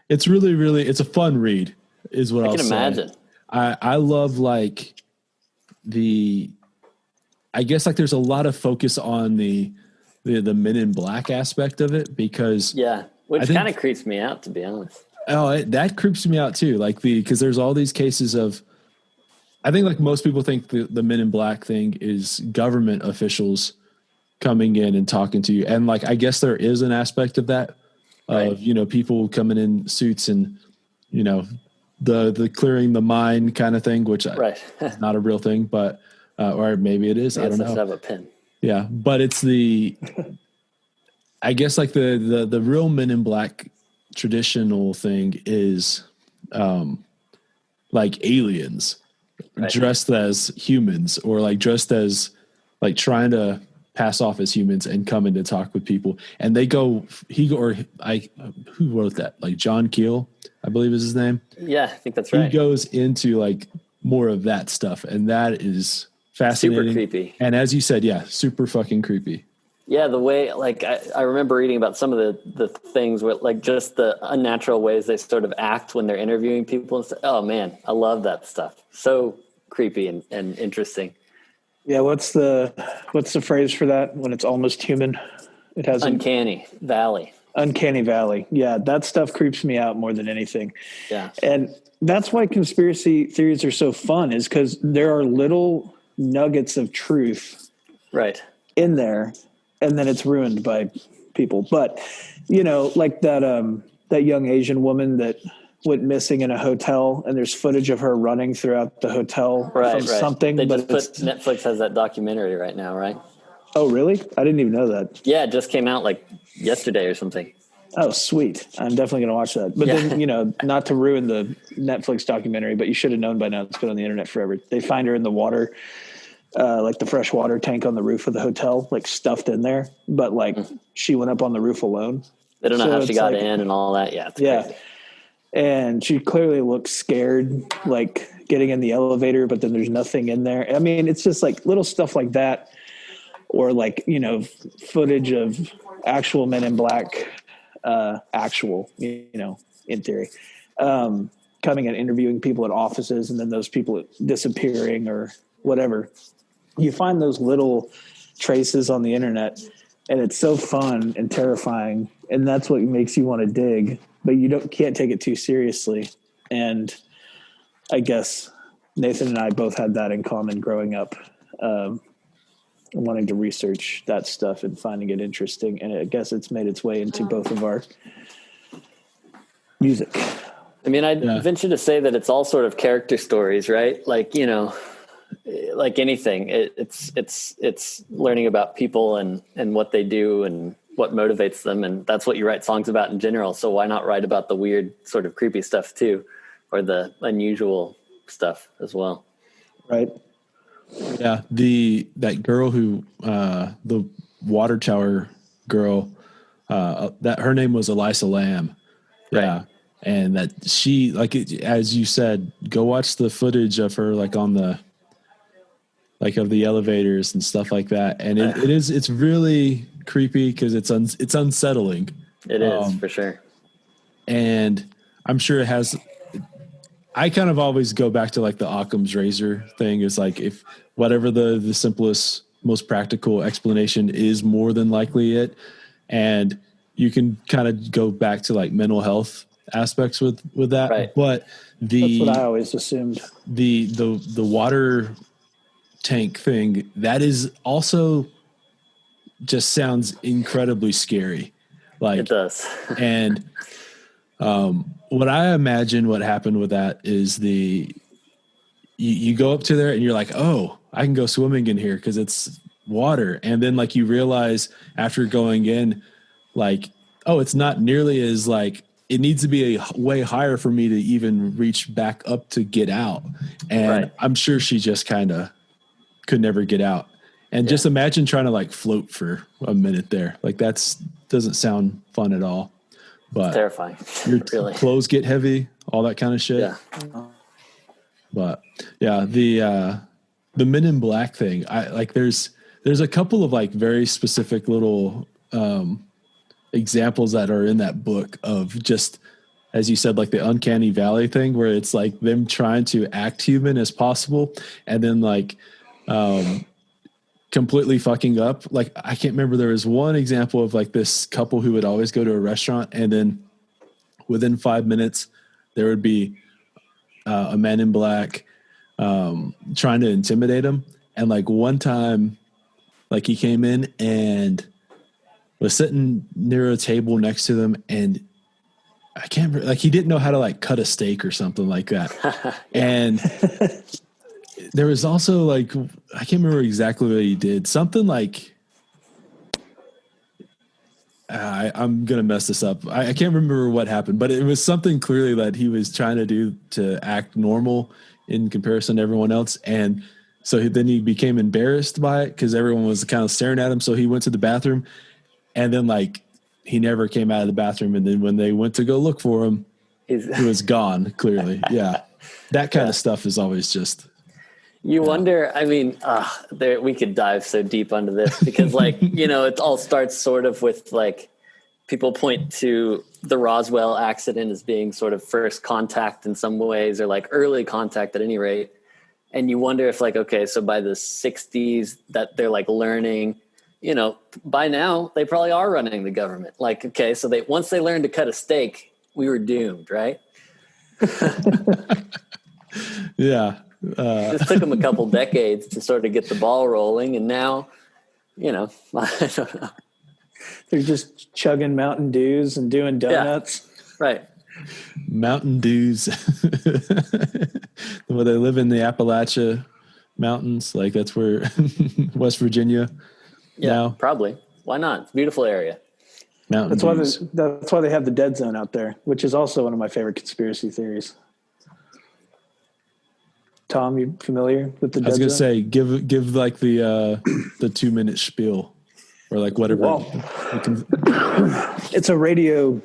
A: It's really, really, it's a fun read is what I'll say.
B: I can imagine.
A: I love like I guess like there's a lot of focus on the Men in Black aspect of it because
B: which kind of creeps me out, to be honest.
A: Oh, that creeps me out too. Like because there's all these cases of, I think like most people think the Men in Black thing is government officials coming in and talking to you. And like, I guess there is an aspect of that of, people coming in suits and, the clearing the mind kind of thing, which is not a real thing, but, or maybe it is. I don't know.
B: Have a pen.
A: Yeah. But it's I guess like the real Men in Black traditional thing is, like aliens dressed as humans or like dressed as like trying to pass off as humans and come in to talk with people. And they go, who wrote that? Like John Keel, I believe is his name.
B: Yeah, I think that's right.
A: He goes into like more of that stuff. And that is fascinating.
B: Super creepy.
A: And as you said, super fucking creepy.
B: Yeah. The way, like, I remember reading about some of the things where like just the unnatural ways they sort of act when they're interviewing people and stuff. Oh man, I love that stuff. So creepy and interesting.
C: Yeah, what's the phrase for that when it's almost human? It has
B: uncanny valley.
C: Uncanny valley. Yeah, that stuff creeps me out more than anything.
B: Yeah.
C: And that's why conspiracy theories are so fun, is because there are little nuggets of truth in there, and then it's ruined by people. But, like that young Asian woman that went missing in a hotel, and there's footage of her running throughout the hotel from something.
B: Netflix has that documentary right now, right?
C: Oh, really? I didn't even know that.
B: Yeah, it just came out like yesterday or something.
C: Oh, sweet. I'm definitely going to watch that. But then, not to ruin the Netflix documentary, but you should have known by now. It's been on the internet forever. They find her in the water, like the fresh water tank on the roof of the hotel, like stuffed in there. But like she went up on the roof alone.
B: They don't know how she got in and all that. Yeah. It's crazy.
C: And she clearly looks scared, like getting in the elevator, but then there's nothing in there. I mean, it's just like little stuff like that, or like, footage of actual Men in Black, in theory, coming and interviewing people at offices, and then those people disappearing or whatever. You find those little traces on the internet, and it's so fun and terrifying, and that's what makes you want to dig. But you can't take it too seriously. And I guess Nathan and I both had that in common growing up, wanting to research that stuff and finding it interesting. And I guess it's made its way into both of our music.
B: I mean, I'd
A: Yeah.
B: venture to say that it's all sort of character stories, right? Like, you know, like anything, it's learning about people and what they do and what motivates them. And that's what you write songs about in general. So why not write about the weird sort of creepy stuff too, or the unusual stuff as well?
C: Right.
A: Yeah, that girl who the water tower girl, that her name was Elisa Lamb. Yeah.
B: Right.
A: And that she, like, as you said, go watch the footage of her, like, on the, like, of the elevators and stuff like that. And it's really creepy because it's unsettling.
B: It is for sure.
A: And I'm sure it has, I kind of always go back to like the Occam's razor thing. Is like, if whatever the simplest, most practical explanation is more than likely it. And you can kind of go back to like mental health aspects with that.
B: Right.
A: But
C: That's what I always assumed.
A: The water tank thing, that is also just sounds incredibly scary. Like,
B: It does.
A: And what I imagine what happened with that is you go up to there and you're like, oh, I can go swimming in here because it's water. And then like you realize after going in, like, oh, it's not nearly as like, it needs to be a way higher for me to even reach back up to get out. And
B: Right.
A: I'm sure she just kind of could never get out. And just imagine trying to like float for a minute there. Like doesn't sound fun at all. But
B: It's terrifying.
A: your
B: Really.
A: clothes get heavy, all that kind of shit.
B: Yeah.
A: But yeah, the Men in Black thing, I like there's a couple of like very specific little examples that are in that book of just, as you said, like the uncanny valley thing where it's like them trying to act human as possible and then like completely fucking up. Like, I can't remember, there was one example of like this couple who would always go to a restaurant and then within 5 minutes there would be a man in black trying to intimidate him. And like one time, like he came in and was sitting near a table next to them, and I can't remember, like he didn't know how to like cut a steak or something like that. And there was also like, I can't remember exactly what he did. Something like, I'm going to mess this up. I can't remember what happened, but it was something clearly that he was trying to do to act normal in comparison to everyone else. And so then he became embarrassed by it because everyone was kind of staring at him. So he went to the bathroom, and then like he never came out of the bathroom. And then when they went to go look for him, he was gone, clearly. Yeah. That kind of stuff is always just...
B: You wonder, I mean, we could dive so deep onto this because like, you know, it all starts sort of with like, people point to the Roswell accident as being sort of first contact in some ways, or like early contact at any rate. And you wonder if like, okay, so by the 60s that they're like learning, you know, by now they probably are running the government. Like, okay, so once they learned to cut a steak, we were doomed, right?
A: Yeah.
B: It just took them a couple decades to sort of get the ball rolling. And now, you know, I don't know.
C: They're just chugging Mountain Dews and doing donuts.
B: Yeah, right.
A: Mountain Dews. Where they live in the Appalachia Mountains. Like that's where West Virginia.
B: Yeah,
A: now.
B: Probably. Why not? It's a beautiful area.
A: Mountain Dews.
C: That's why they have the dead zone out there, which is also one of my favorite conspiracy theories. Tom, you familiar with the dead zone?
A: I was going to say, give like the 2-minute spiel or like whatever.
C: Well, it's a radio,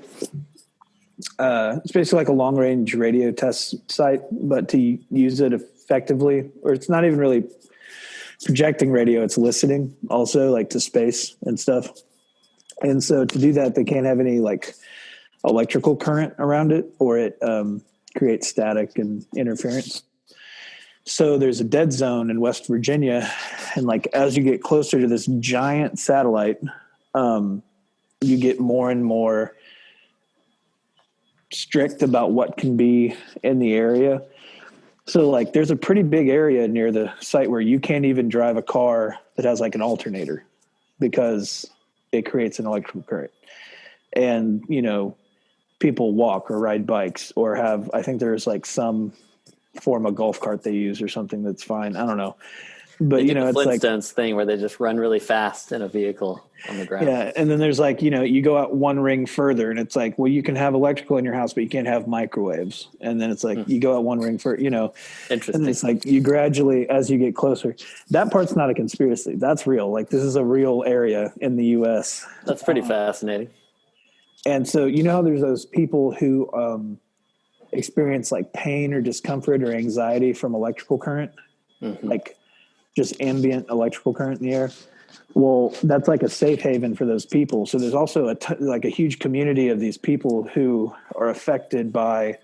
C: it's basically like a long range radio test site, but to use it effectively, or it's not even really projecting radio, it's listening also like to space and stuff. And so to do that, they can't have any like electrical current around it, or it creates static and interference. So there's a dead zone in West Virginia, and like as you get closer to this giant satellite, you get more and more strict about what can be in the area. So like there's a pretty big area near the site where you can't even drive a car that has like an alternator because it creates an electrical current. And, you know, people walk or ride bikes or have, I think there's like some form of golf cart they use or something that's fine. I don't know. But,
B: They do the
C: it's like
B: Flintstones thing where they just run really fast in a vehicle on the ground.
C: Yeah, and then there's like, you go out one ring further and it's like, well, you can have electrical in your house, but you can't have microwaves. And then it's like, you go out one ring further,
B: Interesting.
C: and it's like you gradually, as you get closer, that part's not a conspiracy. That's real. Like this is a real area in the U.S.
B: That's pretty fascinating.
C: And so, how there's those people who experience like pain or discomfort or anxiety from electrical current, like just ambient electrical current in the air. Well, that's like a safe haven for those people. So there's also like a huge community of these people who are affected by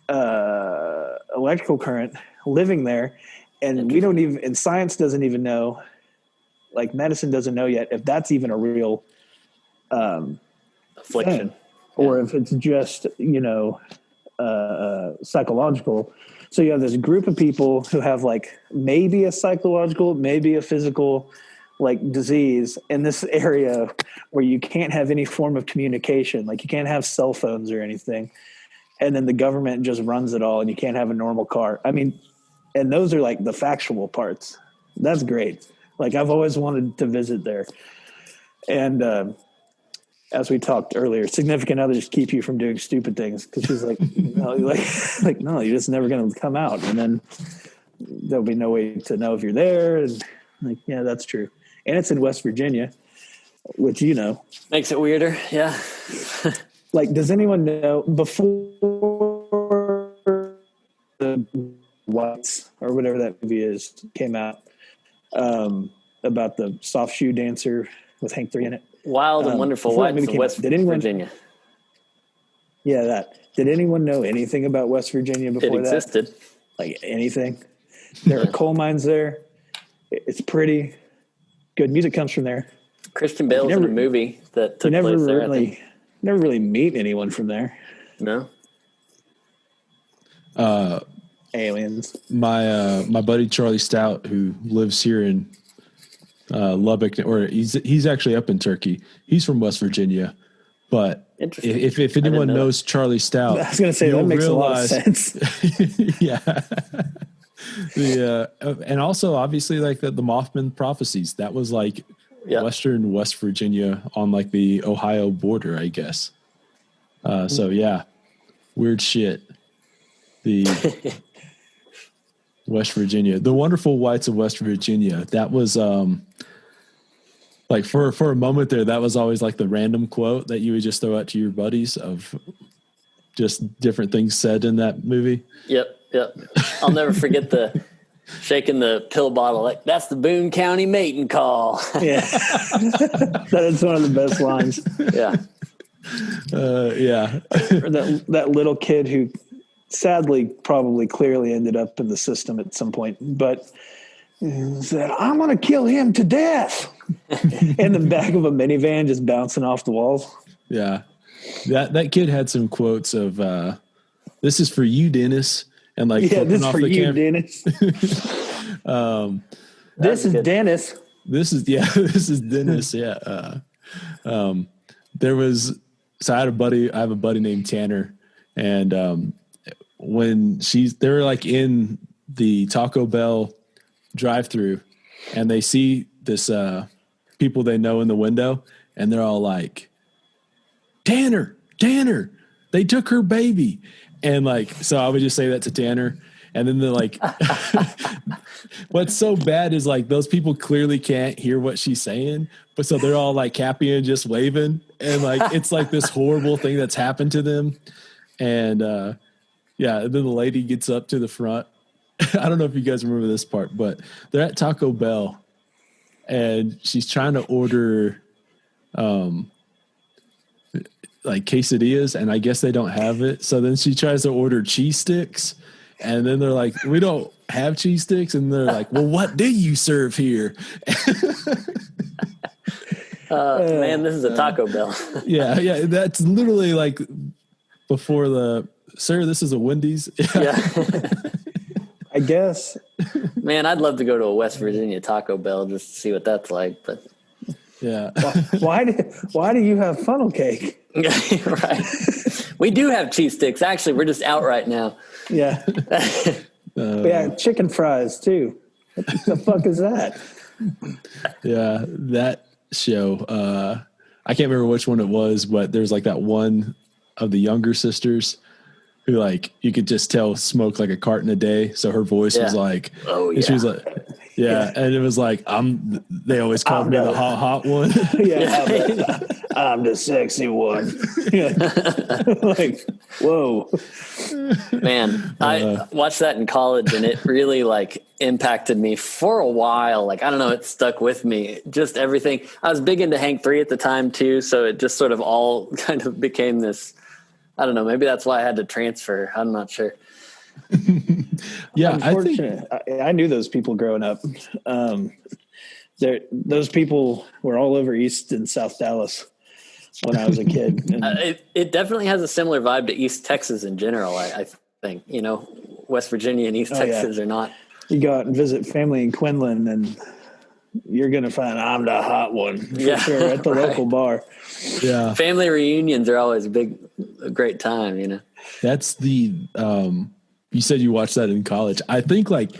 C: electrical current living there. And we don't even, and science doesn't even know, like medicine doesn't know yet if that's even a real
B: affliction
C: thing, or if it's just, psychological. So you have this group of people who have like maybe a psychological, maybe a physical like disease in this area where you can't have any form of communication. Like you can't have cell phones or anything. And then the government just runs it all and you can't have a normal car. I mean, and those are like the factual parts. That's great. Like I've always wanted to visit there. And, as we talked earlier, significant others keep you from doing stupid things because she's like, no, no, you're just never going to come out. And then there'll be no way to know if you're there. And like, yeah, that's true. And it's in West Virginia, which,
B: makes it weirder. Yeah.
C: Like, does anyone know before the Whites or whatever that movie is came out about the soft shoe dancer with Hank 3 in it?
B: Wild and Wonderful Whites of West Virginia.
C: Yeah, that. Did anyone know anything about West Virginia before that?
B: It existed.
C: Like anything? There are coal mines there. It's pretty. Good music comes from there.
B: Christian Bale's in a movie that took place there.
C: Never really meet anyone from there.
B: No.
C: Aliens.
A: My buddy Charlie Stout, who lives here in Lubbock, or he's actually up in Turkey. He's from West Virginia, but if anyone knows Charlie Stout,
C: I was going to say that makes a lot of sense.
A: Yeah. And also obviously like the Mothman prophecies, that was like Western West Virginia on like the Ohio border, I guess. So yeah, weird shit. The West Virginia, the Wonderful Whites of West Virginia. That was like for a moment there, that was always like the random quote that you would just throw out to your buddies of just different things said in that movie.
B: Yep. I'll never forget the shaking the pill bottle like that's the Boone County mating call.
C: Yeah, that is one of the best lines.
B: Yeah.
A: Yeah.
C: Or that little kid who sadly probably clearly ended up in the system at some point, but said, I'm going to kill him to death. In the back of a minivan just bouncing off the walls.
A: Yeah. That kid had some quotes of, this is for you, Dennis. And like,
C: yeah, this is for you, Dennis. This is Dennis.
A: This is Dennis. Yeah. So I have a buddy named Tanner, and when they were like in the Taco Bell drive-through, and they see this people they know in the window, and they're all like, Tanner, they took her baby. And like, so I would just say that to Tanner. And then they're like, what's so bad is like, those people clearly can't hear what she's saying. But so they're all like happy and just waving. And like, it's like this horrible thing that's happened to them. And then the lady gets up to the front. I don't know if you guys remember this part, but they're at Taco Bell and she's trying to order, like quesadillas, and I guess they don't have it. So then she tries to order cheese sticks, and then they're like, we don't have cheese sticks. And they're like, well, what do you serve here?
B: Man, this is a Taco Bell.
A: Yeah. That's literally like before sir, this is a Wendy's.
B: Yeah.
C: I guess.
B: Man, I'd love to go to a West Virginia Taco Bell just to see what that's like. But
A: yeah.
C: Why do you have funnel cake?
B: Right. We do have cheese sticks. Actually, we're just out right now.
C: Yeah. Yeah, chicken fries too. What the fuck is that?
A: Yeah, that show. I can't remember which one it was, but there's like that one of the younger sisters who, like, you could just tell smoked like a carton a day. So her voice was like,
B: oh yeah,
A: and she was like, yeah, and it was like, they always called me the hot one.
C: Yeah, I'm the sexy one. Like, whoa,
B: man. I watched that in college, and it really like impacted me for a while. Like, I don't know, it stuck with me. Just everything. I was big into Hank 3 at the time too, so it just sort of all kind of became this. I don't know. Maybe that's why I had to transfer. I'm not sure.
A: Yeah,
C: I knew those people growing up. Those people were all over East and South Dallas when I was a kid.
B: It definitely has a similar vibe to East Texas in general. I think, West Virginia and East Texas are not.
C: You go out and visit family in Quinlan, and you're going to find I'm the hot one for sure at the local bar.
A: Yeah,
B: family reunions are always a great time.
A: That's the. You said you watched that in college. I think like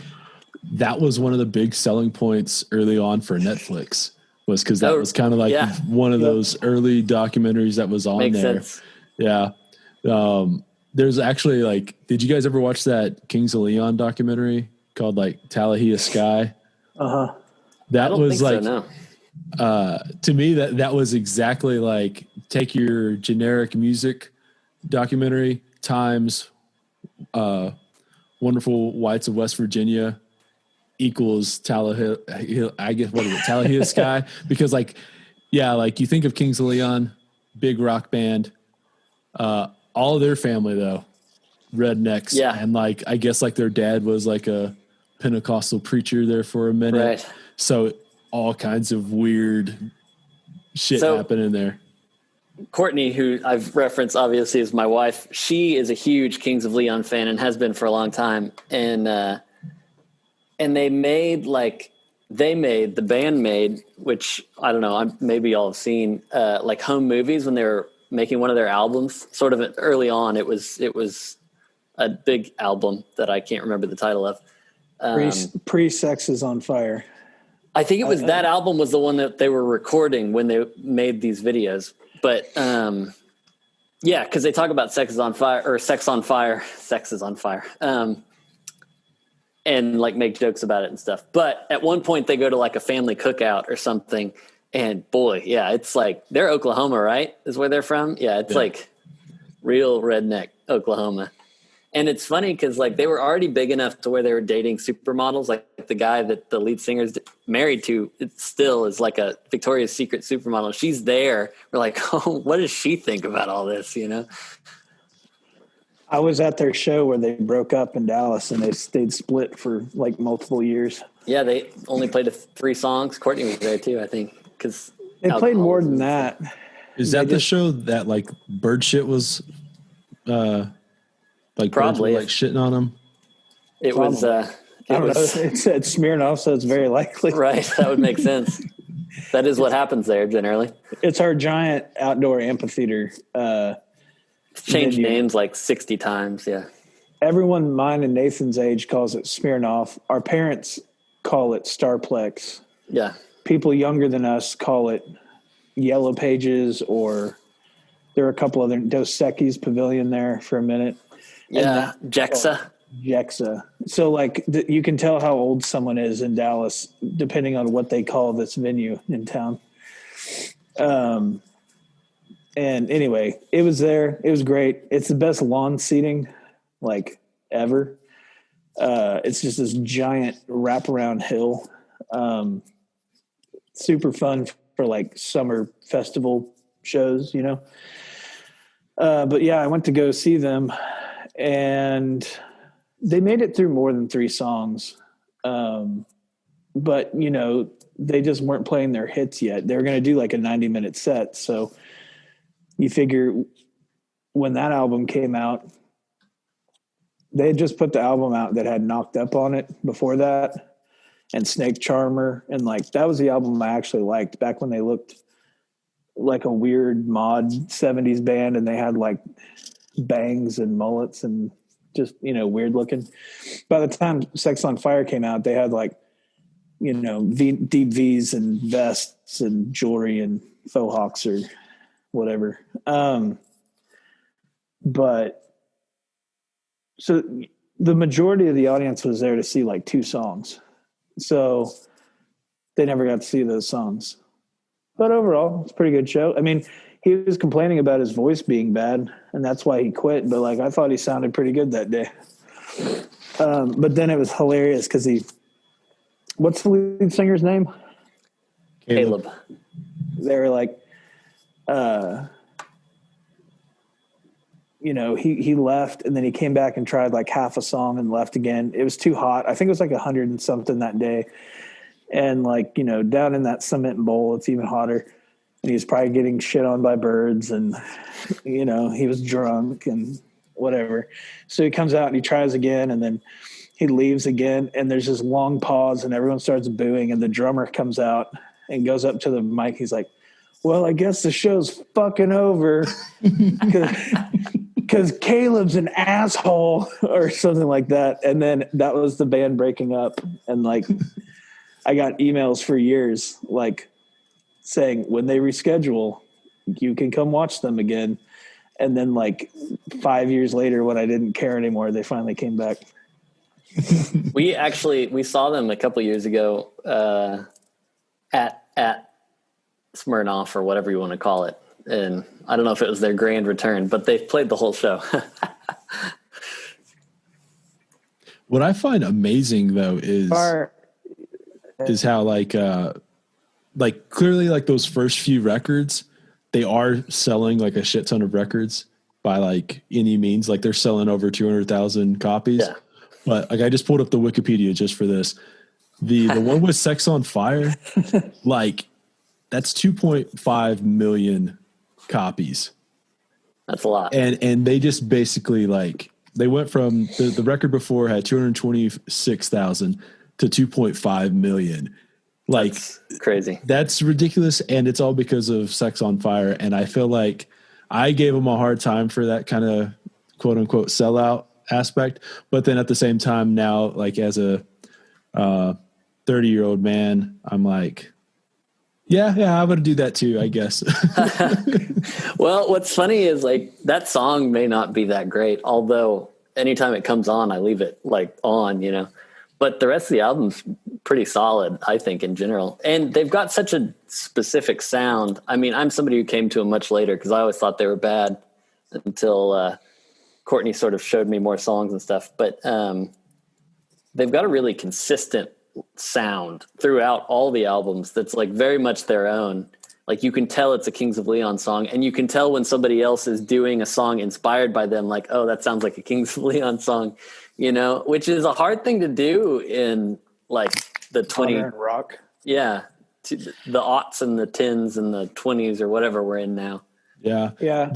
A: that was one of the big selling points early on for Netflix, was because that was kind of like one of those early documentaries that was on
B: Makes
A: there.
B: Sense.
A: Yeah. There's actually like, did you guys ever watch that Kings of Leon documentary called like Talahia Sky?
C: Uh-huh.
A: That was like,
B: so, no.
A: To me, that was exactly like, take your generic music documentary times Wonderful Whites of West Virginia equals Talahia, I guess, what is it, Talahia Sky? Because like you think of Kings of Leon, big rock band, all of their family though, rednecks.
B: Yeah.
A: And like, I guess like their dad was like a Pentecostal preacher there for a minute.
B: Right.
A: So all kinds of weird shit happening there.
B: Courtney, who I've referenced obviously is my wife, she is a huge Kings of Leon fan and has been for a long time. And the band made, which I don't know, maybe y'all have seen, like home movies when they were making one of their albums, sort of early on. It was a big album that I can't remember the title of.
C: Pre-Sex is on Fire.
B: I think it was that album was the one that they were recording when they made these videos. But because they talk about sex is on fire, and like make jokes about it and stuff. But at one point they go to like a family cookout or something, and boy, it's like they're Oklahoma, right? Is where they're from. Yeah, it's like real redneck Oklahoma. And it's funny because like they were already big enough to where they were dating supermodels. Like the guy that the lead singer's married to, it still is like a Victoria's Secret supermodel. She's there. We're like, oh, what does she think about all this?
C: I was at their show where they broke up in Dallas, and they stayed split for like multiple years.
B: Yeah, they only played 3 songs. Courtney was there too, I think, because
C: they played more than that.
A: Is that the show that like bird shit was? Like
B: probably
A: like shitting on them.
B: It was.
C: I don't know. It said Smirnoff, so it's very likely.
B: Right, that would make sense. That is what happens there generally.
C: It's our giant outdoor amphitheater.
B: It's changed names like 60 times. Yeah.
C: Everyone mine and Nathan's age calls it Smirnoff. Our parents call it Starplex.
B: Yeah.
C: People younger than us call it Yellow Pages, or there are a couple other Dos Equis Pavilion there for a minute.
B: Yeah,
C: Jexa. So like you can tell how old someone is in Dallas depending on what they call this venue in town. And anyway, it was there. It was great. It's the best lawn seating like ever. It's just this giant wraparound hill. Super fun for like summer festival shows, But yeah, I went to go see them, and they made it through more than 3 songs. But they just weren't playing their hits yet. They were going to do like a 90-minute set. So you figure when that album came out, they had just put the album out that had Knocked Up on it before that, and Snake Charmer. And like, that was the album I actually liked back when they looked like a weird mod 70s band, and they had like bangs and mullets and just, weird looking. By the time Sex on Fire came out, they had like, deep V's and vests and jewelry and faux hawks or whatever. But so the majority of the audience was there to see like 2 songs. So they never got to see those songs. But overall, it's a pretty good show. I mean, he was complaining about his voice being bad, and that's why he quit. But like, I thought he sounded pretty good that day. But then it was hilarious because what's the lead singer's name?
B: Caleb.
C: They were like, he left, and then he came back and tried like half a song and left again. It was too hot. I think it was like 100 and something that day. And like, down in that cement bowl, it's even hotter. And he was probably getting shit on by birds, and, he was drunk and whatever. So he comes out and he tries again, and then he leaves again. And there's this long pause, and everyone starts booing. And the drummer comes out and goes up to the mic. He's like, well, I guess the show's fucking over because Caleb's an asshole or something like that. And then that was the band breaking up. And like, I got emails for years, like saying when they reschedule, you can come watch them again. And then like 5 years later, when I didn't care anymore, they finally came back.
B: We saw them a couple years ago at Smirnoff or whatever you want to call it. And I don't know if it was their grand return, but they've played the whole show.
A: What I find amazing though is how like clearly like those first few records, they are selling like a shit ton of records by like any means. Like they're selling over 200,000 copies.
B: Yeah.
A: But like I just pulled up the Wikipedia just for this. The one with Sex on Fire, like that's 2.5 million copies.
B: That's a lot.
A: And they just basically like they went from the record before had 226,000 to 2.5 million. Like
B: that's crazy.
A: That's ridiculous. And it's all because of Sex on Fire. And I feel like I gave them a hard time for that kind of quote unquote sellout aspect. But then at the same time now, like as a 30-year-old man, I'm like, yeah, I would do that too, I guess.
B: Well, what's funny is like that song may not be that great, although anytime it comes on, I leave it like on, but the rest of the album's pretty solid, I think, in general. And they've got such a specific sound. I mean, I'm somebody who came to them much later because I always thought they were bad until Courtney sort of showed me more songs and stuff. But they've got a really consistent sound throughout all the albums that's like very much their own. Like you can tell it's a Kings of Leon song, and you can tell when somebody else is doing a song inspired by them, like, oh, that sounds like a Kings of Leon song, which is a hard thing to do in like the 20
C: rock.
B: Yeah. The aughts and the tens and the 20s or whatever we're in now.
A: Yeah.
C: Yeah.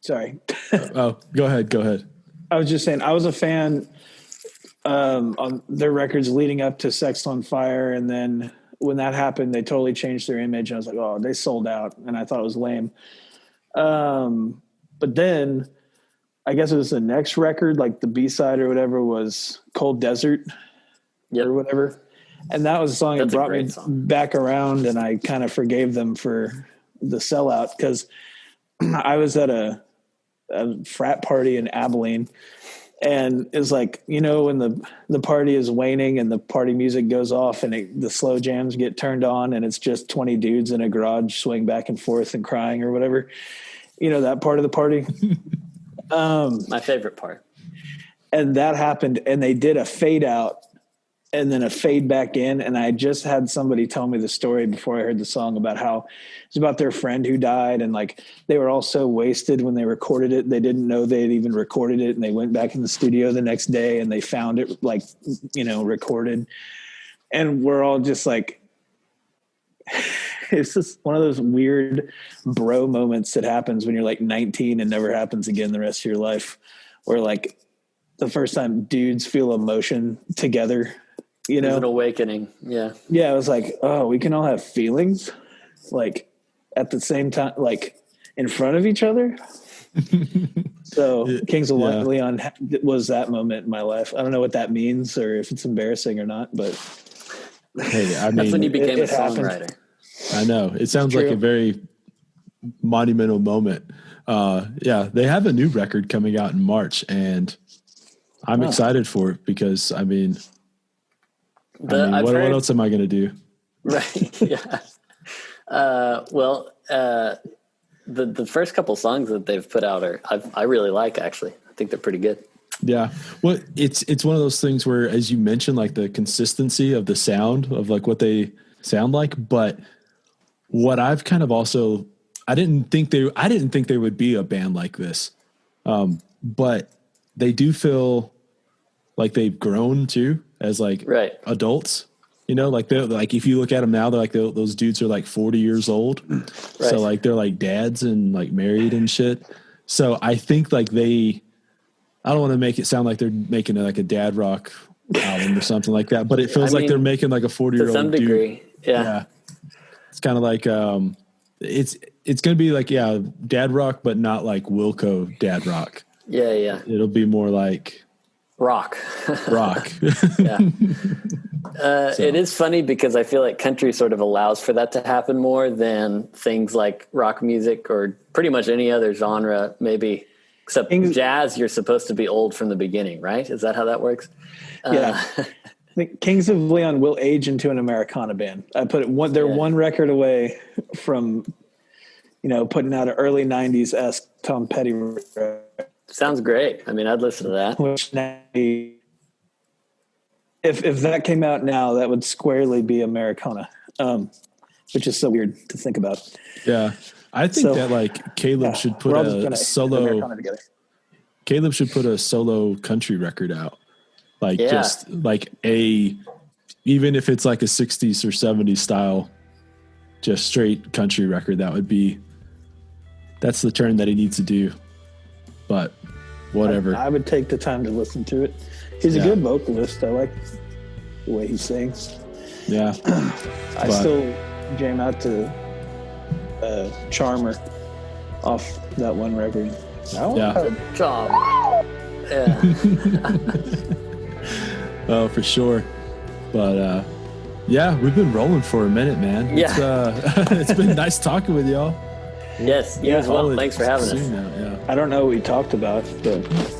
C: Sorry.
A: Oh, go ahead.
C: I was just saying, I was a fan on their records leading up to Sex on Fire. And then when that happened, they totally changed their image. I was like, oh, they sold out. And I thought it was lame. But then I guess it was the next record, like the B-side or whatever was Cold Desert or whatever. And that was a song that brought me back around, and I kind of forgave them for the sellout because I was at a frat party in Abilene, and it's like, when the party is waning and the party music goes off and the slow jams get turned on and it's just 20 dudes in a garage swing back and forth and crying or whatever, that part of the party.
B: My favorite part.
C: And that happened, and they did a fade out and then a fade back in. And I just had somebody tell me the story before I heard the song about how it's about their friend who died. And like, they were all so wasted when they recorded it. They didn't know they had even recorded it. And they went back in the studio the next day and they found it like, recorded. And we're all just like, it's just one of those weird bro moments that happens when you're like 19 and never happens again the rest of your life, where like the first time dudes feel emotion together You
B: It was
C: know,
B: an awakening. Yeah.
C: yeah, it was like, oh, we can all have feelings, like at the same time, like in front of each other. So Kings of Leon was that moment in my life. I don't know what that means or if it's embarrassing or not, but
A: Hey, I
B: That's when you
A: mean,
B: became a
C: it happened.
B: songwriter.
A: I know it sounds like
C: true.
A: a very monumental moment. Yeah, they have a new record coming out in March, and I'm excited for it because I mean, what else am I going to do?
B: Right. Yeah. The first couple songs that they've put out I really like, actually. I think they're pretty good.
A: Yeah. Well, it's one of those things where, as you mentioned, like the consistency of the sound of like what they sound like, but what I've kind of also, I didn't think they would be a band like this. But they do feel like they've grown too as like adults, you know, like they're like, if you look at them now, they're like, those dudes are like 40 years old. Right. So like, they're like dads and like married and shit. So I think like I don't want to make it sound like they're making like a dad rock album or something like that, but it feels like they're making like a 40-year-old
B: to some degree.
A: dude.
B: Yeah.
A: It's kind of like, it's going to be like, dad rock, but not like Wilco dad rock.
B: Yeah. Yeah.
A: It'll be more like
B: rock.
A: Yeah.
B: It is funny because I feel like country sort of allows for that to happen more than things like rock music or pretty much any other genre, maybe, except jazz. You're supposed to be old from the beginning, right? Is that how that works?
C: Yeah. I think Kings of Leon will age into an Americana band. I put it they're one record away from, putting out an early 90s-esque Tom Petty record.
B: Sounds great. I mean, I'd listen to that.
C: Which if that came out now, that would squarely be Americana, which is so weird to think about.
A: Yeah, I think that like Caleb should put a solo. Caleb should put a solo country record out, like just like even if it's like a 60s or 70s style, just straight country record. That's the turn that he needs to do. But whatever.
C: I would take the time to listen to it. He's a good vocalist. I like the way he sings.
A: Yeah.
C: I still jam out to Charmer off that one record.
B: Job. Yeah.
A: Oh, for sure. But we've been rolling for a minute, man.
B: Yeah.
A: It's been nice talking with y'all.
B: Yes, you as well. Thanks for having us.
A: Now,
C: I don't know what we talked about, but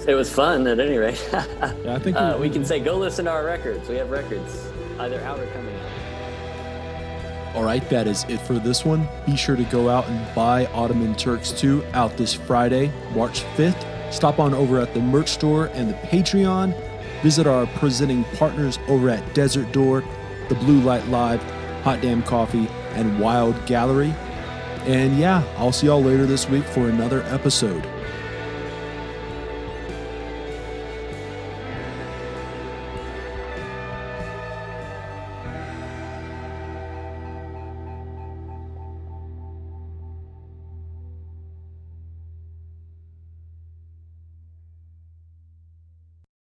B: it was fun at any rate.
A: I think
B: we can say go listen to our records. We have records either out or coming out.
A: All right, that is it for this one. Be sure to go out and buy Ottoman Turks II out this Friday, March 5th. Stop on over at the merch store and the Patreon. Visit our presenting partners over at Desert Door, The Blue Light Live, Hot Damn Coffee, and Wild Gallery. And I'll see y'all later this week for another episode.